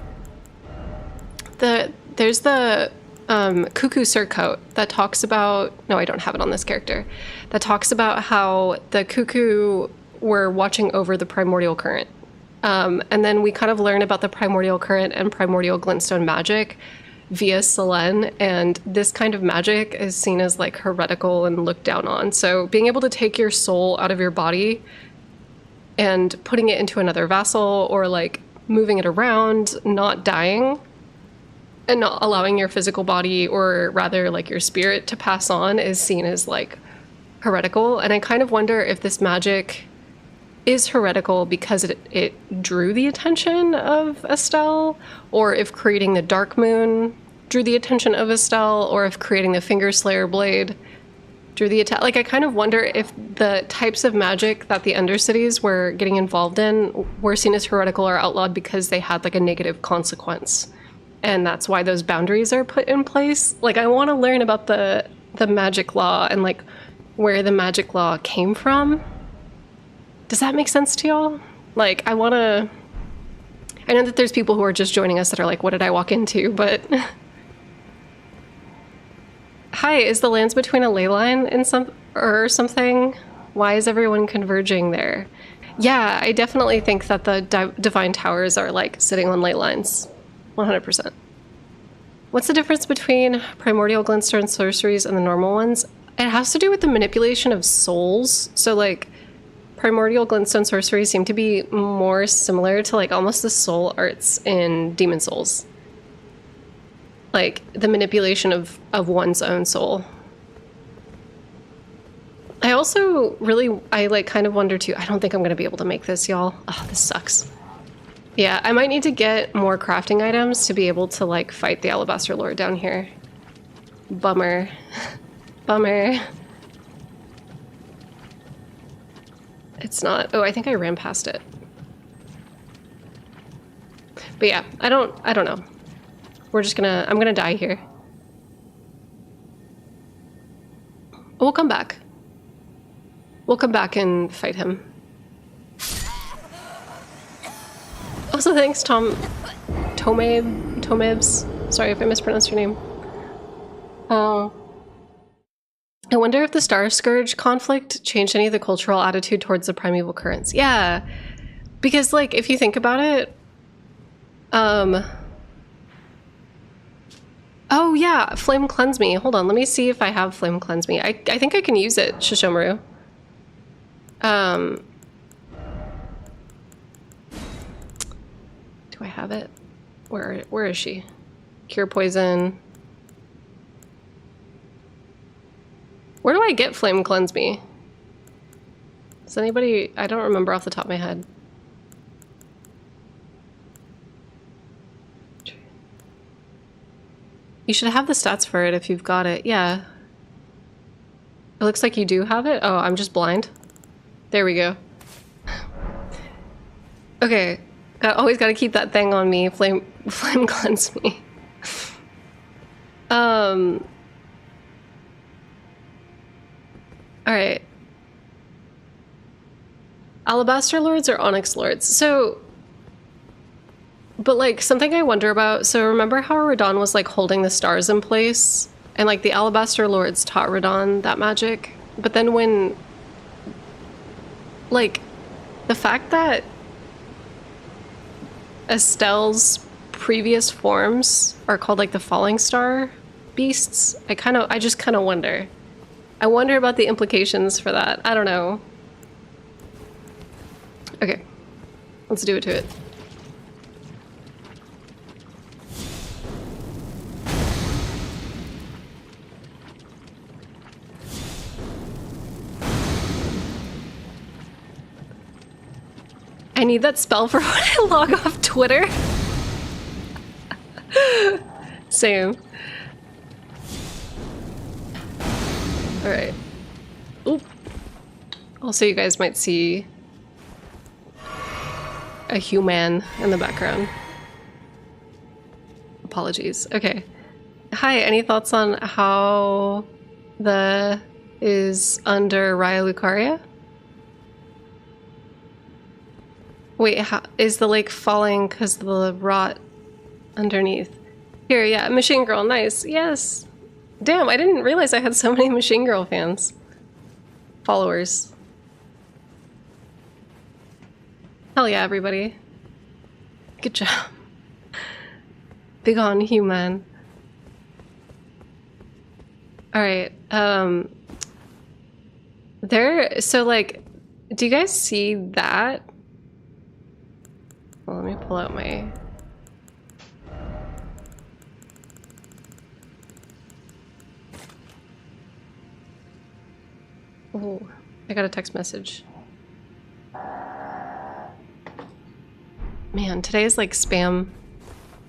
There's the cuckoo surcoat that talks about, no, I don't have it on this character, that talks about how the cuckoo were watching over the primordial current. And then we kind of learn about the primordial current and primordial glintstone magic via Selene, and this kind of magic is seen as like heretical and looked down on. So being able to take your soul out of your body and putting it into another vessel or like moving it around, not dying, and not allowing your physical body, or rather like your spirit, to pass on is seen as like heretical. And I kind of wonder if this magic is heretical because it drew the attention of Estelle, or if creating the Dark Moon drew the attention of Estelle, or if creating the Finger Slayer blade drew the attack. Like, I kind of wonder if the types of magic that the Undercities were getting involved in were seen as heretical or outlawed because they had like a negative consequence. And that's why those boundaries are put in place. Like, I want to learn about the magic law and like where the magic law came from. Does that make sense to y'all? Like, I know that there's people who are just joining us that are like, what did I walk into? But hi, is the lands between a ley line and something? Why is everyone converging there? Yeah, I definitely think that the divine towers are like sitting on ley lines. 100%. What's the difference between primordial glintstone sorceries and the normal ones? It has to do with the manipulation of souls. So like, primordial glintstone sorceries seem to be more similar to like almost the soul arts in Demon Souls. Like the manipulation of one's own soul. I also I like kind of wonder too, I don't think I'm gonna be able to make this, y'all. Oh, this sucks. Yeah, I might need to get more crafting items to be able to like fight the Alabaster Lord down here. Bummer. Bummer. It's not. Oh, I think I ran past it. But yeah, I don't know. I'm gonna die here. We'll come back. We'll come back and fight him. Also, thanks, Tomebs. Sorry if I mispronounced your name. I wonder if the Star Scourge conflict changed any of the cultural attitude towards the primeval currents. Yeah, because like if you think about it, oh yeah, Flame Cleanse Me. Hold on, let me see if I have Flame Cleanse Me. I think I can use it, Shishomaru. Do I have it? Where is she? Cure Poison. Where do I get Flame Cleanse Me? Does anybody... I don't remember off the top of my head. You should have the stats for it if you've got it. Yeah. It looks like you do have it. Oh, I'm just blind. There we go. Okay. Always gotta keep that thing on me. Flame Cleanse Me. Alright. Alabaster Lords or Onyx Lords? So, But like something I wonder about, so remember how Radon was like holding the stars in place? And like the Alabaster Lords taught Radon that magic? But then when, like, the fact that Estelle's previous forms are called like the Falling Star beasts, I just kind of wonder. I wonder about the implications for that. I don't know. Okay, let's do it to it. I need that spell for when I log off Twitter. Same. Alright. Oop. Also, you guys might see a human in the background. Apologies. Okay. Hi, any thoughts on how the is under Raya Lucaria? Wait, how, is the lake falling because of the rot underneath? Here, yeah, Machine Girl, nice, yes. Damn, I didn't realize I had so many Machine Girl fans. Followers. Hell yeah, everybody. Good job. Big on human. Alright, so like, do you guys see that? Well, let me pull out my... Oh, I got a text message. Man, today is like spam.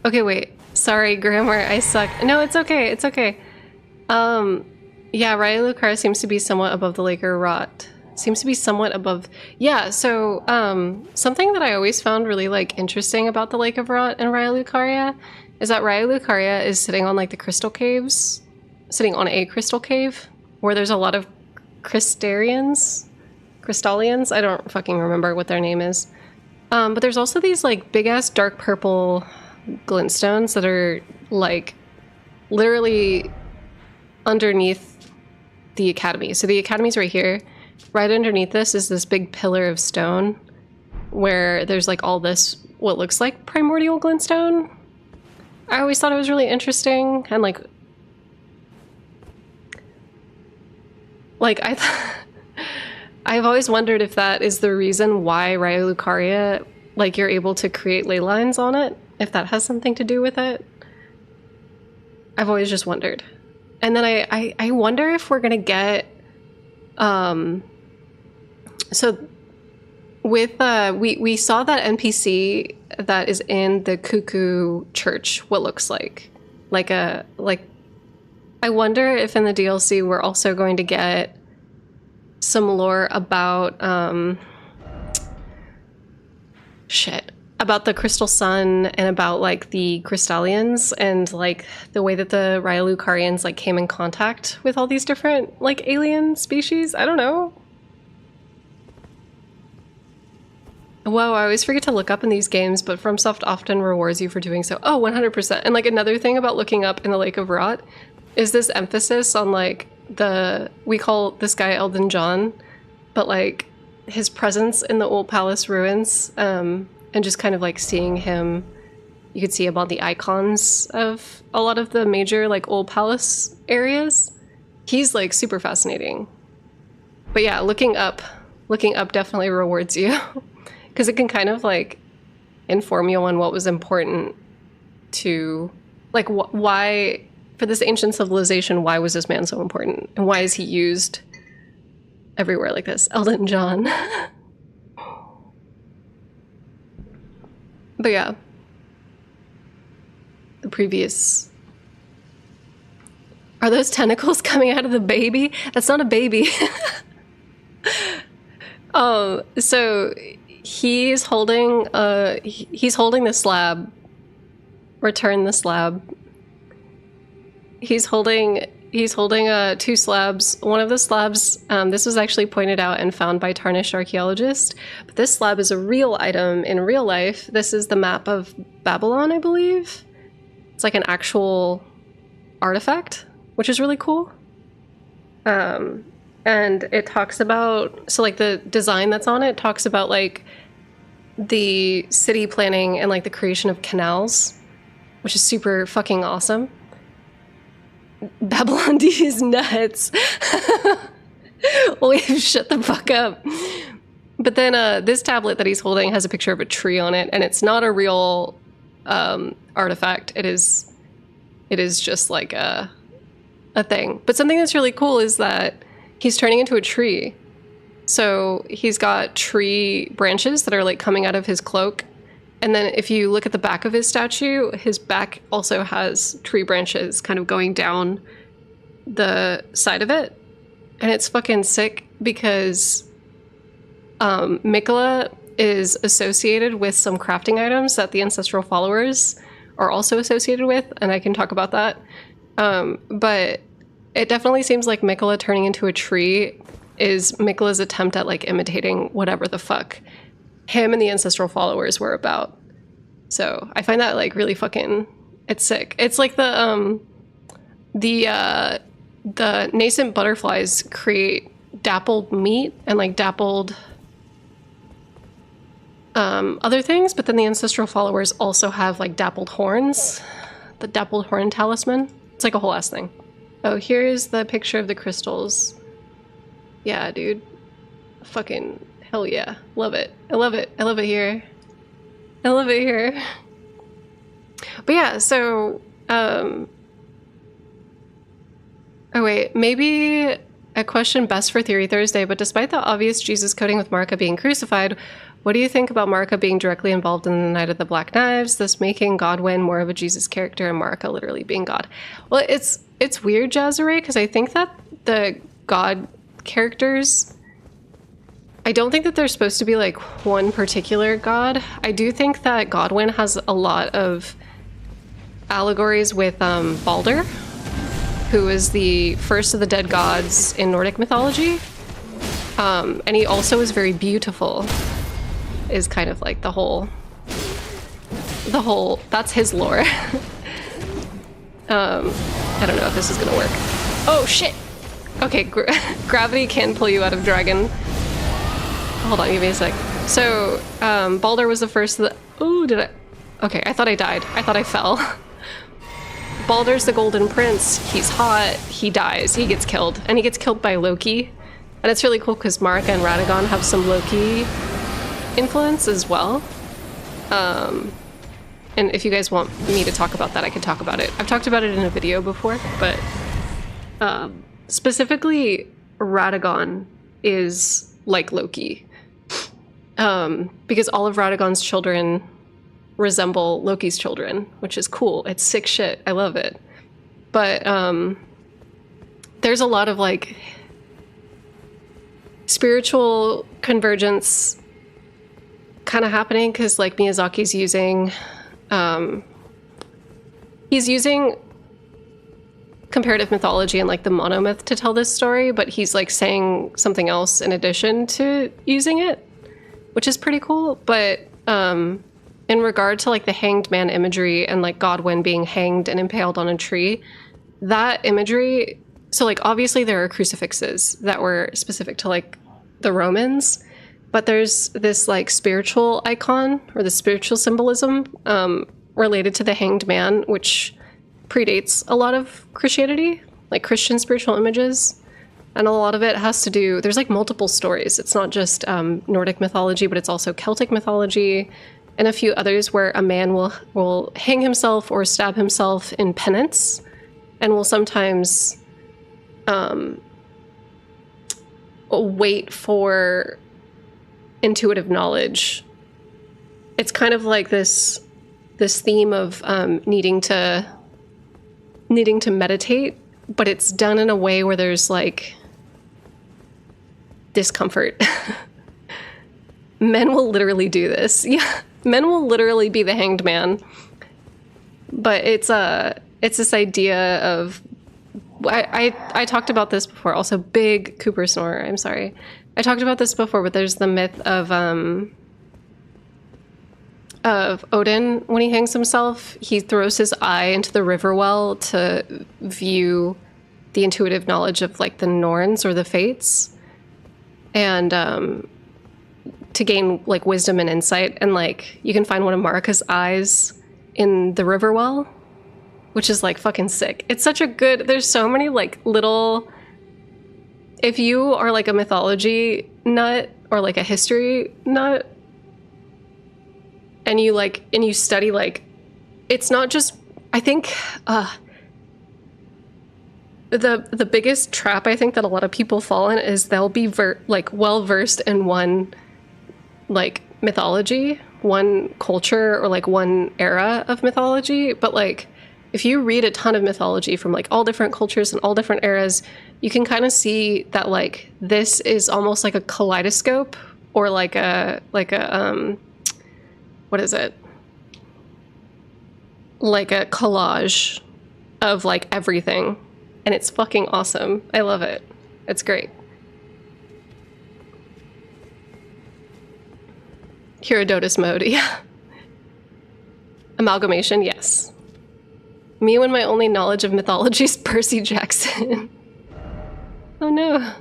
Okay, wait. Sorry, grammar, I suck. No, it's okay, it's okay. Yeah, Raya Lucaria seems to be somewhat above the Laker rot. Seems to be somewhat above... Yeah, so, something that I always found really, like, interesting about the Lake of Rot and Raya Lucaria is that Raya Lucaria is sitting on, like, the crystal caves. Sitting on a crystal cave where there's a lot of Crystallians? I don't fucking remember what their name is. But there's also these, like, big-ass dark purple glintstones that are, like, literally underneath the academy. So the academy's right here. Right underneath this is this big pillar of stone where there's like all this, what looks like primordial glintstone. I always thought it was really interesting and like I've always wondered if that is the reason why Raya Lucaria, like you're able to create ley lines on it, if that has something to do with it. I've always just wondered. And then I wonder if we're gonna get so with we saw that NPC that is in the Cuckoo Church, what looks like I wonder if in the DLC we're also going to get some lore about about the Crystal Sun and about like the Crystallians and like the way that the Raya Lucarians like came in contact with all these different like alien species. I don't know. Whoa, I always forget to look up in these games, but FromSoft often rewards you for doing so. Oh, 100%. And like another thing about looking up in the Lake of Rot is this emphasis on like we call this guy Elden John, but like his presence in the old palace ruins, and just kind of like seeing him, you could see about the icons of a lot of the major like old palace areas. He's like super fascinating. But yeah, looking up definitely rewards you. Because it can kind of like inform you on what was important to, like, why, for this ancient civilization, why was this man so important? And why is he used everywhere like this? Elden John. But yeah. The previous... Are those tentacles coming out of the baby? That's not a baby. So... He's holding the slab. Return the slab. He's holding he's holding two slabs. One of the slabs, this was actually pointed out and found by Tarnished Archaeologist, but this slab is a real item in real life. This is the map of Babylon, I believe. It's like an actual artifact, which is really cool. And it talks about, so like the design that's on it talks about like the city planning and like the creation of canals, which is super fucking awesome. Babylon D is nuts. Wait, shut the fuck up. But then this tablet that he's holding has a picture of a tree on it, and it's not a real artifact. It is just like a thing. But something that's really cool is that he's turning into a tree. So he's got tree branches that are like coming out of his cloak. And then if you look at the back of his statue, his back also has tree branches kind of going down the side of it. And it's fucking sick because Mikola is associated with some crafting items that the ancestral followers are also associated with, and I can talk about that. But it definitely seems like Mikola turning into a tree is Mikola's attempt at like imitating whatever the fuck him and the ancestral followers were about. So I find that like really fucking, it's sick. It's like the nascent butterflies create dappled meat and like dappled other things, but then the ancestral followers also have like dappled horns, the dappled horn talisman. It's like a whole ass thing. Oh, here's the picture of the crystals. Yeah, dude. Fucking hell yeah. Love it. I love it. I love it here. I love it here. But yeah, so, oh wait, maybe a question best for Theory Thursday, but despite the obvious Jesus coding with Marika being crucified, what do you think about Marika being directly involved in the Night of the Black Knives, thus making Godwyn more of a Jesus character and Marika literally being God? Well, it's weird, Jazare, because I think that the God characters, I don't think that they're supposed to be like one particular god. I do think that Godwyn has a lot of allegories with Balder, who is the first of the dead gods in Nordic mythology. And he also is very beautiful, is kind of like the whole, that's his lore. I don't know if this is gonna work. Oh shit! Okay, gravity can pull you out of dragon. Hold on, give me a sec. So, Balder was the first of the... Ooh, did I... Okay, I thought I died. I thought I fell. Balder's the golden prince. He's hot. He dies. He gets killed. And he gets killed by Loki. And it's really cool because Marika and Radagon have some Loki influence as well. And if you guys want me to talk about that, I can talk about it. I've talked about it in a video before, but specifically Radagon is like Loki. Because all of Radagon's children resemble Loki's children, which is cool. It's sick shit. I love it. But there's a lot of like spiritual convergence kind of happening because like Miyazaki's using he's using comparative mythology and like the monomyth to tell this story, but he's like saying something else in addition to using it, which is pretty cool. But in regard to like the hanged man imagery and like Godwyn being hanged and impaled on a tree, that imagery, so like obviously there are crucifixes that were specific to like the Romans, but there's this like spiritual icon or the spiritual symbolism related to the hanged man, which predates a lot of Christianity, like Christian spiritual images. And a lot of it has to do, there's like multiple stories. It's not just Nordic mythology, but it's also Celtic mythology and a few others where a man will hang himself or stab himself in penance and will sometimes wait for intuitive knowledge. It's kind of like this theme of needing to meditate, but it's done in a way where there's like discomfort. Men will literally do this. Yeah, men will literally be the hanged man. But it's this idea of I talked about this before. Also, big Cooper snorer. I'm sorry. I talked about this before, but there's the myth of Odin. When he hangs himself, he throws his eye into the river well to view the intuitive knowledge of like the Norns or the Fates, and to gain like wisdom and insight. And like you can find one of Marika's eyes in the river well, which is like fucking sick. It's such a good. There's so many like little. If you are like a mythology nut or like a history nut, and you study like, it's not just. I think the biggest trap I think that a lot of people fall in is they'll be well versed in one like mythology, one culture, or like one era of mythology, but like if you read a ton of mythology from like all different cultures and all different eras, you can kind of see that like this is almost like a kaleidoscope or like a what is it? Like a collage of like everything. And it's fucking awesome. I love it. It's great. Herodotus mode, yeah. Amalgamation, yes. Me when my only knowledge of mythology is Percy Jackson. Oh no.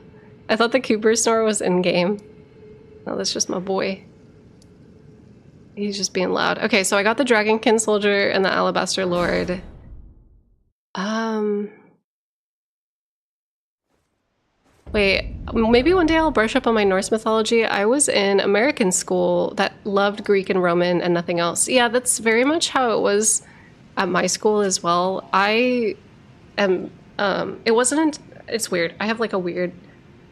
I thought the Cooper snore was in-game. Oh, that's just my boy. He's just being loud. Okay, so I got the Dragonkin Soldier and the Alabaster Lord. Wait, maybe one day I'll brush up on my Norse mythology. I was in American school that loved Greek and Roman and nothing else. Yeah, that's very much how it was at my school as well. I am, it's weird. I have like a weird,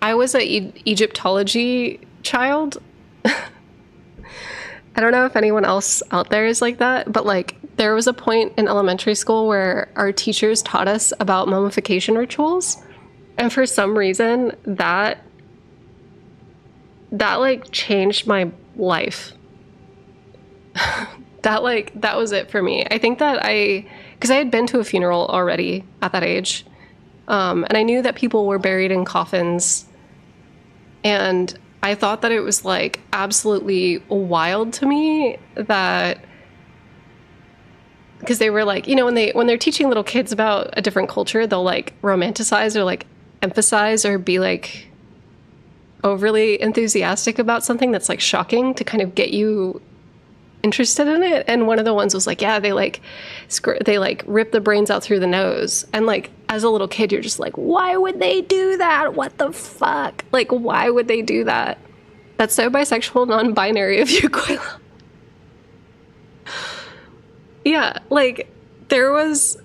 I was a Egyptology child. I don't know if anyone else out there is like that, but like there was a point in elementary school where our teachers taught us about mummification rituals. And for some reason that like changed my life. that was it for me. I think that because I had been to a funeral already at that age. And I knew that people were buried in coffins, and I thought that it was like absolutely wild to me that, because they were like, you know, when they're teaching little kids about a different culture, they'll like romanticize or like emphasize or be like overly enthusiastic about something that's like shocking to kind of get you interested in it. And one of the ones was like, yeah, they like rip the brains out through the nose. And like as a little kid, you're just like, why would they do that? What the fuck? Like, why would they do that? That's so bisexual, non-binary of you, Quayla. Yeah, like there was,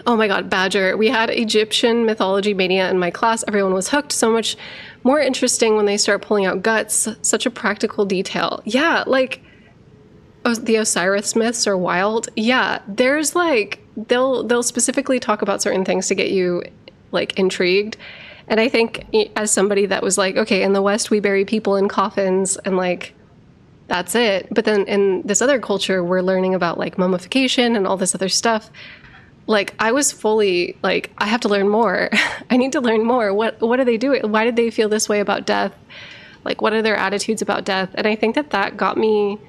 oh my god, Badger. We had Egyptian mythology mania in my class. Everyone was hooked. So much more interesting when they start pulling out guts. Such a practical detail. Yeah, like the Osiris myths are wild. Yeah, there's like they'll specifically talk about certain things to get you like intrigued. And I think as somebody that was like, okay, in the West we bury people in coffins and like that's it. But then in this other culture we're learning about like mummification and all this other stuff. Like I was fully like, I have to learn more. I need to learn more. What are they doing? Why did they feel this way about death? Like what are their attitudes about death? And I think that got me,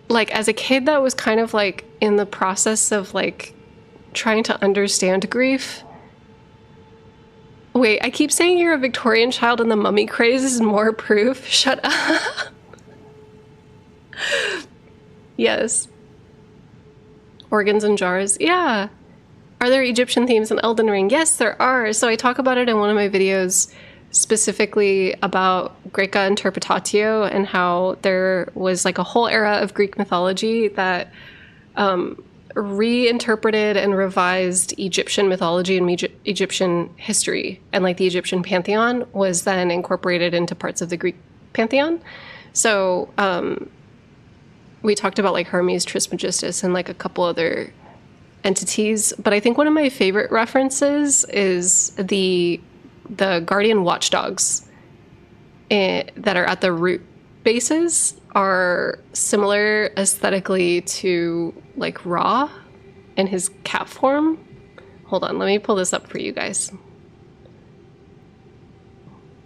like as a kid that was kind of like in the process of like trying to understand grief. Wait, I keep saying you're a Victorian child and the mummy craze is more proof. Shut up. Yes. Organs in jars. Yeah. Are there Egyptian themes in Elden Ring? Yes, there are. So I talk about it in one of my videos specifically about Greca Interpretatio and how there was like a whole era of Greek mythology that reinterpreted and revised Egyptian mythology and Egyptian history. And like the Egyptian pantheon was then incorporated into parts of the Greek pantheon. So we talked about like Hermes Trismegistus and like a couple other entities. But I think one of my favorite references is the guardian watchdogs that are at the root bases are similar aesthetically to like Ra in his cat form. Hold on, let me pull this up for you guys.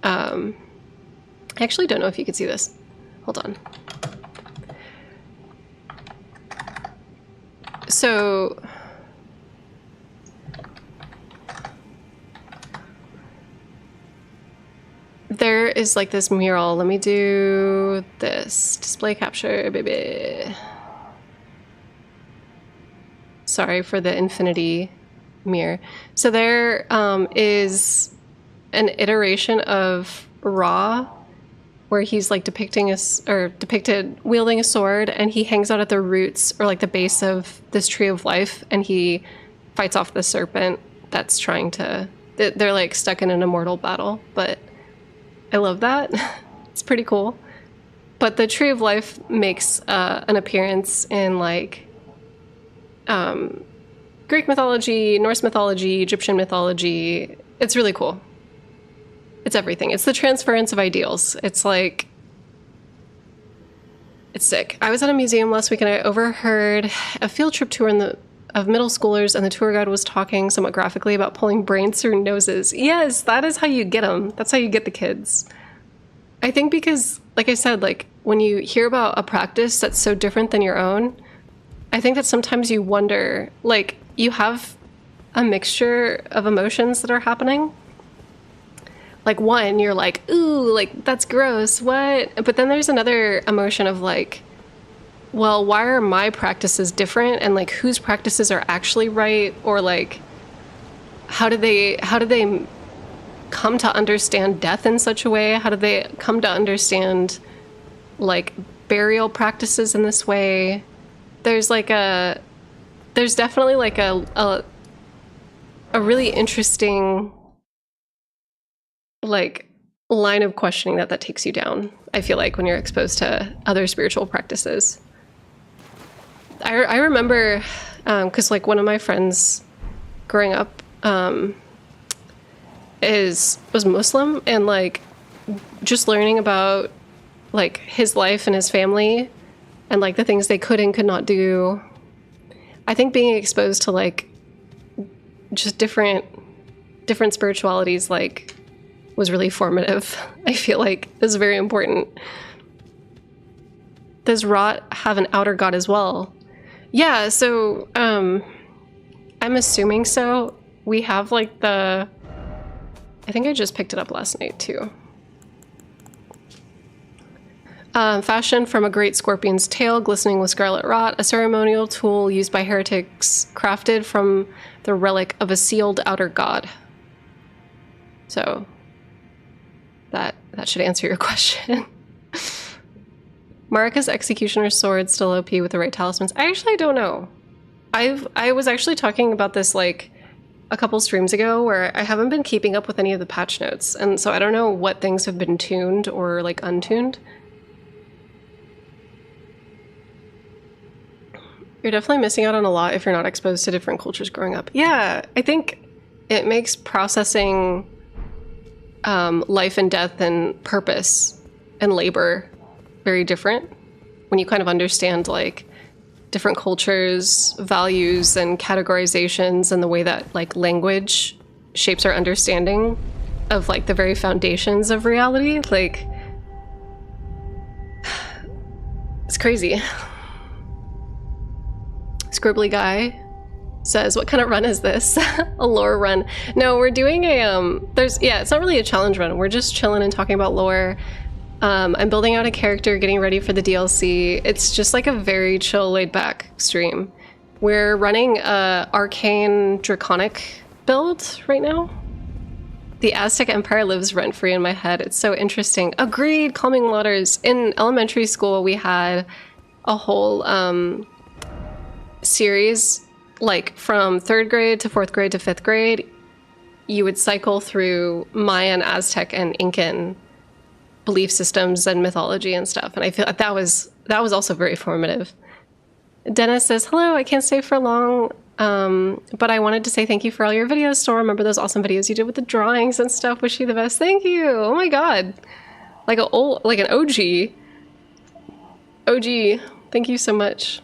I actually don't know if you can see this. Hold on. So there is like this mural. Let me do this. Display capture, baby. Sorry for the infinity mirror. So there is an iteration of Ra where he's like depicted wielding a sword, and he hangs out at the roots or like the base of this tree of life, and he fights off the serpent that's trying to, they're like stuck in an immortal battle. But I love that. It's pretty cool. But the tree of life makes an appearance in like Greek mythology, Norse mythology, Egyptian mythology. It's really cool. It's everything. It's the transference of ideals. It's like, it's sick. I was at a museum last week and I overheard a field trip tour of middle schoolers, and the tour guide was talking somewhat graphically about pulling brains through noses. Yes, that is how you get them. That's how you get the kids. I think because, like I said, like when you hear about a practice that's so different than your own, I think that sometimes you wonder, like you have a mixture of emotions that are happening. Like one, you're like, ooh, like that's gross, what? But then there's another emotion of like, well, why are my practices different? And like whose practices are actually right? Or like, how do they come to understand death in such a way? How do they come to understand like burial practices in this way? There's definitely like a really interesting like line of questioning that takes you down, I feel like, when you're exposed to other spiritual practices. I remember because like one of my friends growing up was Muslim, and like just learning about like his life and his family and like the things they could and could not do. I think being exposed to like just different spiritualities like was really formative. I feel like this is very important. Does Rot have an outer god as well? Yeah, so I'm assuming so. We have like I think I just picked it up last night too. Fashioned from a great scorpion's tail, glistening with scarlet rot, a ceremonial tool used by heretics, crafted from the relic of a sealed outer god. So that should answer your question. Marika's executioner's sword still OP with the right talismans. I actually don't know. I was actually talking about this like a couple streams ago, where I haven't been keeping up with any of the patch notes, and so I don't know what things have been tuned or like untuned. You're definitely missing out on a lot if you're not exposed to different cultures growing up. Yeah, I think it makes processing life and death and purpose and labor very different when you kind of understand like different cultures, values, and categorizations, and the way that like language shapes our understanding of like the very foundations of reality. Like, it's crazy. Scribbly guy says, what kind of run is this? A lore run. No, we're doing a it's not really a challenge run. We're just chilling and talking about lore. I'm building out a character, getting ready for the DLC. It's just like a very chill, laid back stream. We're running a arcane draconic build right now. The Aztec Empire lives rent-free in my head. It's so interesting. Agreed, calming waters. In elementary school, we had a whole series, like from 3rd grade to 4th grade to 5th grade. You would cycle through Mayan, Aztec, and Incan belief systems and mythology and stuff, and I feel that was also very formative. Dennis says, hello, I can't stay for long, but I wanted to say thank you for all your videos. Still remember those awesome videos you did with the drawings and stuff. Wish you the best. Thank you. Oh my god, like an OG. Thank you so much.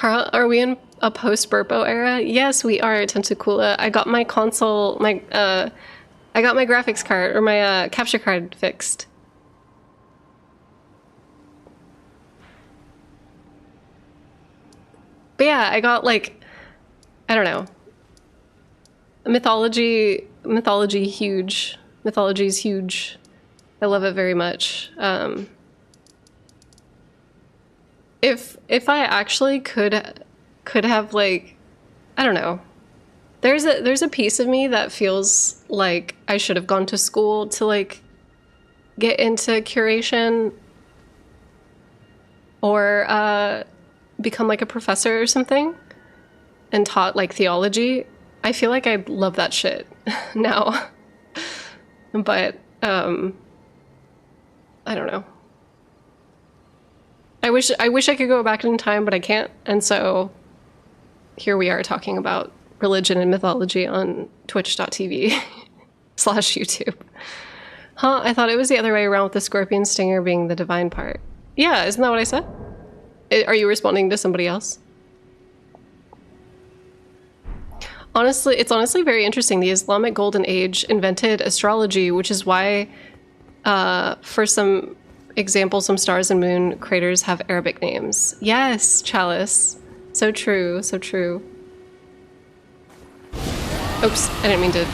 Are we in a post-Burpo era? Yes, we are, Tentacula. I got my console, I got my graphics card, or my capture card fixed. But yeah, I got like, I don't know. Mythology huge. Mythology is huge. I love it very much. If I actually could have like, I don't know. There's a piece of me that feels like I should have gone to school to like get into curation or become like a professor or something and taught like theology. I feel like I love that shit now. But I don't know. I wish I could go back in time, but I can't. And so here we are talking about religion and mythology on twitch.tv/YouTube. Huh, I thought it was the other way around with the scorpion stinger being the divine part. Yeah, isn't that what I said? Are you responding to somebody else? Honestly, it's honestly very interesting. The Islamic Golden Age invented astrology, which is why, for some example, some stars and moon craters have Arabic names. Yes, Chalice. So true, so true. Oops, I didn't mean to.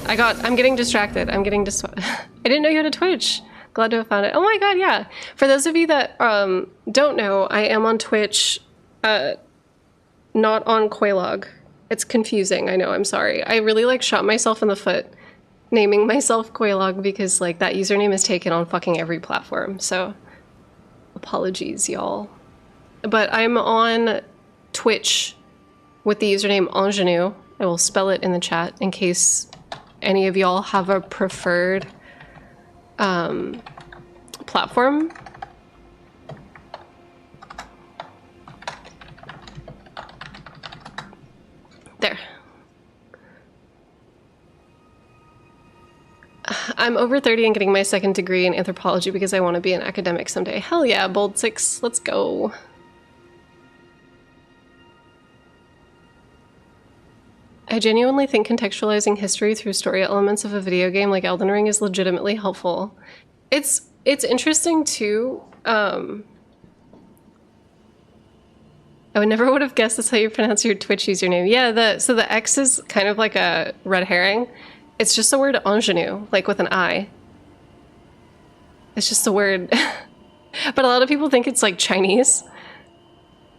I'm getting distracted. I didn't know you had a Twitch. Glad to have found it. Oh my god, yeah. For those of you that don't know, I am on Twitch, not on Quaylog. It's confusing, I know, I'm sorry. I really like shot myself in the foot naming myself Quaylog because like that username is taken on fucking every platform, so apologies, y'all. But I'm on Twitch with the username Ingenue. I will spell it in the chat in case any of y'all have a preferred platform. There. I'm over 30 and getting my second degree in anthropology because I want to be an academic someday. Hell yeah, Bold 6, let's go. I genuinely think contextualizing history through story elements of a video game like Elden Ring is legitimately helpful. It's interesting too. I never would have guessed that's how you pronounce your Twitch username. Yeah, so the X is kind of like a red herring. It's just the word ingenue, like with an I. It's just the word. But a lot of people think it's like Chinese.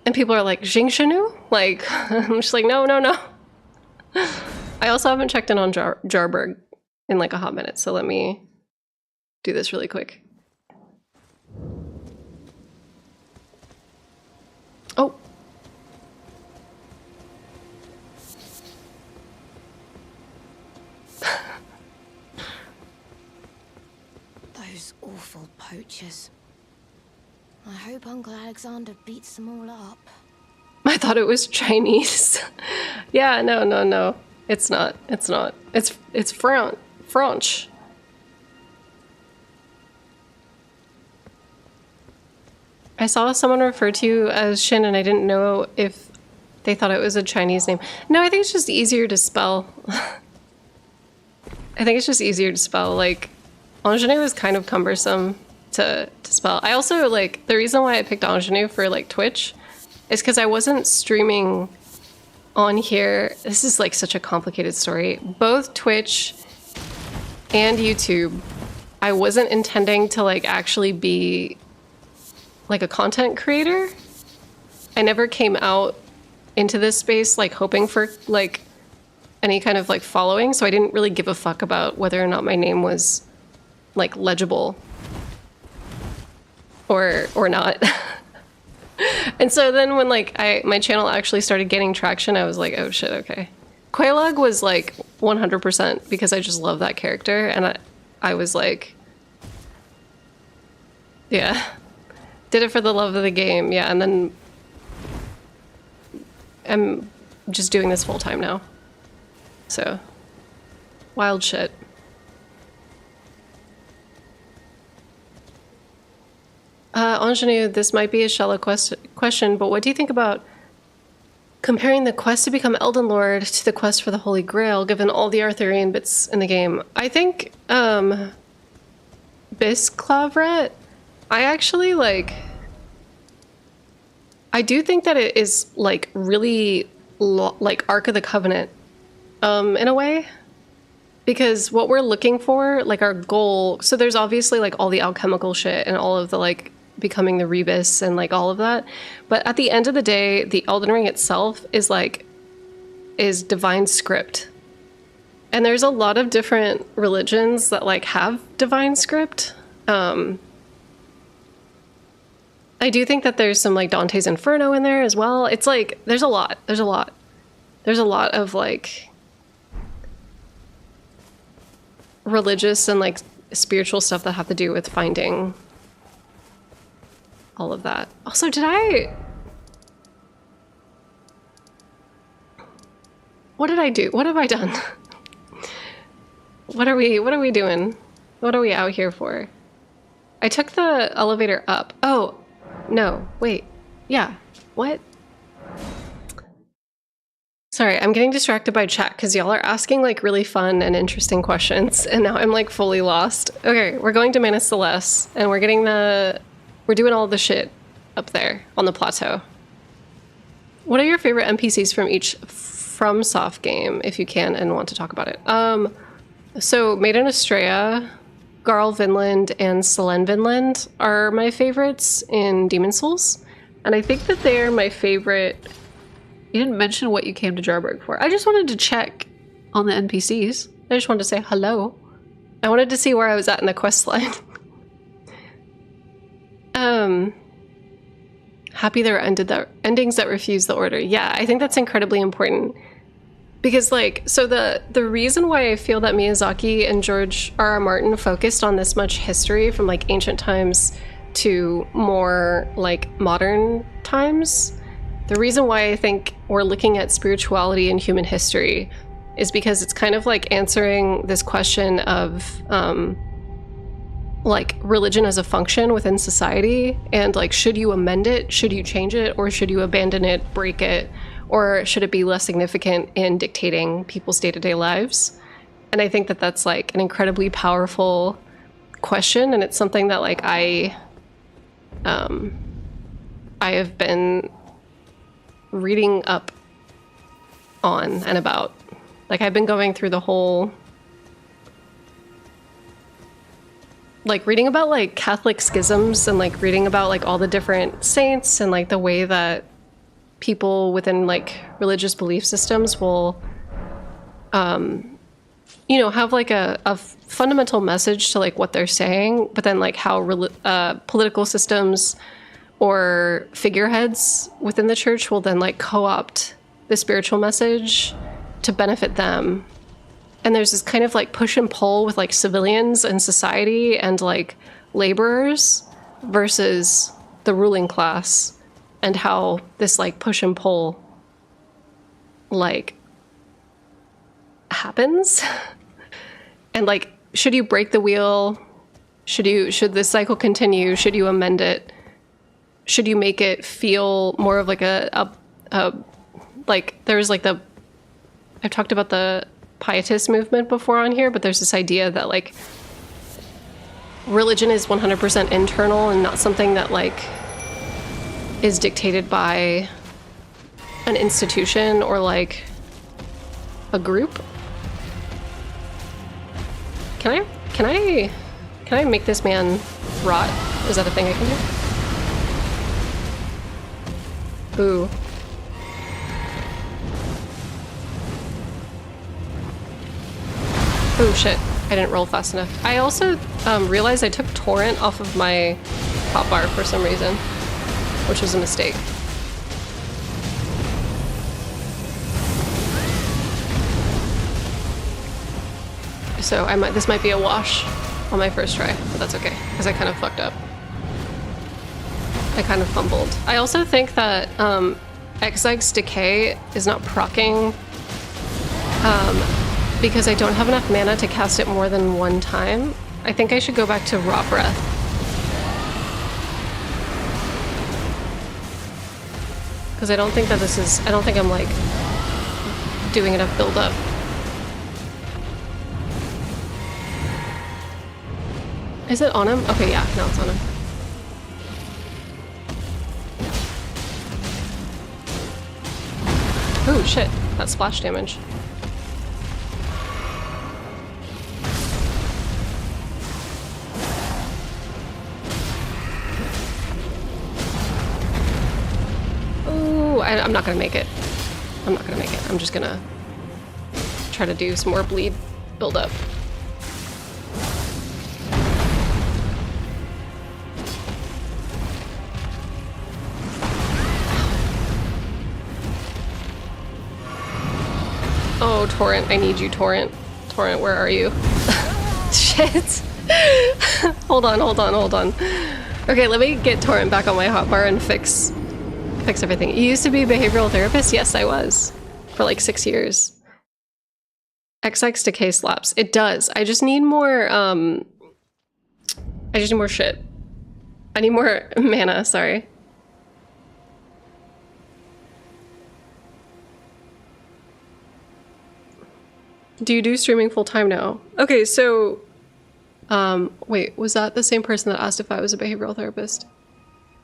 And people are like, Jingshanu? Like, I'm just like, no. I also haven't checked in on Jarberg in like a hot minute, so let me do this really quick. Oh. Those awful poachers. I hope Uncle Alexander beats them all up. I thought it was Chinese. Yeah, no. It's not. It's French. I saw someone refer to you as Shin and I didn't know if they thought it was a Chinese name. No, I think it's just easier to spell. Like, Ingenue is kind of cumbersome to spell. I also, like, the reason why I picked Ingenue for, like, Twitch is because I wasn't streaming on here. This is, like, such a complicated story. Both Twitch and YouTube, I wasn't intending to, like, actually be, like, a content creator. I never came out into this space, like, hoping for, like, any kind of, like, following, so I didn't really give a fuck about whether or not my name was, like, legible or not. And so then when, like, my channel actually started gaining traction, I was like, oh shit, okay. Quaylog was, like, 100% because I just love that character, and I was like, yeah. Did it for the love of the game, yeah, and then I'm just doing this full time now. So, wild shit. Ingenue, this might be a shallow question, but what do you think about comparing the quest to become Elden Lord to the quest for the Holy Grail, given all the Arthurian bits in the game? I think, Bisclavret, I actually, like... I do think that it is, like, really, like, Ark of the Covenant, in a way. Because what we're looking for, like, our goal... So there's obviously, like, all the alchemical shit and all of the, like, becoming the Rebus and, like, all of that. But at the end of the day, the Elden Ring itself is, like, is divine script. And there's a lot of different religions that, like, have divine script. I do think that there's some, like, Dante's Inferno in there as well. It's, like, there's a lot. There's a lot of, like, religious and, like, spiritual stuff that have to do with finding all of that. Also, what did I do? What have I done? What are we doing? What are we out here for? I took the elevator up. Oh, no, wait. Yeah, what? Sorry, I'm getting distracted by chat because y'all are asking, like, really fun and interesting questions, and now I'm, like, fully lost. Okay, we're going to Mana Celeste, and we're doing all the shit up there on the plateau. What are your favorite NPCs from each FromSoft game, if you can and want to talk about it? So Maiden Estrella, Garl Vinland, and Selene Vinland are my favorites in Demon Souls. And I think that they're my favorite... You didn't mention what you came to Jarberg for. I just wanted to check on the NPCs. I just wanted to say hello. I wanted to see where I was at in the quest line. Happy there are endings that refuse the order. Yeah, I think that's incredibly important. Because, like, so the reason why I feel that Miyazaki and George R.R. Martin focused on this much history from, like, ancient times to more, like, modern times, the reason why I think we're looking at spirituality in human history is because it's kind of like answering this question of, like, religion as a function within society, and, like, should you amend it, should you change it, or should you abandon it, break it, or should it be less significant in dictating people's day-to-day lives? And I think that that's, like, an incredibly powerful question, and it's something that, like, I have been reading up on and about. Like, I've been going through the whole, like, reading about, like, Catholic schisms and, like, reading about, like, all the different saints and, like, the way that people within, like, religious belief systems will, you know, have, like, a fundamental message to, like, what they're saying, but then, like, how political systems or figureheads within the church will then, like, co-opt the spiritual message to benefit them. And there's this kind of, like, push and pull with, like, civilians and society and, like, laborers versus the ruling class, and how this, like, push and pull, like, happens. And, like, should you break the wheel? Should this cycle continue? Should you amend it? Should you make it feel more of, like, like, there's, like, I've talked about the pietist movement before on here, but there's this idea that, like, religion is 100% internal and not something that, like, is dictated by an institution or, like, a group. Can I make this man rot? Is that a thing I can do? Ooh. Oh shit, I didn't roll fast enough. I also realized I took Torrent off of my hotbar for some reason, which was a mistake. So this might be a wash on my first try, but that's okay, because I kind of fucked up. I kind of fumbled. I also think that Exeg's Decay is not proccing because I don't have enough mana to cast it more than one time. I think I should go back to Raw Breath. Because I don't think that this is... I don't think I'm, like, doing enough build-up. Is it on him? Okay, yeah, now it's on him. Oh, shit. That's splash damage. I'm not gonna make it. I'm not gonna make it. I'm just gonna try to do some more bleed build up. Oh, Torrent, I need you, Torrent. Torrent, where are you? Shit. Hold on. Okay, let me get Torrent back on my hotbar and fix everything. You used to be a behavioral therapist? Yes, I was. For like 6 years. XX decay slaps. It does. I just need more, shit. I need more mana, sorry. Do you do streaming full time now? Okay, so, wait, was that the same person that asked if I was a behavioral therapist?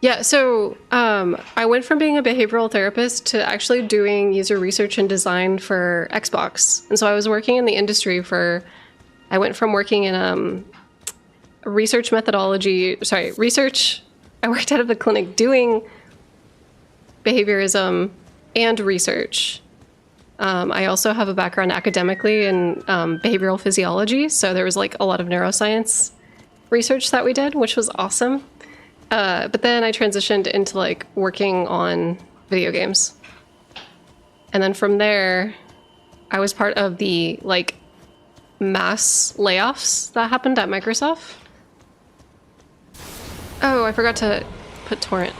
Yeah, so I went from being a behavioral therapist to actually doing user research and design for Xbox. And so I was working in the industry I went from working in research methodology, research. I worked out of the clinic doing behaviorism and research. I also have a background academically in behavioral physiology. So there was like a lot of neuroscience research that we did, which was awesome. But then I transitioned into like working on video games. And then from there, I was part of the like mass layoffs that happened at Microsoft. Oh, I forgot to put Torrent.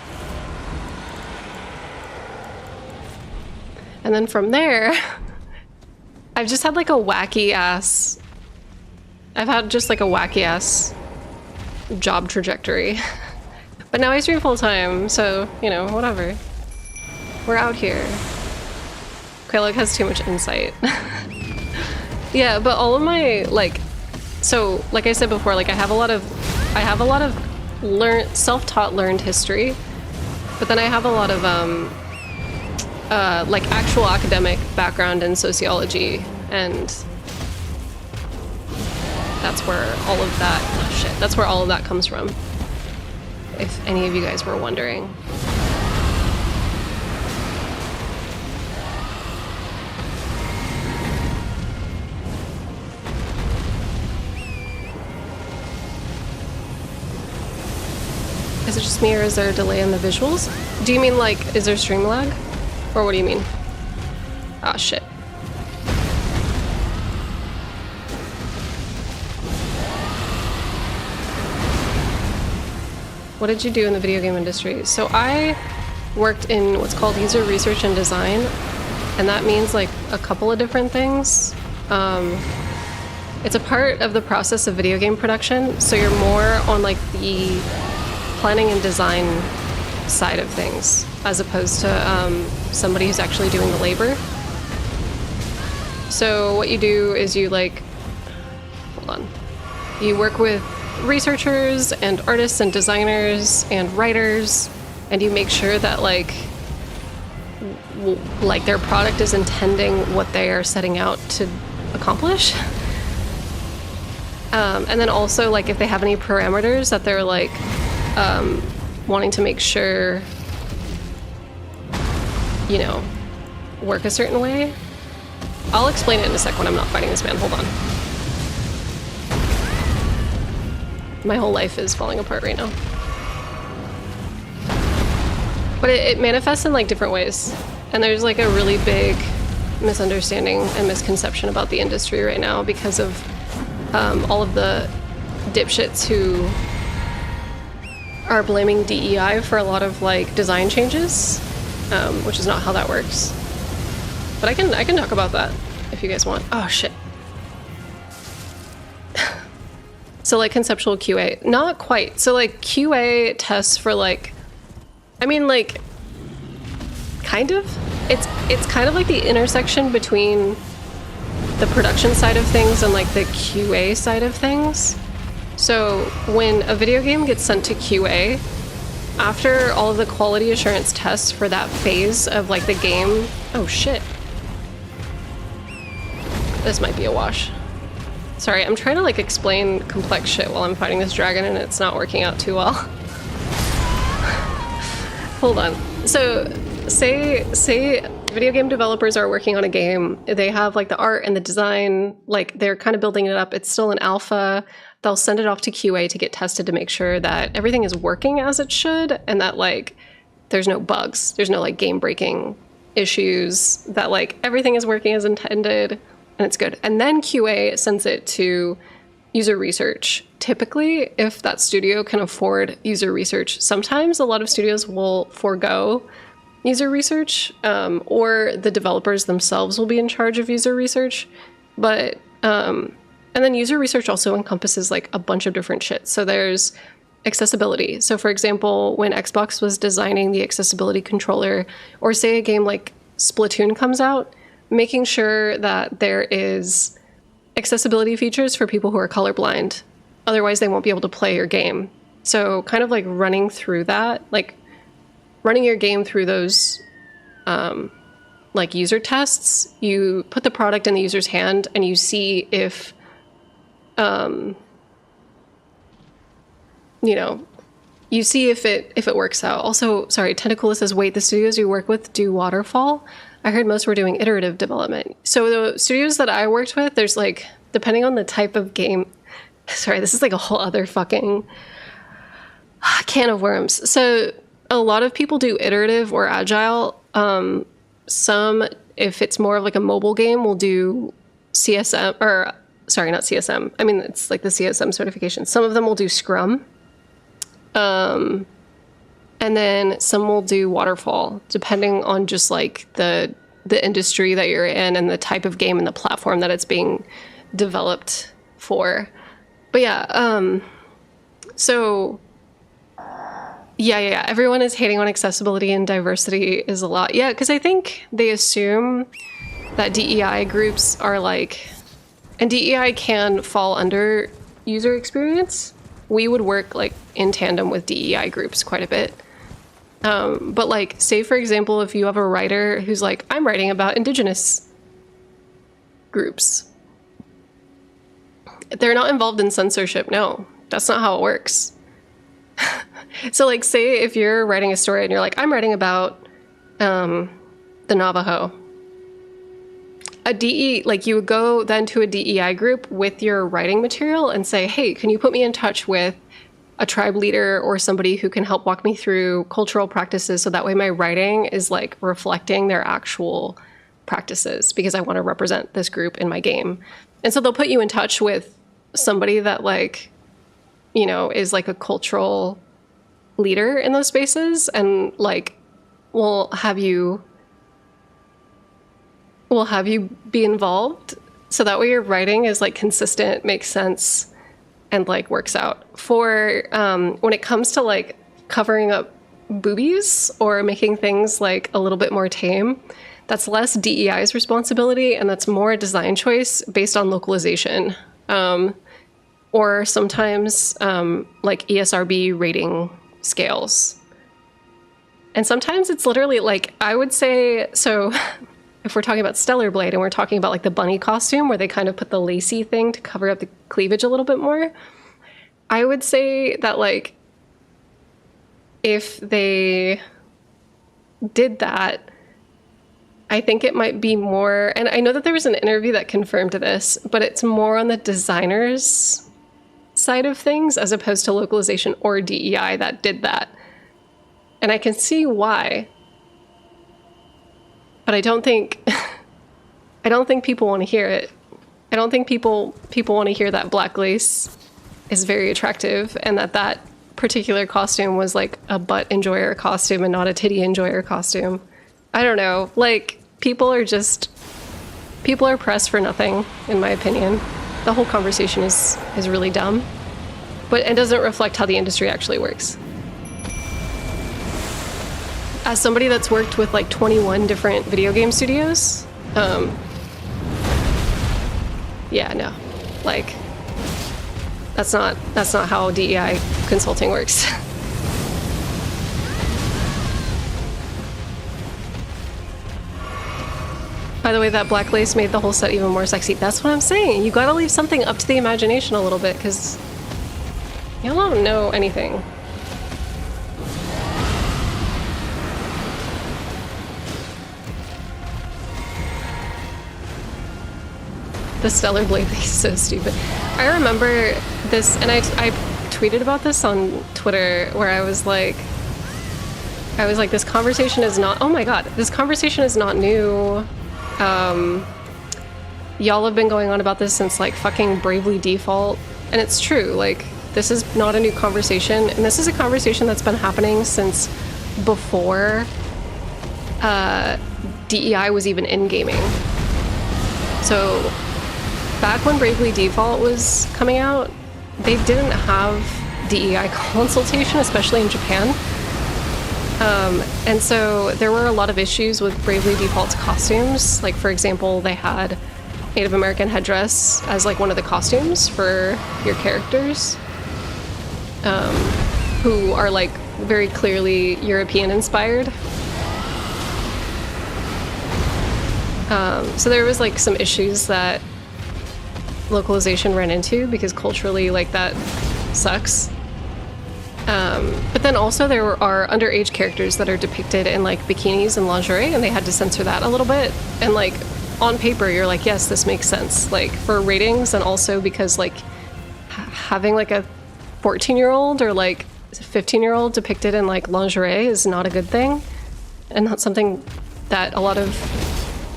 And then from there, I've just had like a wacky ass... I've had just like a wacky ass job trajectory. But now I stream full time, so, you know, whatever. We're out here. Quaylock has too much insight. Yeah, but all of my, like... So, like I said before, like I have a lot of self-taught learned history, but then I have a lot of, like actual academic background in sociology, and that's where all of that, that's where all of that comes from. If any of you guys were wondering. Is it just me or is there a delay in the visuals? Do you mean like, is there stream lag? Or what do you mean? Ah, shit. What did you do in the video game industry? So I worked in what's called user research and design, and that means like a couple of different things. It's a part of the process of video game production, so you're more on like the planning and design side of things, as opposed to somebody who's actually doing the labor. So what you do is you like, hold on, you work with researchers and artists and designers and writers, and you make sure that like their product is intending what they are setting out to accomplish. And then also like if they have any parameters that they're like wanting to make sure, you know, work a certain way. I'll explain it in a sec when I'm not fighting this man. Hold on. My whole life is falling apart right now. But it manifests in like different ways. And there's like a really big misunderstanding and misconception about the industry right now because of all of the dipshits who are blaming DEI for a lot of like design changes, which is not how that works. But I can talk about that if you guys want. Oh shit. So like conceptual QA, not quite. So like QA tests for like, I mean like kind of. It's kind of like the intersection between the production side of things and like the QA side of things. So when a video game gets sent to QA, after all of the quality assurance tests for that phase of like the game, oh shit. This might be a wash. Sorry, I'm trying to like explain complex shit while I'm fighting this dragon and it's not working out too well. Hold on. So say video game developers are working on a game. They have like the art and the design, like they're kind of building it up. It's still an alpha. They'll send it off to QA to get tested to make sure that everything is working as it should and that like there's no bugs. There's no like game breaking issues, that like everything is working as intended and it's good. And then QA sends it to user research. Typically, if that studio can afford user research, sometimes a lot of studios will forego user research, or the developers themselves will be in charge of user research. But and then user research also encompasses like a bunch of different shit. So there's accessibility. So for example, when Xbox was designing the accessibility controller, or say a game like Splatoon comes out, making sure that there is accessibility features for people who are colorblind. Otherwise, they won't be able to play your game. So kind of like running through that, like running your game through those like user tests, you put the product in the user's hand and you see if, you know, you see if it works out. Also, sorry, Tentacola says, wait, the studios you work with do waterfall? I heard most were doing iterative development. So the studios that I worked with, there's like, depending on the type of game, sorry, this is like a whole other fucking can of worms. So a lot of people do iterative or agile. Some, if it's more of like a mobile game, will do CSM, or sorry, not CSM. I mean, it's like the CSM certification. Some of them will do Scrum. And then some will do waterfall, depending on just like the industry that you're in and the type of game and the platform that it's being developed for. But yeah, so yeah, everyone is hating on accessibility and diversity is a lot. Yeah, because I think they assume that DEI groups are like, and DEI can fall under user experience. We would work like in tandem with DEI groups quite a bit. But like, say for example, if you have a writer who's like, I'm writing about Indigenous groups. They're not involved in censorship. No, that's not how it works. So like, say if you're writing a story and you're like, I'm writing about the Navajo. Like you would go then to a DEI group with your writing material and say, hey, can you put me in touch with a tribe leader or somebody who can help walk me through cultural practices so that way my writing is like reflecting their actual practices because I want to represent this group in my game. And so they'll put you in touch with somebody that like, you know, is like a cultural leader in those spaces and like will have you be involved so that way your writing is like consistent, makes sense, and like works out. For when it comes to like covering up boobies or making things like a little bit more tame, that's less DEI's responsibility and that's more a design choice based on localization. Or sometimes like ESRB rating scales. And sometimes it's literally like, I would say, so if we're talking about Stellar Blade and we're talking about like the bunny costume where they kind of put the lacy thing to cover up the cleavage a little bit more, I would say that like if they did that, I think it might be more, and I know that there was an interview that confirmed this, but it's more on the designer's side of things as opposed to localization or DEI that did that. And I can see why. But I don't think people want to hear it. I don't think people want to hear that black lace is very attractive and that particular costume was like a butt enjoyer costume and not a titty enjoyer costume. I don't know. Like people are pressed for nothing, in my opinion. The whole conversation is really dumb, but it doesn't reflect how the industry actually works. as somebody that's worked with like 21 different video game studios, yeah, no, like that's not how DEI consulting works. By the way, that black lace made the whole set even more sexy. That's what I'm saying. You gotta leave something up to the imagination a little bit, because y'all don't know anything. The stellar blade thing is so stupid. I remember this, and I tweeted about this on Twitter, where I was like, this conversation is not, oh my god, this conversation is not new. Y'all have been going on about this since like fucking Bravely Default, and it's true, like, this is not a new conversation, and this is a conversation that's been happening since before DEI was even in gaming. So back when Bravely Default was coming out, they didn't have DEI consultation, especially in Japan. And so there were a lot of issues with Bravely Default's costumes. Like, for example, they had Native American headdress as like one of the costumes for your characters, who are like very clearly European inspired. So there was like some issues that localization ran into, because culturally, like, that sucks. But then also there are underage characters that are depicted in like bikinis and lingerie, and they had to censor that a little bit. And like on paper, you're like, yes, this makes sense, like for ratings, and also because like having like a 14-year-old or like 15-year-old depicted in like lingerie is not a good thing, and not something that a lot of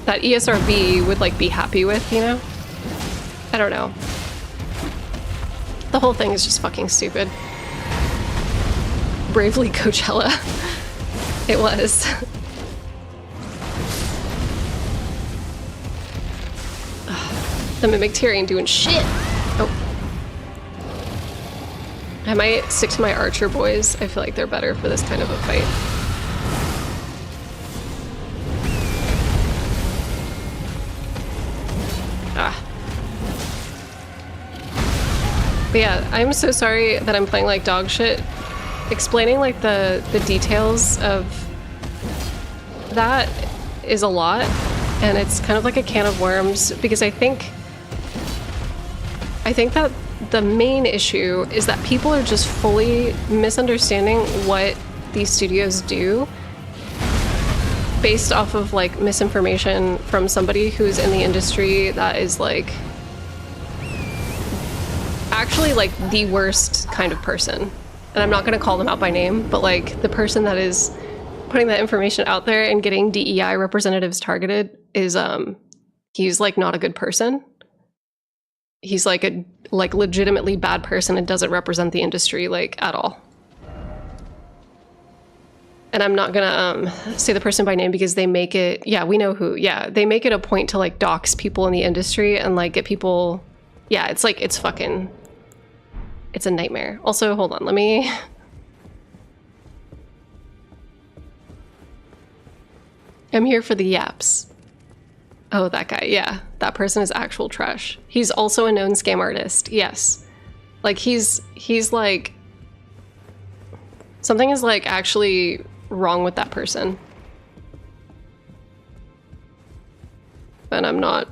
that ESRB would like be happy with, you know? I don't know. The whole thing is just fucking stupid. Bravely Coachella. It was. The Mimic ain't doing shit. Oh. I might stick to my archer boys. I feel like they're better for this kind of a fight. But yeah, I'm so sorry that I'm playing like dog shit. Explaining like the details of that is a lot, and it's kind of like a can of worms, because I think that the main issue is that people are just fully misunderstanding what these studios do based off of like misinformation from somebody who's in the industry that is like actually like the worst kind of person. And I'm not going to call them out by name, but like the person that is putting that information out there and getting DEI representatives targeted is he's like not a good person. He's like a like legitimately bad person and doesn't represent the industry like at all. And I'm not gonna say the person by name, because they make it, yeah, we know who, yeah, they make it a point to like dox people in the industry and like get people, yeah, it's like, it's fucking, it's a nightmare. Also, hold on, let me... I'm here for the yaps. Oh, that guy, yeah. That person is actual trash. He's also a known scam artist, yes. Like, he's like... Something is, like, actually wrong with that person. But I'm not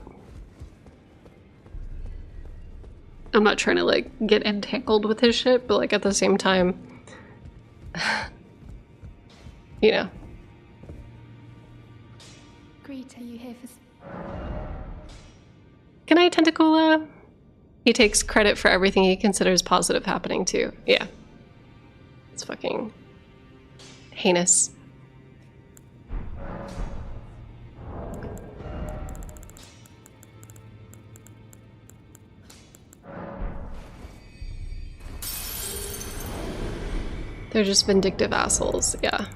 trying to, like, get entangled with his shit, but, like, at the same time... you know. Greet, are you here for... Good night, Tentacula. He takes credit for everything he considers positive happening, too. Yeah. It's fucking... heinous. They're just vindictive assholes, yeah.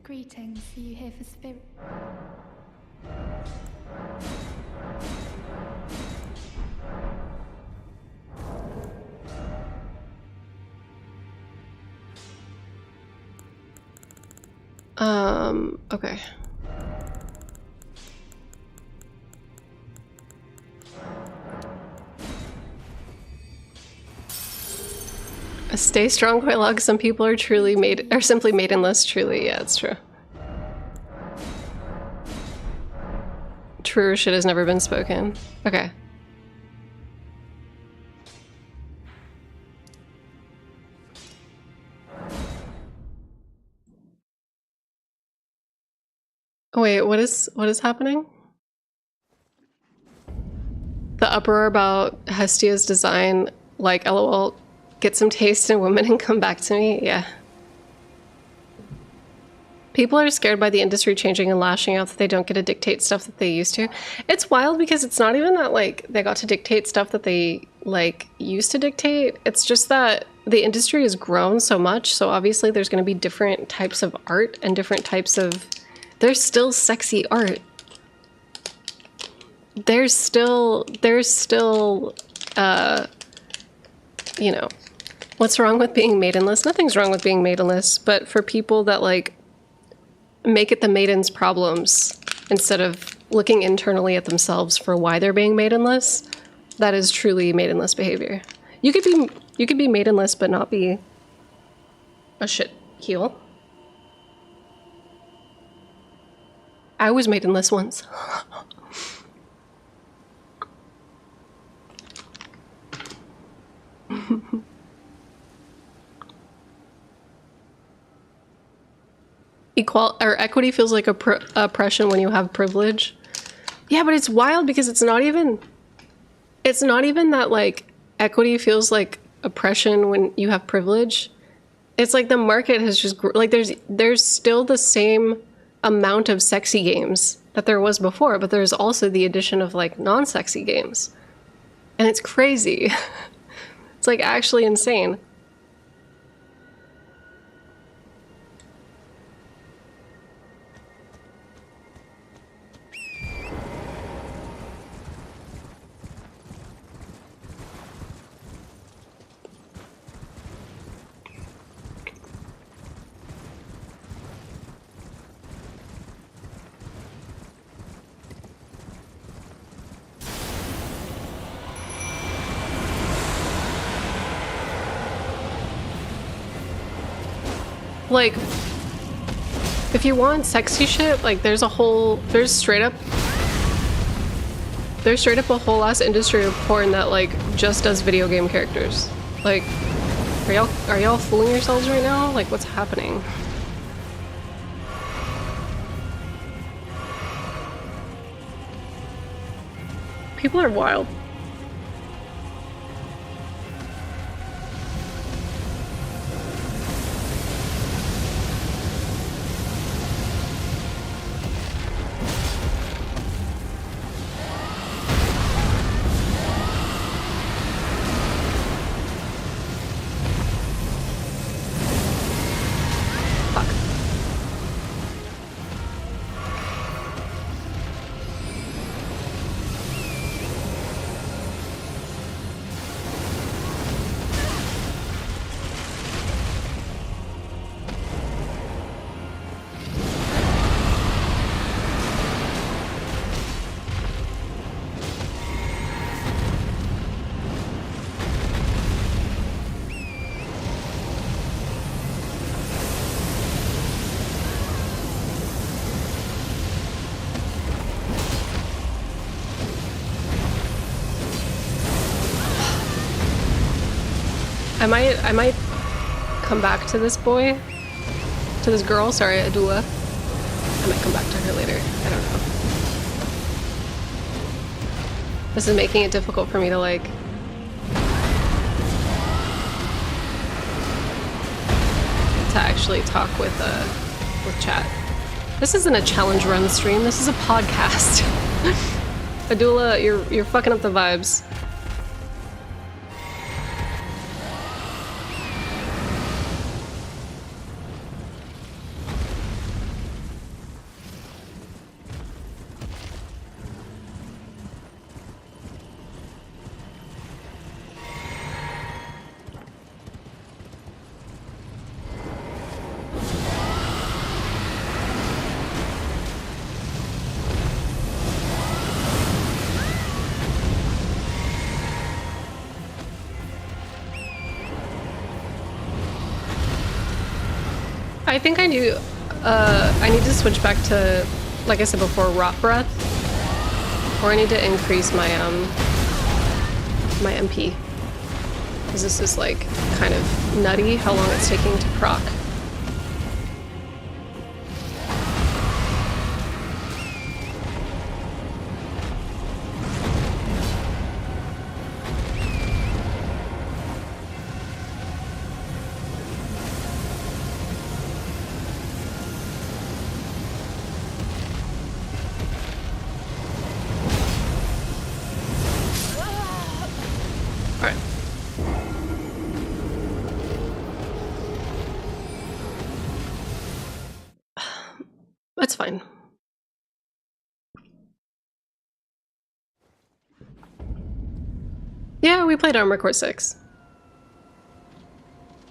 Greetings, are you here for spirit? Okay. Stay strong, quite log. Some people are simply maidenless. Truly, yeah, it's true. Truer shit has never been spoken. Okay. Wait, what is happening? The uproar about Hestia's design, like, LOL, get some taste in women and come back to me? Yeah. People are scared by the industry changing and lashing out that they don't get to dictate stuff that they used to. It's wild because it's not even that, like, they got to dictate stuff that they, like, used to dictate. It's just that the industry has grown so much, so obviously there's going to be different types of art and different types of... There's still sexy art. There's still, you know, what's wrong with being maidenless? Nothing's wrong with being maidenless, but for people that, like, make it the maiden's problems instead of looking internally at themselves for why they're being maidenless, that is truly maidenless behavior. You could be maidenless but not be a shit heel. I was maidenless once. Equity feels like oppression when you have privilege. Yeah, but it's wild because it's not even that, like, equity feels like oppression when you have privilege. It's like the market has just like there's still the same amount of sexy games that there was before, but there's also the addition of, like, non-sexy games. And it's crazy. It's, like, actually insane. Like, if you want sexy shit, like, there's straight up a whole ass industry of porn that, like, just does video game characters. Like, are y'all fooling yourselves right now? Like, what's happening? People are wild. I might come back to this boy, to this girl, sorry, Adula. I might come back to her later, I don't know. This is making it difficult for me to, like, to actually talk with chat. This isn't a challenge run stream, this is a podcast. Adula, you're fucking up the vibes. I think I do. I need to switch back to, like I said before, rot breath, or I need to increase my my MP, because this is like kind of nutty how long it's taking to proc. That's fine. Yeah, we played Armored Core 6.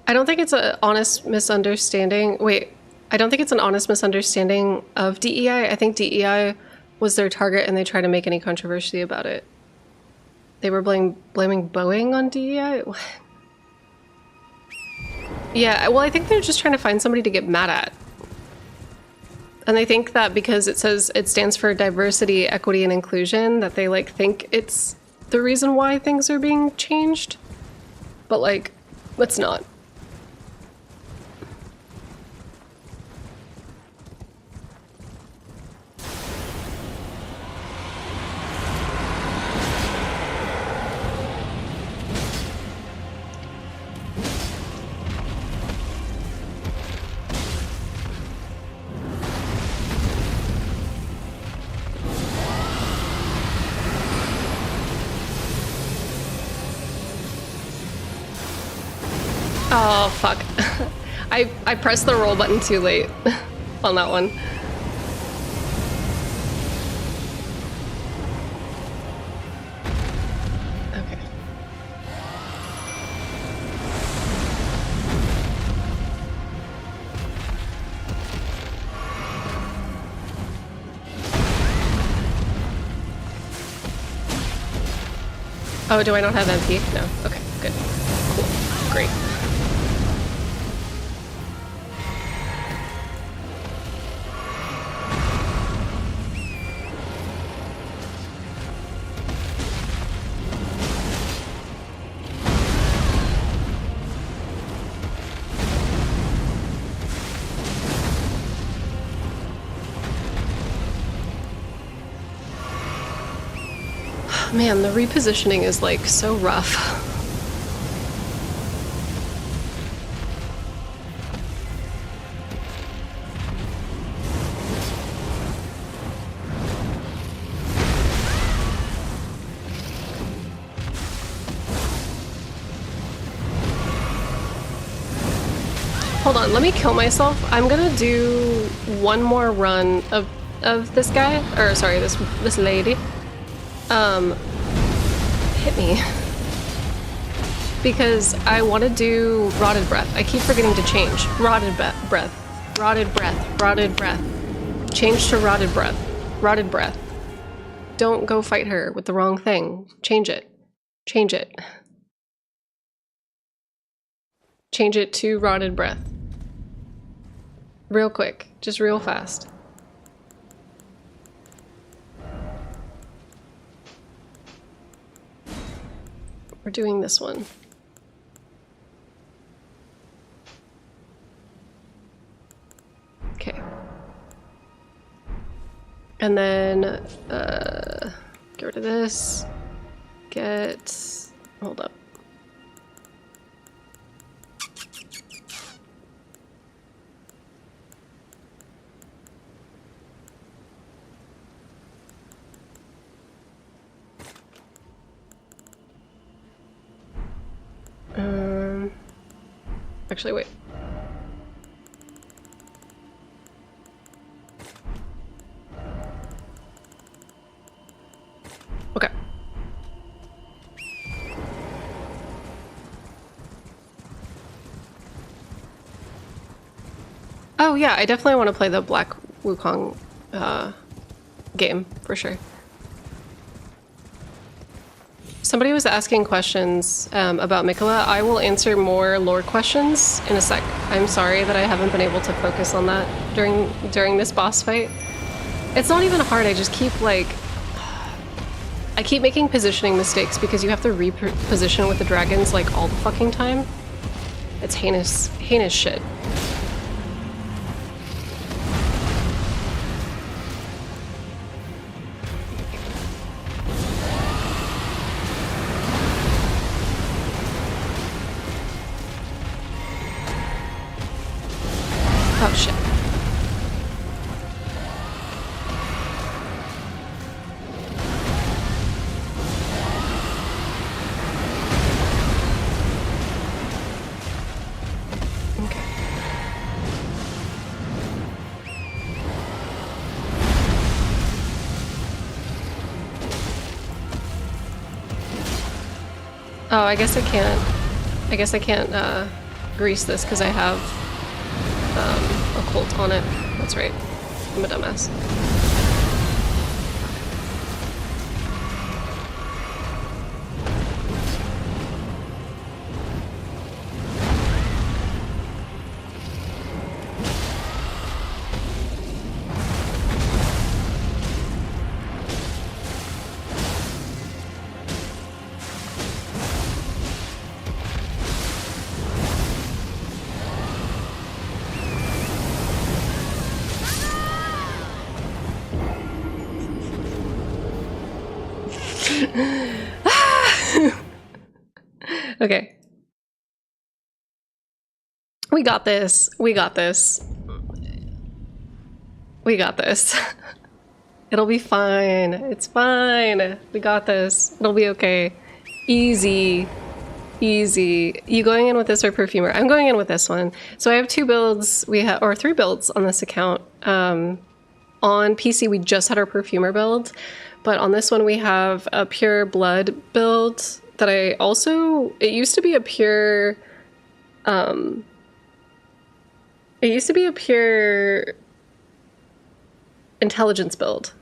I don't think it's an honest misunderstanding. Wait, I don't think it's an honest misunderstanding of DEI. I think DEI was their target and they tried to make any controversy about it. They were blaming Boeing on DEI? Yeah, well, I think they're just trying to find somebody to get mad at. And they think that because it says it stands for diversity, equity, and inclusion, that they like think it's the reason why things are being changed. But like, it's not. Oh, fuck. I pressed the roll button too late on that one. Okay. Oh, do I not have MP? No. Okay, good. Cool. Great. Man, the repositioning is like so rough. Hold on, let me kill myself. I'm gonna do one more run of this guy, or sorry, this lady. Hit me. Because I want to do Rotted Breath. I keep forgetting to change. Rotted Breath. Rotted Breath. Rotted Breath. Change to Rotted Breath. Rotted Breath. Don't go fight her with the wrong thing. Change it. Change it. Change it to Rotted Breath. Real quick. Just real fast. We're doing this one. Okay. And then, get rid of this. Hold up. Actually, wait. Okay. Oh yeah, I definitely want to play the Black Wukong game, for sure. So somebody was asking questions about Mikola. I will answer more lore questions in a sec. I'm sorry that I haven't been able to focus on that during this boss fight. It's not even hard, I just keep like... I keep making positioning mistakes because you have to reposition with the dragons like all the fucking time. It's heinous shit. Oh shit. Okay. Oh, I guess I can't grease this because I have a Colt on it. That's right. I'm a dumbass. Okay. We got this. We got this. We got this. It'll be fine. It's fine. We got this. It'll be okay. Easy. Easy. You going in with this or perfumer? I'm going in with this one. So I have two builds. Or three builds on this account. On PC, we just had our perfumer build. But on this one, we have a pure blood build that I also... It used to be a pure... It used to be a pure intelligence build.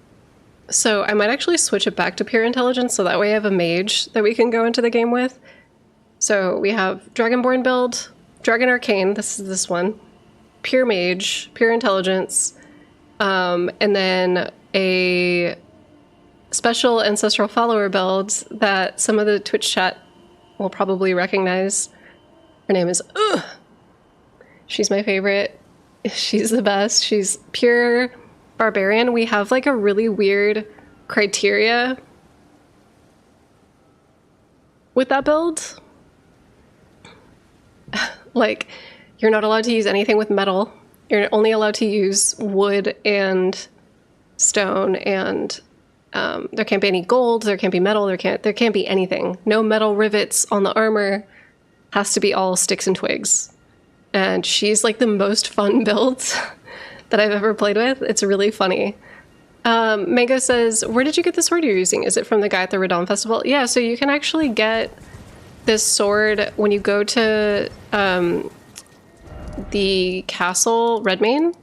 So I might actually switch it back to pure intelligence so that way I have a mage that we can go into the game with. So we have Dragonborn build, Dragon Arcane, this is this one, pure mage, pure intelligence, and then a special ancestral follower build that some of the Twitch chat will probably recognize. Her name is She's my favorite. She's the best. She's pure barbarian. We have like a really weird criteria with that build. Like, you're not allowed to use anything with metal. You're only allowed to use wood and stone, and there can't be any gold, there can't be metal, there can't be anything. No metal rivets on the armor. Has to be all sticks and twigs. And she's like the most fun build that I've ever played with. It's really funny. Mango says, where did you get the sword you're using? Is it from the guy at the Radon Festival? Yeah, so you can actually get this sword when you go to the castle, Redmane.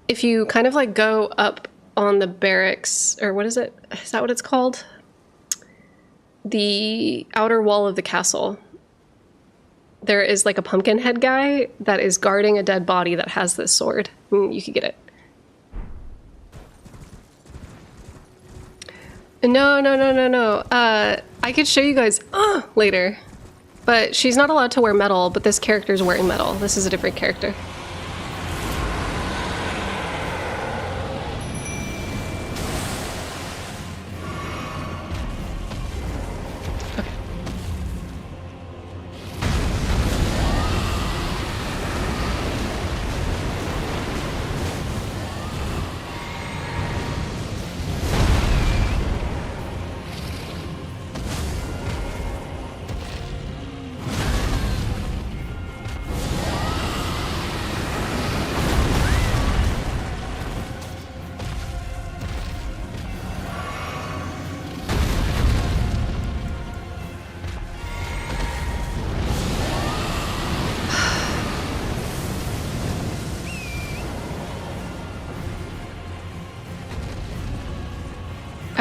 If you kind of like go up on the barracks, or what is it? Is that what it's called? The outer wall of the castle. There is like a pumpkin head guy that is guarding a dead body that has this sword. You could get it. No. I could show you guys later. But she's not allowed to wear metal, but this character's wearing metal. This is a different character.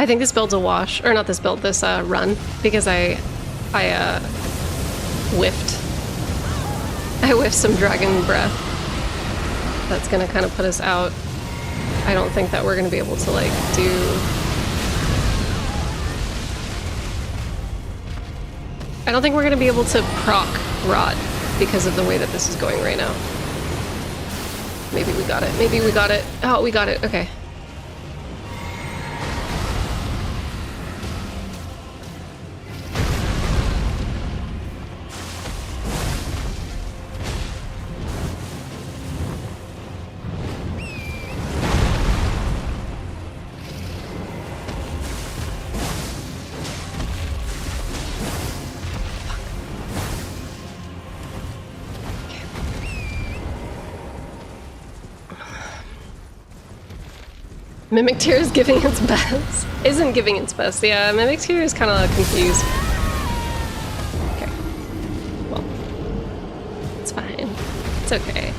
I think this build's a wash, or not this build, this run, because I whiffed. I whiffed some dragon breath. That's gonna kind of put us out. I don't think that we're gonna be able to like do. I don't think we're gonna be able to proc rot because of the way that this is going right now. Maybe we got it. Maybe we got it. Oh, we got it. Okay. Mimic Tear is giving its best. Isn't giving its best. Yeah, Mimic Tear is kind of confused. Okay. Well, it's fine. It's okay.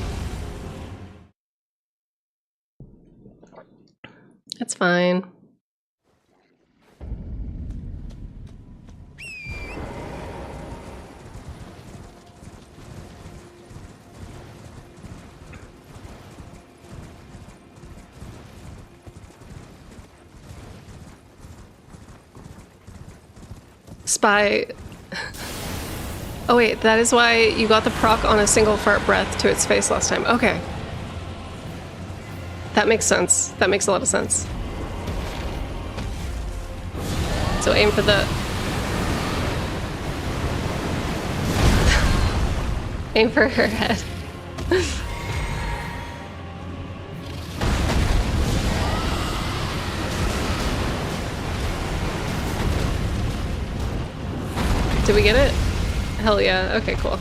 It's fine. Spy. Oh wait, that is why you got the proc on a single fart breath to its face last time. Okay. That makes sense. That makes a lot of sense. So aim for the... aim for her head. Did we get it? Hell yeah. Okay, cool.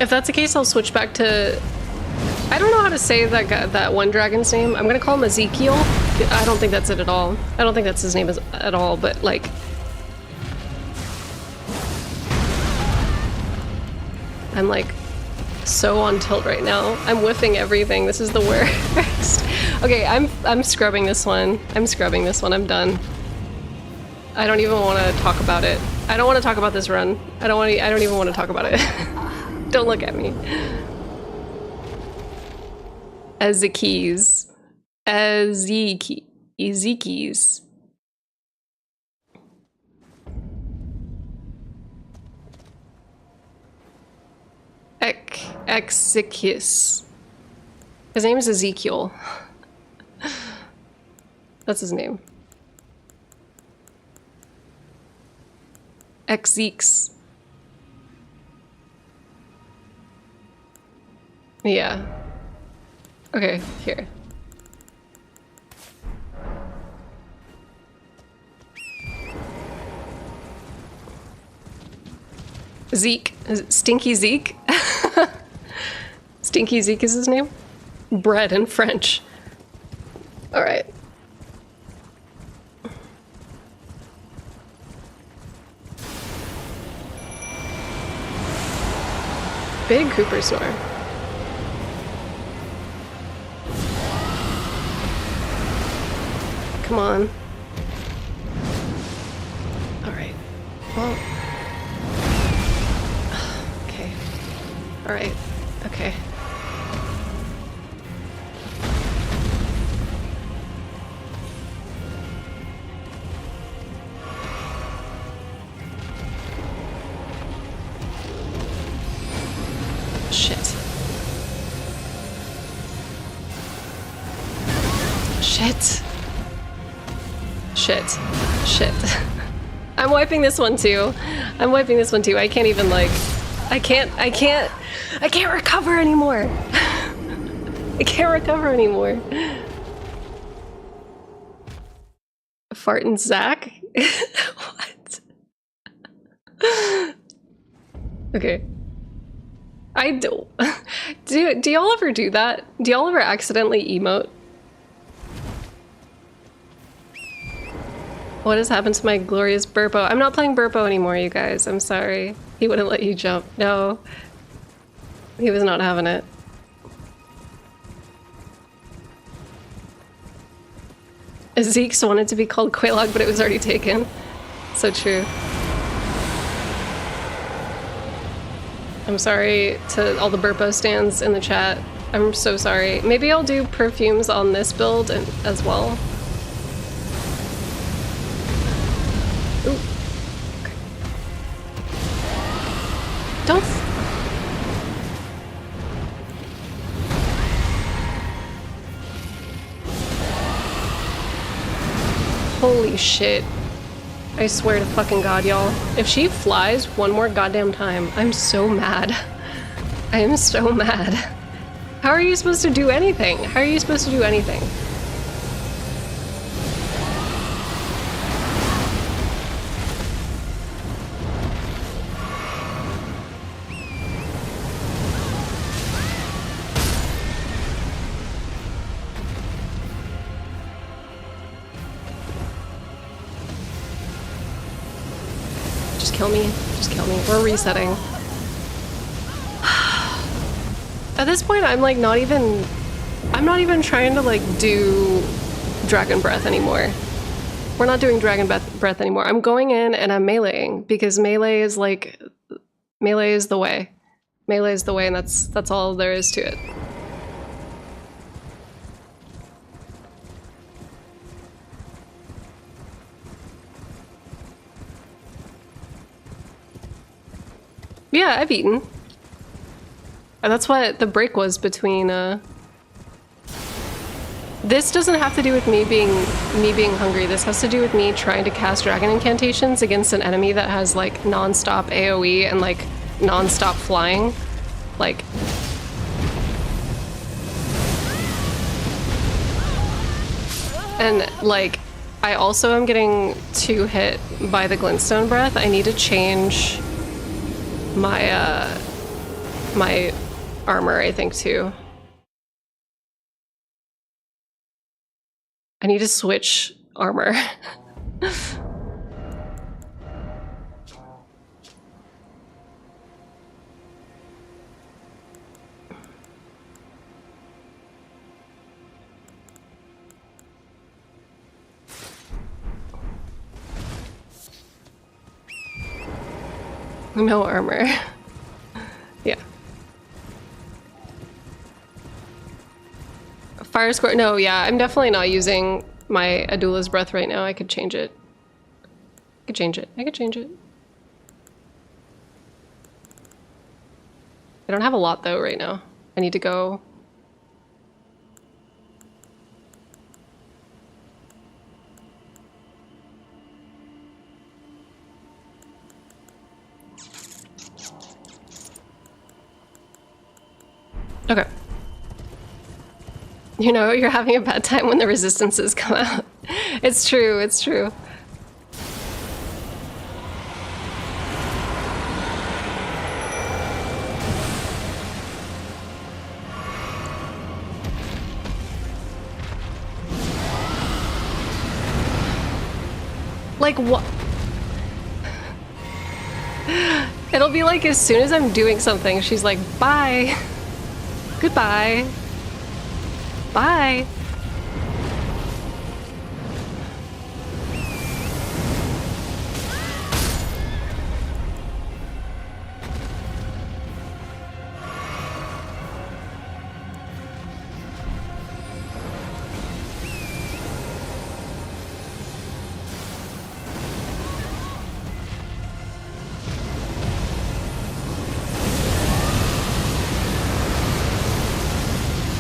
If that's the case, I'll switch back to... I don't know how to say that one dragon's name. I'm gonna call him Ezekiel. I don't think that's it at all. I don't think that's his name at all, but like... I'm like so on tilt right now. I'm whiffing everything. This is the worst. Okay, I'm scrubbing this one. I'm scrubbing this one. I'm done. I don't even want to talk about it. I don't want to talk about this run. I don't even want to talk about it. Don't look at me. Ezekis. Ezekis. Exekius. His name is Ezekiel. That's his name. Exeeks. Yeah. Okay, here. Zeke. Stinky Zeke? Stinky Zeke is his name? Bread in French. Alright. Big Cooper snore. Come on. Alright. Well... okay. Alright. Okay. Shit. Shit. Shit. Shit. I'm wiping this one too. I'm wiping this one too. I can't even like... I can't recover anymore. I can't recover anymore. Fart and Zach? What? Okay. I don't... Do y'all ever do that? Do y'all ever accidentally emote? What has happened to my glorious Burpo? I'm not playing Burpo anymore, you guys. I'm sorry. He wouldn't let you jump. No. He was not having it. Zeke's wanted to be called Quelaag, but it was already taken. So true. I'm sorry to all the Burpo stands in the chat. I'm so sorry. Maybe I'll do perfumes on this build as well. Ooh. Okay. Don't. Holy shit. I swear to fucking God, y'all. If she flies one more goddamn time, I'm so mad. I am so mad. How are you supposed to do anything? How are you supposed to do anything? Just kill me. Just kill me. We're resetting. At this point, I'm like I'm not even trying to like do Dragon Breath anymore. We're not doing Dragon Breath anymore. I'm going in and I'm meleeing because melee is the way. Melee is the way, and that's all there is to it. Yeah, I've eaten. That's what the break was between, This doesn't have to do with me being hungry. This has to do with me trying to cast dragon incantations against an enemy that has, like, non-stop AoE and, like, non-stop flying. Like... And, like, I also am getting 2 hit by the glintstone breath. I need to change my, my armor, I think, too. I need to switch armor. No armor. Yeah. Fire score? No, yeah, I'm definitely not using my Adula's breath right now. I could change it. I could change it. I could change it. I don't have a lot though right now. I need to go. Okay. You know, you're having a bad time when the resistances come out. It's true, it's true. Like, what? It'll be like as soon as I'm doing something, she's like, bye. Goodbye. Bye.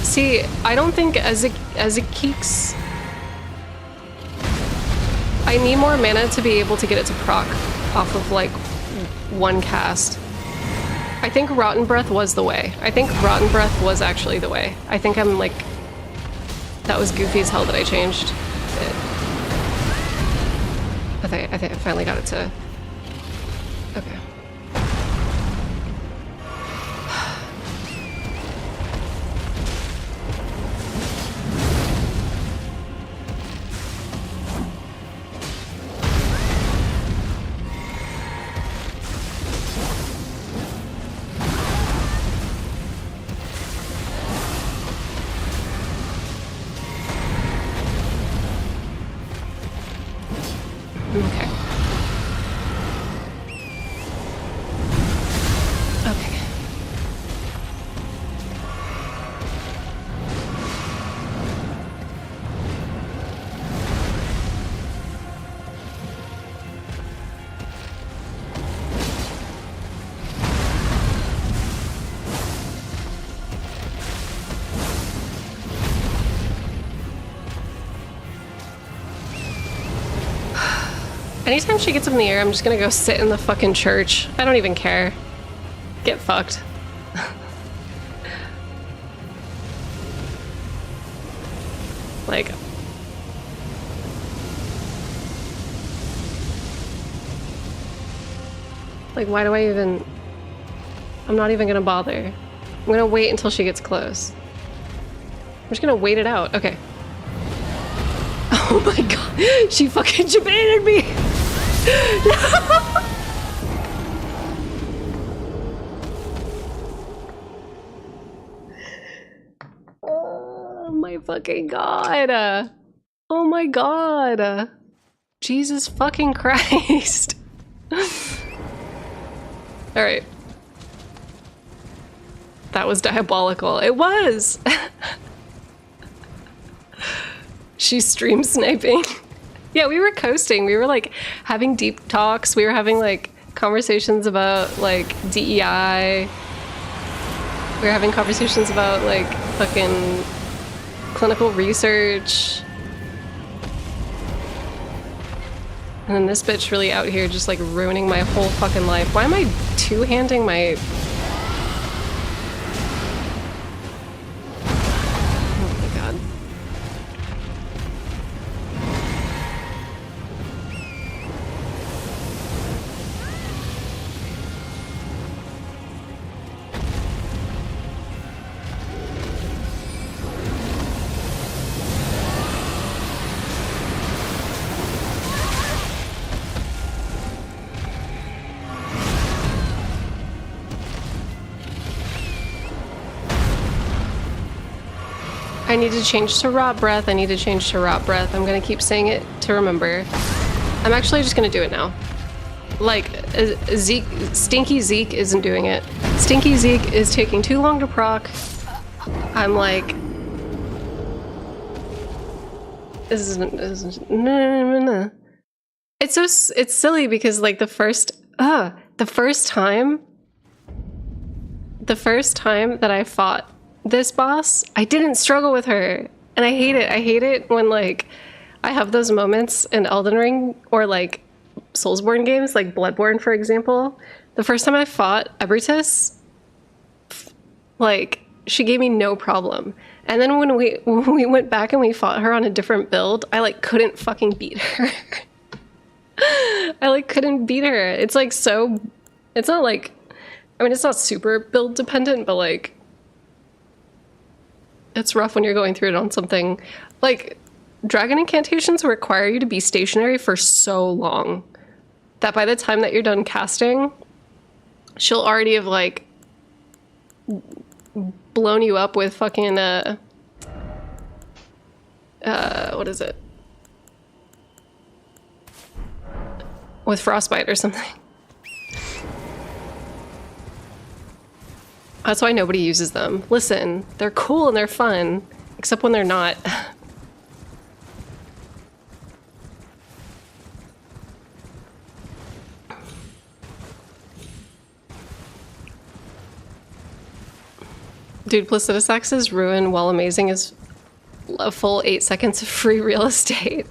See, I don't think as it keeks, I need more mana to be able to get it to proc off of like one cast. I think Rotten Breath was the way. I think Rotten Breath was actually the way. I think I'm like, that was goofy as hell that I changed it. I think I finally got it to, okay. Okay. Okay. Anytime she gets up in the air, I'm just gonna go sit in the fucking church. I don't even care. Get fucked. Like... Like, why do I even... I'm not even gonna bother. I'm gonna wait until she gets close. I'm just gonna wait it out. Okay. Oh my god. She fucking debated me! Oh my fucking god. Oh my god. Jesus fucking Christ. Alright. That was diabolical. It was! She's stream sniping. Yeah, we were coasting. We were like having deep talks. We were having like conversations about like DEI. We were having conversations about like fucking clinical research. And then this bitch really out here just like ruining my whole fucking life. Why am I two-handing my... Oh my god. I need to change to rot breath. I need to change to rot breath. I'm gonna keep saying it to remember. I'm actually just gonna do it now. Like, Zeke, Stinky Zeke isn't doing it. Stinky Zeke is taking too long to proc. I'm like... This isn't no. It's so, it's silly because like the first time that I fought this boss, I didn't struggle with her, and I hate it. I hate it when like I have those moments in Elden Ring or like Soulsborne games, like Bloodborne for example. The first time I fought Ebritis, like she gave me no problem, and then when we went back and we fought her on a different build, I like couldn't fucking beat her. I like couldn't beat her. It's like so, it's not like, I mean it's not super build dependent, but like it's rough when you're going through it on something. Like, dragon incantations require you to be stationary for so long that by the time that you're done casting, she'll already have, like, blown you up with fucking, what is it? With frostbite or something. That's why nobody uses them. Listen, they're cool and they're fun, except when they're not. Dude, Placidus Axe's ruin, while amazing, is a full 8 seconds of free real estate.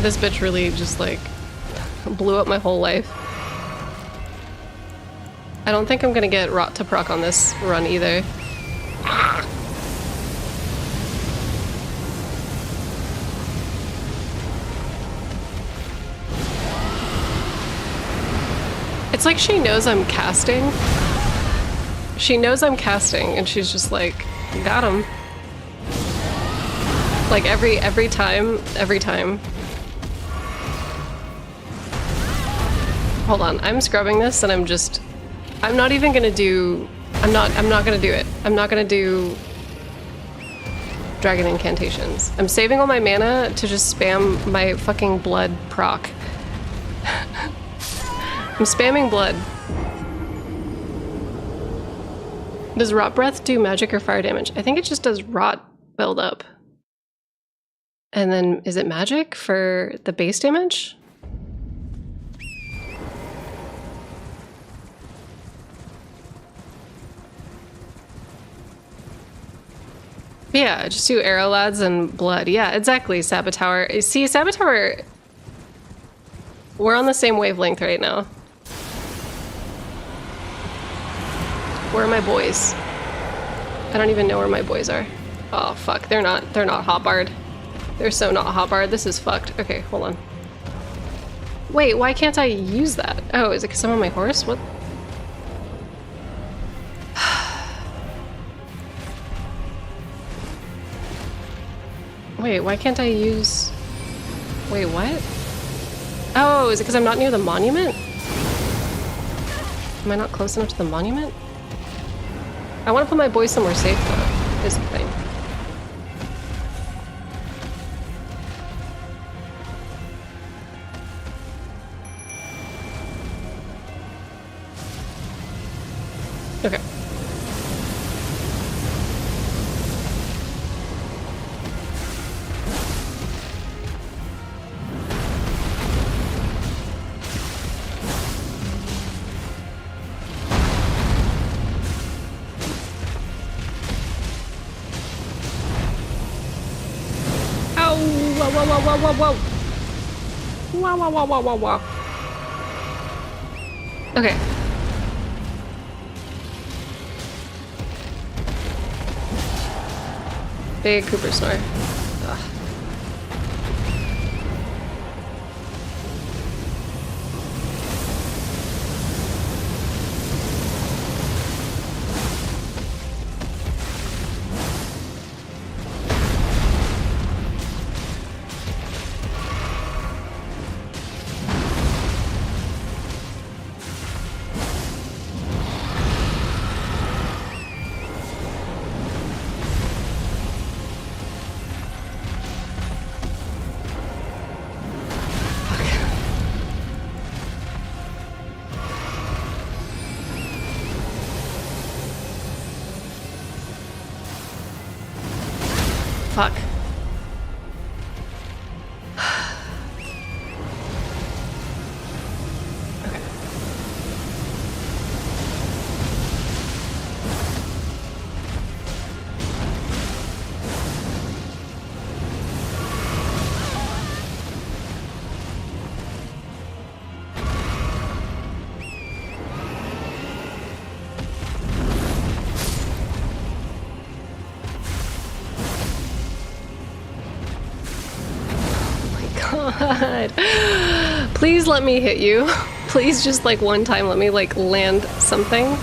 This bitch really just like blew up my whole life. I don't think I'm gonna get rot to proc on this run either. It's like she knows I'm casting. She knows I'm casting and she's just like, got him. Like every time. Hold on, I'm scrubbing this and I'm not even gonna do, I'm not gonna do it. I'm not gonna do dragon incantations. I'm saving all my mana to just spam my fucking blood proc. I'm spamming blood. Does rot breath do magic or fire damage? I think it just does rot build up. And then is it magic for the base damage? Yeah, just do arrow lads and blood. Yeah, exactly, Saboteur. See, Saboteur, we're on the same wavelength right now. Where are my boys? I don't even know where my boys are. Oh fuck, they're not hotbarred. They're so not hotbarred. This is fucked. Okay, hold on. Wait, why can't I use that? Oh, is it because I'm on my horse? What? Wait, why can't I use... Wait, what? Oh, is it because I'm not near the monument? Am I not close enough to the monument? I want to put my boys somewhere safe, though, is the thing. Okay. Whoa. Wow. Okay. Big Cooper snore. Ugh. Fuck. Okay. God. Please let me hit you. Please just like one time let me like land something.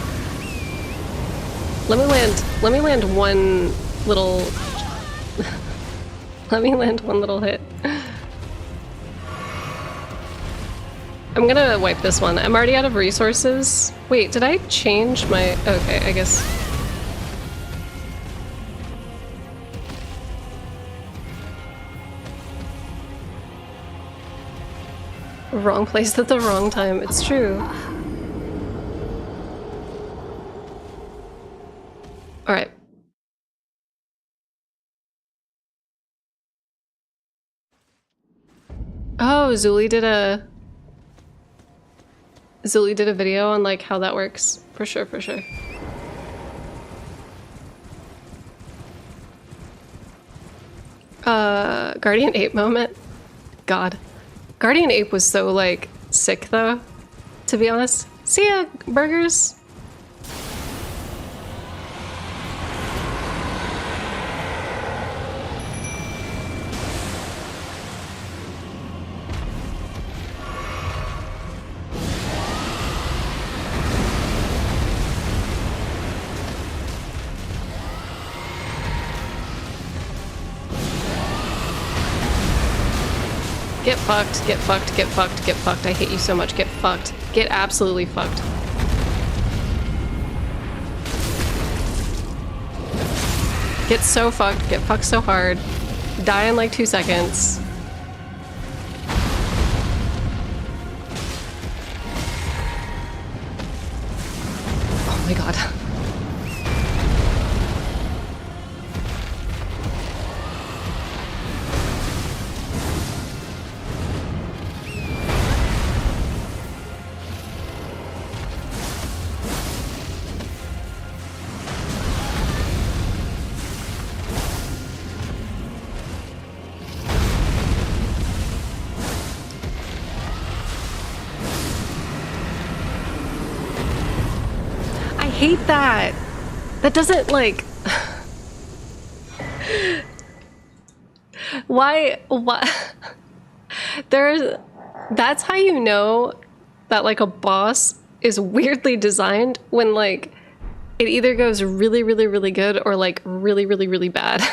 Let me land one little let me land one little hit. I'm gonna wipe this one. I'm already out of resources. Wait, did I change my... Okay, I guess... Wrong place at the wrong time. It's true. Alright. Oh, Zuli did a video on like how that works. For sure, for sure. Guardian Ape moment. God. Guardian Ape was so like sick though, to be honest. See ya, burgers. Get fucked, get fucked, get fucked, get fucked. I hate you so much. Get fucked. Get absolutely fucked. Get so fucked. Get fucked so hard. Die in like 2 seconds. Oh my god. I hate that. That doesn't like... Why? That's how you know that like a boss is weirdly designed when like it either goes really, really, really good or like really, really, really bad.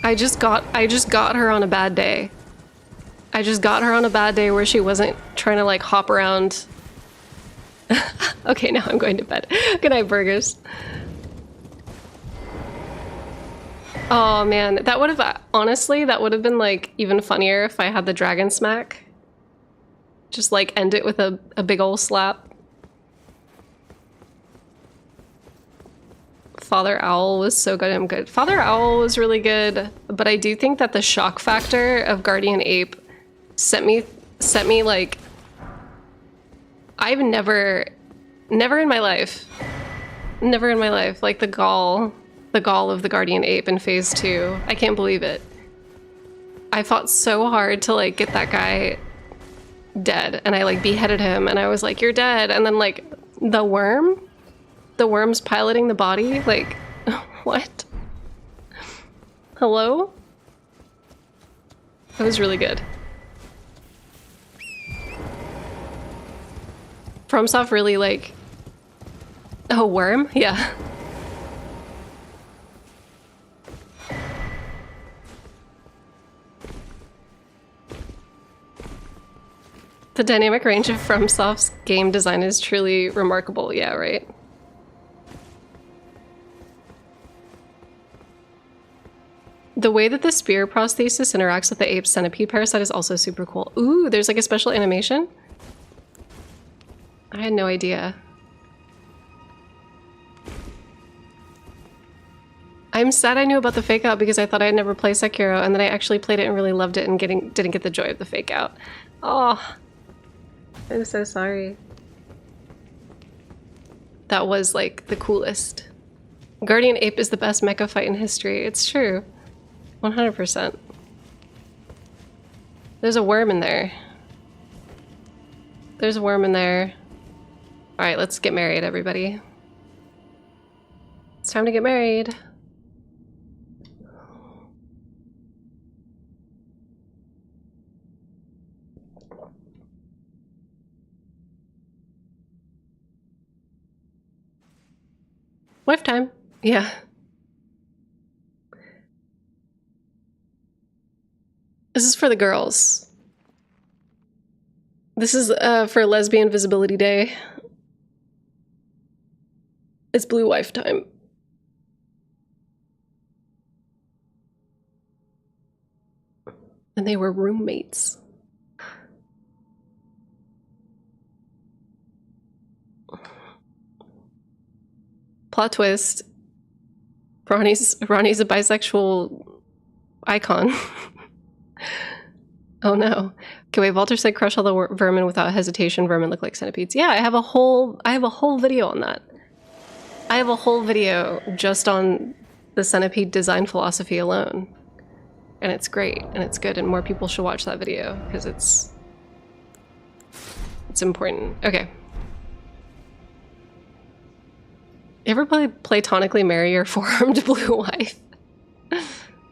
I just got her on a bad day. I just got her on a bad day where she wasn't trying to like hop around. Okay, now I'm going to bed. Good night, burgers. Oh man, that would have, honestly, that would have been like even funnier if I had the dragon smack. Just like end it with a big ol' slap. Father Owl was so goddamn good. Father Owl was really good, but I do think that the shock factor of Guardian Ape sent me like, I've never in my life, like the gall of the Guardian Ape in phase 2. I can't believe it. I fought so hard to like get that guy dead, and I like beheaded him, and I was like, you're dead, and then like the worm's piloting the body, like, what? Hello? That was really good. FromSoft really like... Oh, worm? Yeah. The dynamic range of FromSoft's game design is truly remarkable. Yeah, right? The way that the spear prosthesis interacts with the ape's centipede parasite is also super cool. Ooh, there's like a special animation? I had no idea. I'm sad I knew about the fake out because I thought I'd never play Sekiro, and then I actually played it and really loved it and didn't get the joy of the fake out. Oh, I'm so sorry. That was like the coolest. Guardian Ape is the best mecha fight in history. It's true. 100%. There's a worm in there. There's a worm in there. All right, let's get married, everybody. It's time to get married. Lifetime. Yeah. This is for the girls. This is for Lesbian Visibility Day. It's blue wife time. And they were roommates. Plot twist. Ronnie's a bisexual icon. Oh no. Okay, wait, Walter said crush all the vermin without hesitation. Vermin look like centipedes. Yeah, I have a whole video on that. I have a whole video just on the centipede design philosophy alone. And it's great, and it's good, and more people should watch that video, because it's important. Okay. You ever platonically marry your four-armed blue wife?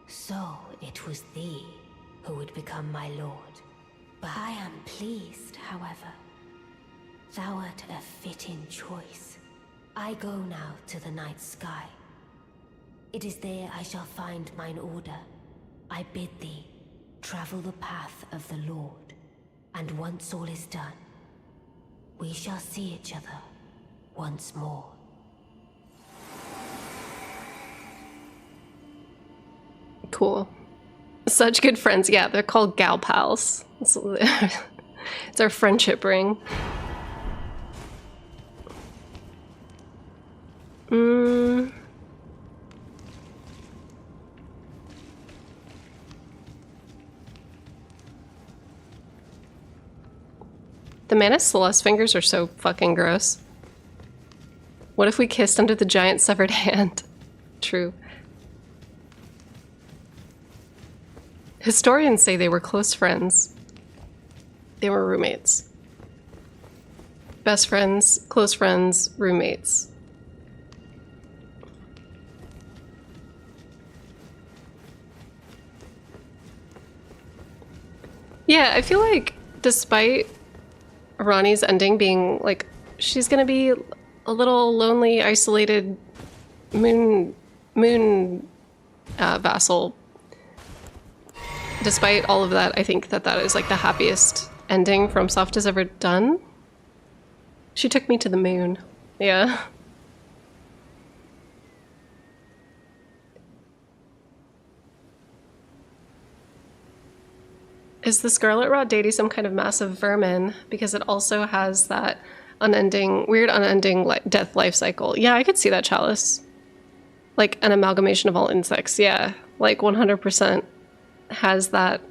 So it was thee who would become my lord. But I am pleased, however. Thou art a fitting choice. I go now to the night sky. It is there I shall find mine order. I bid thee travel the path of the Lord, and once all is done, we shall see each other once more. Cool. Such good friends. Yeah, they're called gal pals. It's our friendship ring. The Manus Celeste fingers are so fucking gross. What if we kissed under the giant severed hand? True. Historians say they were close friends. They were roommates. Best friends, close friends, roommates. Yeah, I feel like despite Ronnie's ending being like, she's gonna be a little lonely, isolated moon vassal. Despite all of that, I think that that is like the happiest ending FromSoft has ever done. She took me to the moon. Yeah. Is the Scarlet Rot dating some kind of massive vermin? Because it also has that unending, weird unending death life cycle. Yeah, I could see that, Chalice. Like an amalgamation of all insects. Yeah, like 100% has that,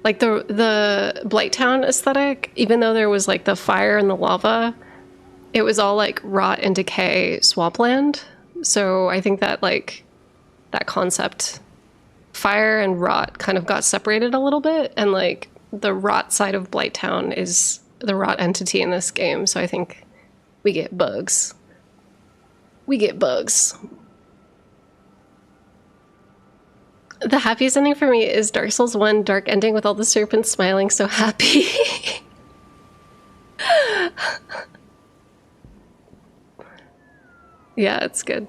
like the Blighttown aesthetic, even though there was like the fire and the lava, it was all like rot and decay swampland. So I think that like that concept, fire and rot, kind of got separated a little bit, and like the rot side of Blighttown is the rot entity in this game. So I think we get bugs. We get bugs. The happiest ending for me is Dark Souls 1 dark ending with all the serpents smiling so happy. Yeah, it's good.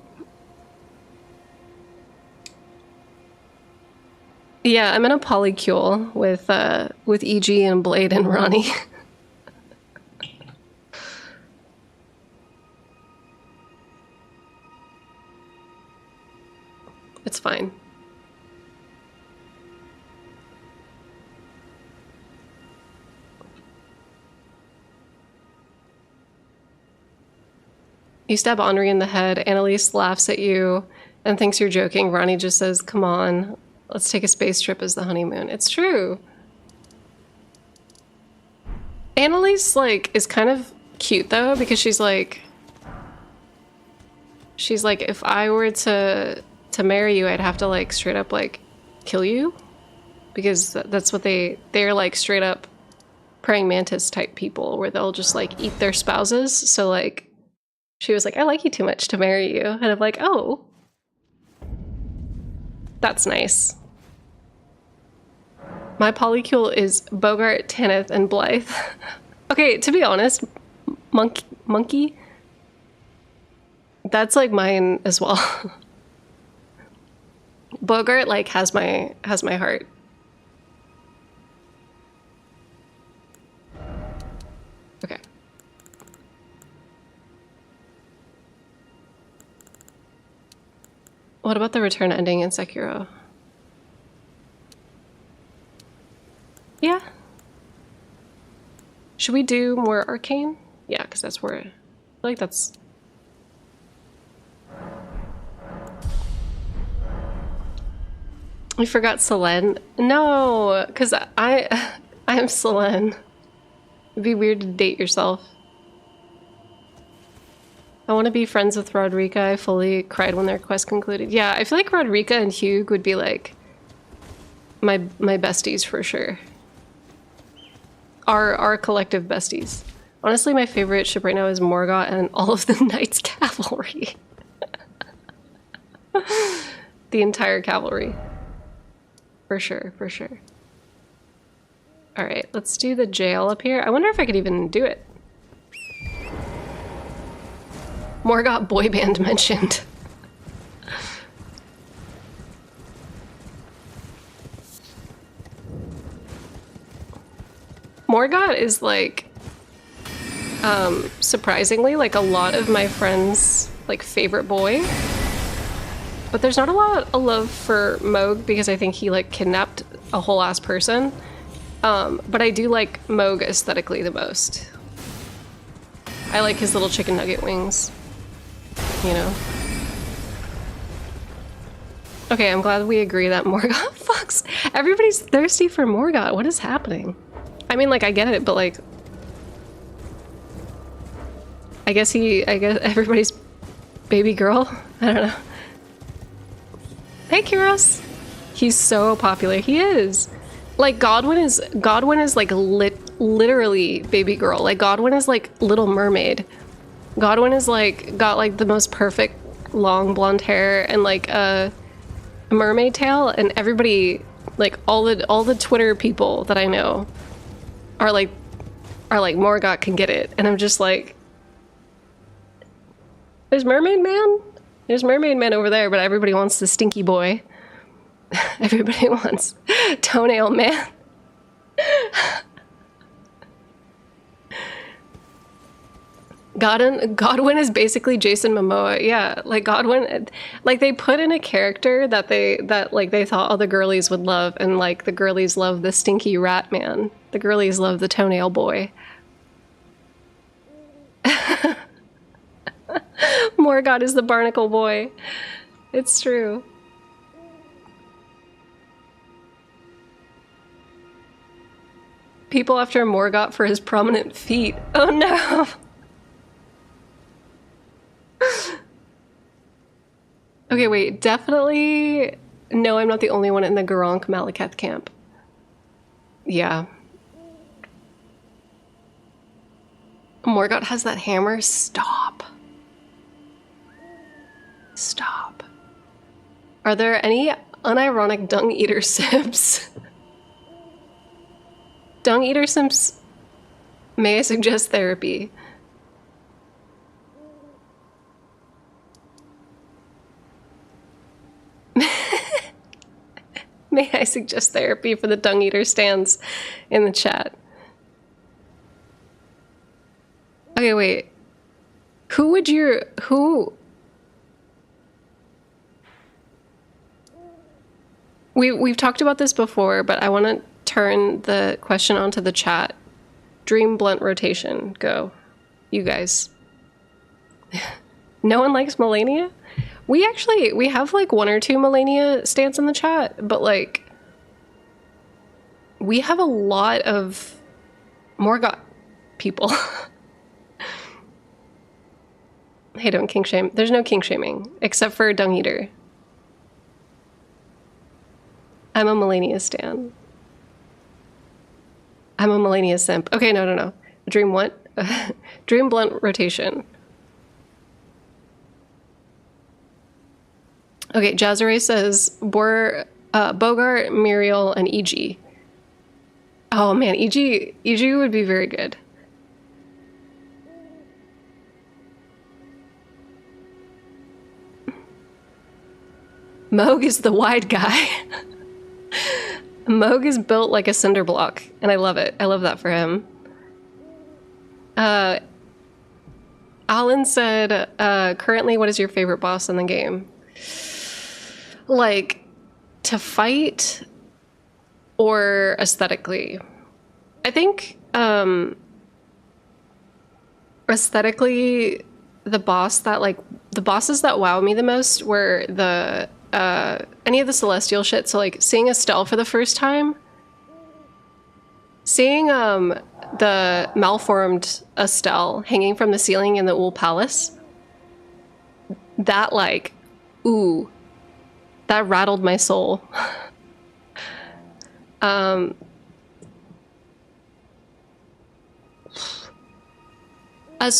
Yeah, I'm in a polycule with EG and Blade and Ronnie. It's fine. You stab Henri in the head, Annalise laughs at you and thinks you're joking. Ronnie just says, come on, let's take a space trip as the honeymoon. It's true. Annalise, like, is kind of cute, though, because she's like, if I were to marry you, I'd have to, like, straight up, like, kill you. Because that's what they're, like, straight up praying mantis type people, where they'll just, like, eat their spouses. So, like, she was like, I like you too much to marry you. And I'm like, oh, that's nice. My polycule is Bogart, Tanith, and Blythe. Okay, to be honest, Monkey, that's like mine as well. Bogart like has my heart. Okay. What about the return ending in Sekiro? Yeah. Should we do more arcane? Yeah, because that's where I feel like that's... We forgot Selene. No, because I am Selene. It'd be weird to date yourself. I want to be friends with Rodrika. I fully cried when their quest concluded. Yeah, I feel like Rodrika and Hugh would be like my besties for sure. Our collective besties. Honestly, my favorite ship right now is Morgoth and all of the Knights Cavalry. The entire cavalry. For sure, for sure. All right, let's do the jail up here. I wonder if I could even do it. Morgoth boy band mentioned. Morgott is like, surprisingly, like a lot of my friends' like favorite boy. But there's not a lot of love for Moog because I think he like kidnapped a whole ass person. But I do like Moog aesthetically the most. I like his little chicken nugget wings, you know? Okay, I'm glad we agree that Morgott fucks. Everybody's thirsty for Morgott. What is happening? I mean, like, I get it, but like, I guess everybody's baby girl. I don't know. Hey, Kyros. He's so popular. He is. Like, Godwin is like literally baby girl. Like, Godwin is like Little Mermaid. Godwin is like, got like the most perfect long blonde hair and like a mermaid tail, and everybody, like all the Twitter people that I know are like Morgott can get it. And I'm just like, there's Mermaid Man? There's Mermaid Man over there, but everybody wants the stinky boy. Everybody wants Toenail Man. Godwin is basically Jason Momoa. Yeah, like Godwin, like they put in a character that they thought all the girlies would love, and like the girlies love the stinky rat man. The girlies love the toenail boy. Morgott is the barnacle boy. It's true. People after Morgott for his prominent feet. Oh no. Okay, wait, definitely. No, I'm not the only one in the Garank Malekith camp. Yeah. Morgott has that hammer? Stop. Stop. Are there any unironic dung eater simps? Dung eater simps, may I suggest therapy? May I suggest therapy for the dung eater stands in the chat? Okay, wait. We've talked about this before, but I want to turn the question onto the chat. Dream blunt rotation. Go. You guys. No one likes Melania? We have like one or two Melania stants in the chat, but like we have a lot of Morgott people. Hey, don't kink shame. There's no kink shaming, except for Dung Eater. I'm a Melania stan. I'm a Melania simp. Okay, no. Dream what? Dream blunt rotation. Okay, Jazare says Bogart, Muriel, and EG. Oh man, EG would be very good. Moog is the wide guy. Moog is built like a cinder block, and I love it. I love that for him. Alan said, currently, what is your favorite boss in the game? Like, to fight or aesthetically? I think, aesthetically, the bosses that wow me the most were any of the celestial shit. So like seeing Estelle for the first time, seeing the malformed Estelle hanging from the ceiling in the Ul Palace, that like, ooh, that rattled my soul. As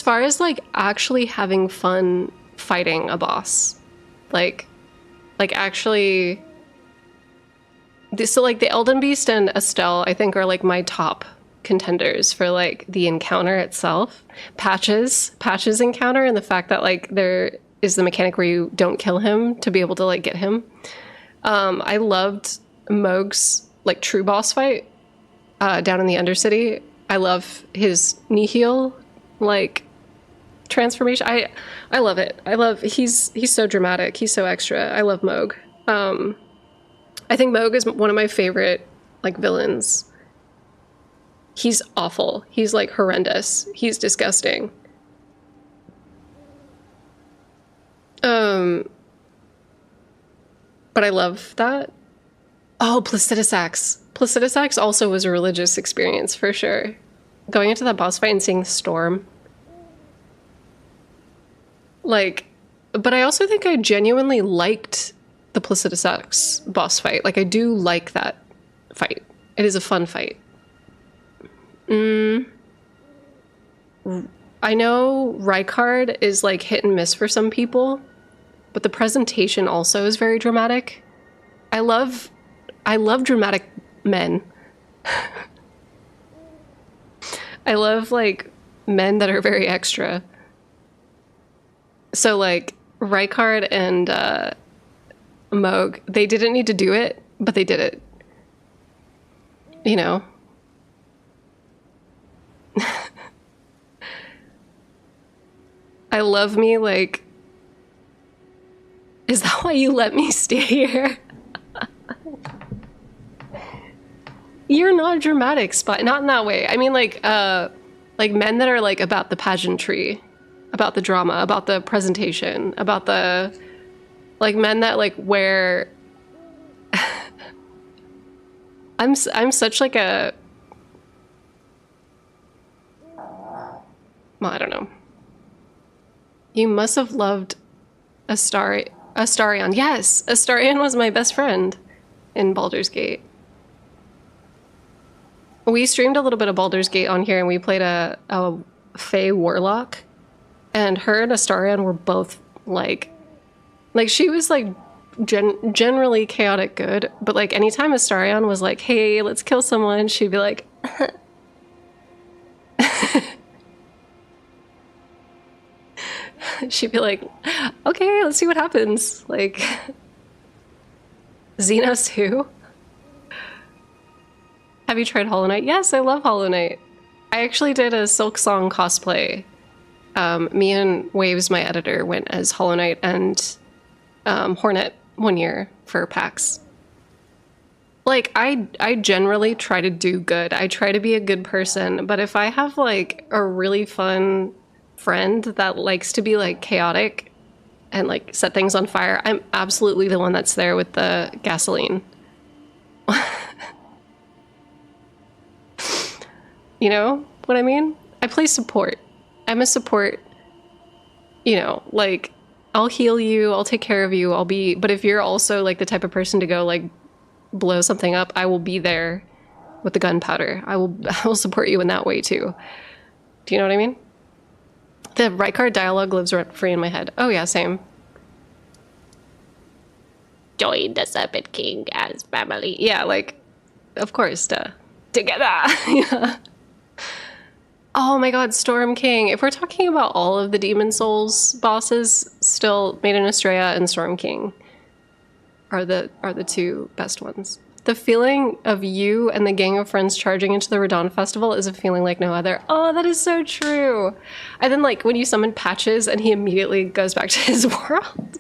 far as like actually having fun fighting a boss, like actually, so like the Elden Beast and Estelle, I think are like my top contenders for like the encounter itself. Patches encounter, and the fact that like there is the mechanic where you don't kill him to be able to like get him. I loved Moog's like true boss fight down in the Undercity. I love his nihil, like, transformation. I love it. He's so dramatic. He's so extra. I love Moog. I think Moog is one of my favorite, like, villains. He's awful. He's, like, horrendous. He's disgusting. But I love that. Oh, Placidusax. Placidusax also was a religious experience, for sure. Going into that boss fight and seeing the storm. Like, but I also think I genuinely liked the Placidusax boss fight. Like, I do like that fight. It is a fun fight. I know Rykard is, like, hit and miss for some people, but the presentation also is very dramatic. I love dramatic men. I love, like, men that are very extra. So, like, Rykard and Moog, they didn't need to do it, but they did it. You know? I love me, like... Is that why you let me stay here? You're not dramatic, Spot. Not in that way. I mean, like men that are, like, about the pageantry, about the drama, about the presentation, about the... Like, men that, like, wear... I'm such, like, a... Well, I don't know. You must have loved Astarion. Yes, Astarion was my best friend in Baldur's Gate. We streamed a little bit of Baldur's Gate on here, and we played a Fey Warlock, and her and Astarion were both, like she was, like, generally chaotic good, but, like, anytime Astarion was like, hey, let's kill someone, she'd be like... She'd be like, okay, let's see what happens. Like, Xenos who? Have you tried Hollow Knight? Yes, I love Hollow Knight. I actually did a Silk Song cosplay. Me and Waves, my editor, went as Hollow Knight and Hornet one year for PAX. Like, I generally try to do good. I try to be a good person, but if I have, like, a really fun friend that likes to be, like, chaotic and, like, set things on fire, I'm absolutely the one that's there with the gasoline. You know what I mean? I play support. I'm a support, you know, like, I'll heal you, I'll take care of you, but if you're also, like, the type of person to go, like, blow something up, I will be there with the gunpowder. I will support you in that way too. Do you know what I mean? The Rykard dialogue lives rent free in my head. Oh yeah, same. Join the Serpent King as family. Yeah, like, of course, together. Yeah. Oh my god, Storm King. If we're talking about all of the Demon Souls bosses, still Maiden Estrella and Storm King are the two best ones. The feeling of you and the gang of friends charging into the Radon Festival is a feeling like no other. Oh, that is so true. And then, like, when you summon Patches and he immediately goes back to his world.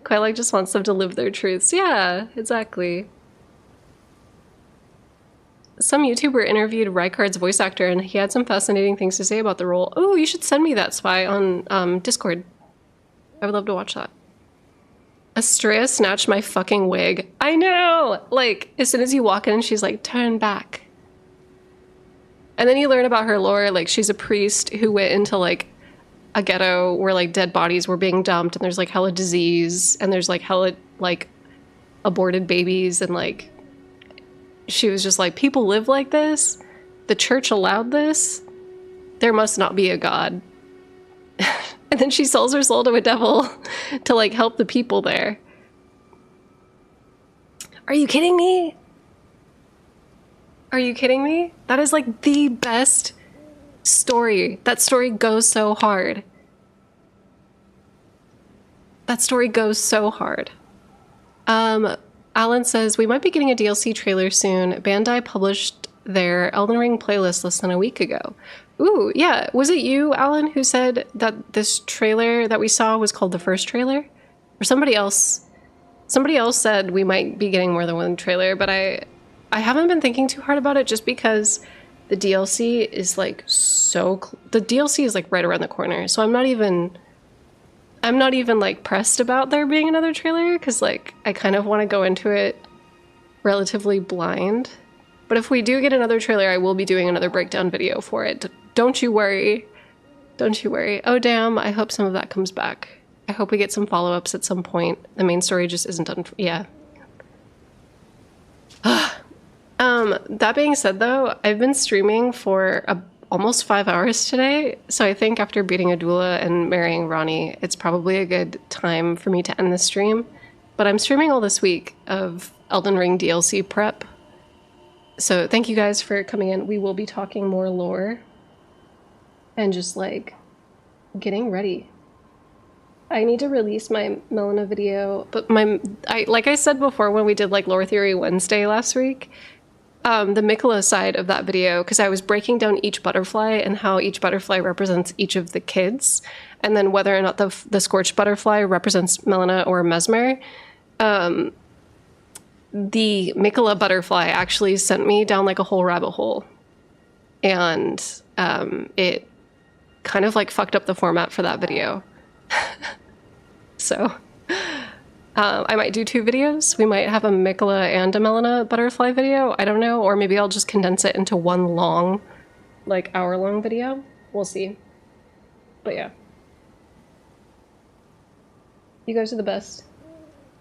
Quite like just wants them to live their truths. Yeah, exactly. Some YouTuber interviewed Rykard's voice actor and he had some fascinating things to say about the role. Oh, you should send me that, Spy, on Discord. I would love to watch that. Estrella snatched my fucking wig. I know! Like, as soon as you walk in, she's like, turn back. And then you learn about her lore. Like, she's a priest who went into, like, a ghetto where, like, dead bodies were being dumped and there's, like, hella disease and there's, like, hella, like, aborted babies and, like, she was just like, people live like this? The church allowed this? There must not be a god. And then she sells her soul to a devil to, like, help the people there. Are you kidding me? Are you kidding me? That is, like, the best story. That story goes so hard. That story goes so hard. Alan says, we might be getting a DLC trailer soon. Bandai published their Elden Ring playlist less than a week ago. Ooh, yeah. Was it you, Alan, who said that this trailer that we saw was called the first trailer? Or somebody else? Somebody else said we might be getting more than one trailer, but I haven't been thinking too hard about it just because the DLC is like the DLC is like right around the corner. So I'm not even like pressed about there being another trailer because like I kind of want to go into it relatively blind. But if we do get another trailer, I will be doing another breakdown video for it. Don't you worry. Don't you worry. Oh damn, I hope some of that comes back. I hope we get some follow-ups at some point. The main story just isn't done for, yeah. That being said though, I've been streaming for almost 5 hours today, so I think after beating Adula and marrying Ronnie, it's probably a good time for me to end the stream. But I'm streaming all this week of Elden Ring DLC prep. So thank you guys for coming in. We will be talking more lore and just like getting ready. I need to release my Melina video, but like I said before when we did like Lore Theory Wednesday last week, the Mikola side of that video, because I was breaking down each butterfly and how each butterfly represents each of the kids, and then whether or not the Scorched Butterfly represents Melina or Mesmer. The Mikola butterfly actually sent me down like a whole rabbit hole, and it kind of like fucked up the format for that video. So I might do 2 videos. We might have a Mikola and a Melina butterfly video. I don't know. Or maybe I'll just condense it into one long, like hour-long video. We'll see. But yeah. You guys are the best.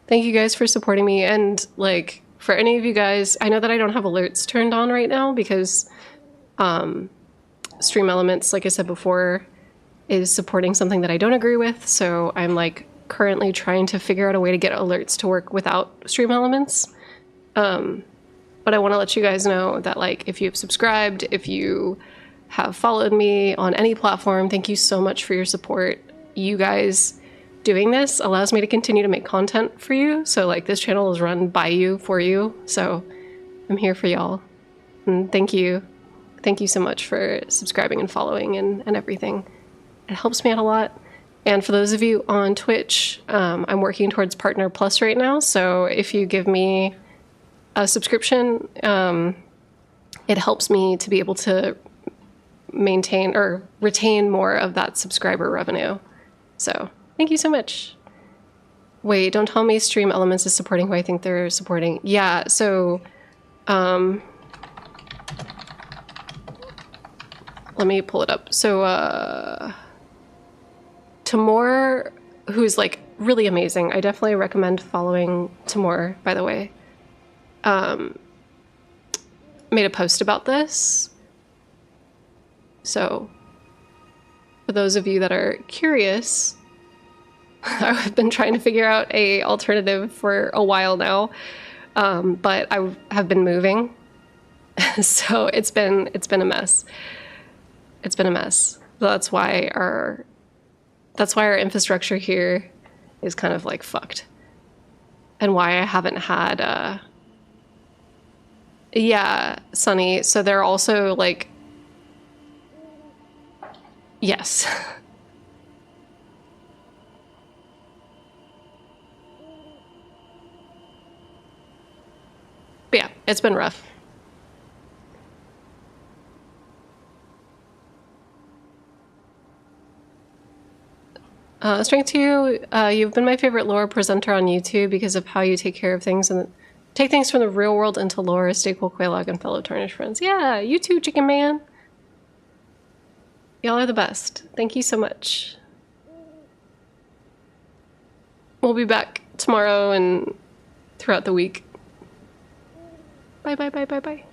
Thank you guys for supporting me. And like, for any of you guys, I know that I don't have alerts turned on right now because Stream Elements, like I said before, is supporting something that I don't agree with. So I'm like currently trying to figure out a way to get alerts to work without Stream Elements. But I want to let you guys know that like if you've subscribed, if you have followed me on any platform, thank you so much for your support. You guys doing this allows me to continue to make content for you. So like this channel is run by you, for you. So I'm here for y'all. And thank you. Thank you so much for subscribing and following and everything. It helps me out a lot. And for those of you on Twitch, I'm working towards Partner Plus right now. So if you give me a subscription, it helps me to be able to maintain or retain more of that subscriber revenue. So thank you so much. Wait, don't tell me Stream Elements is supporting who I think they're supporting. Yeah, so let me pull it up. So Timur, who's like really amazing. I definitely recommend following Timur, by the way. Made a post about this. So for those of you that are curious, I've been trying to figure out a alternative for a while now, but I have been moving, so it's been a mess. It's been a mess. That's why our infrastructure here is kind of like fucked, and why I haven't had yeah, Sunny. So they're also like, yes. But yeah, it's been rough. Strength to you, you've been my favorite lore presenter on YouTube because of how you take care of things and take things from the real world into lore. Stay cool, Quaylog, and fellow Tarnished friends. Yeah, you too, Chicken Man. Y'all are the best. Thank you so much. We'll be back tomorrow and throughout the week. Bye, bye, bye, bye, bye.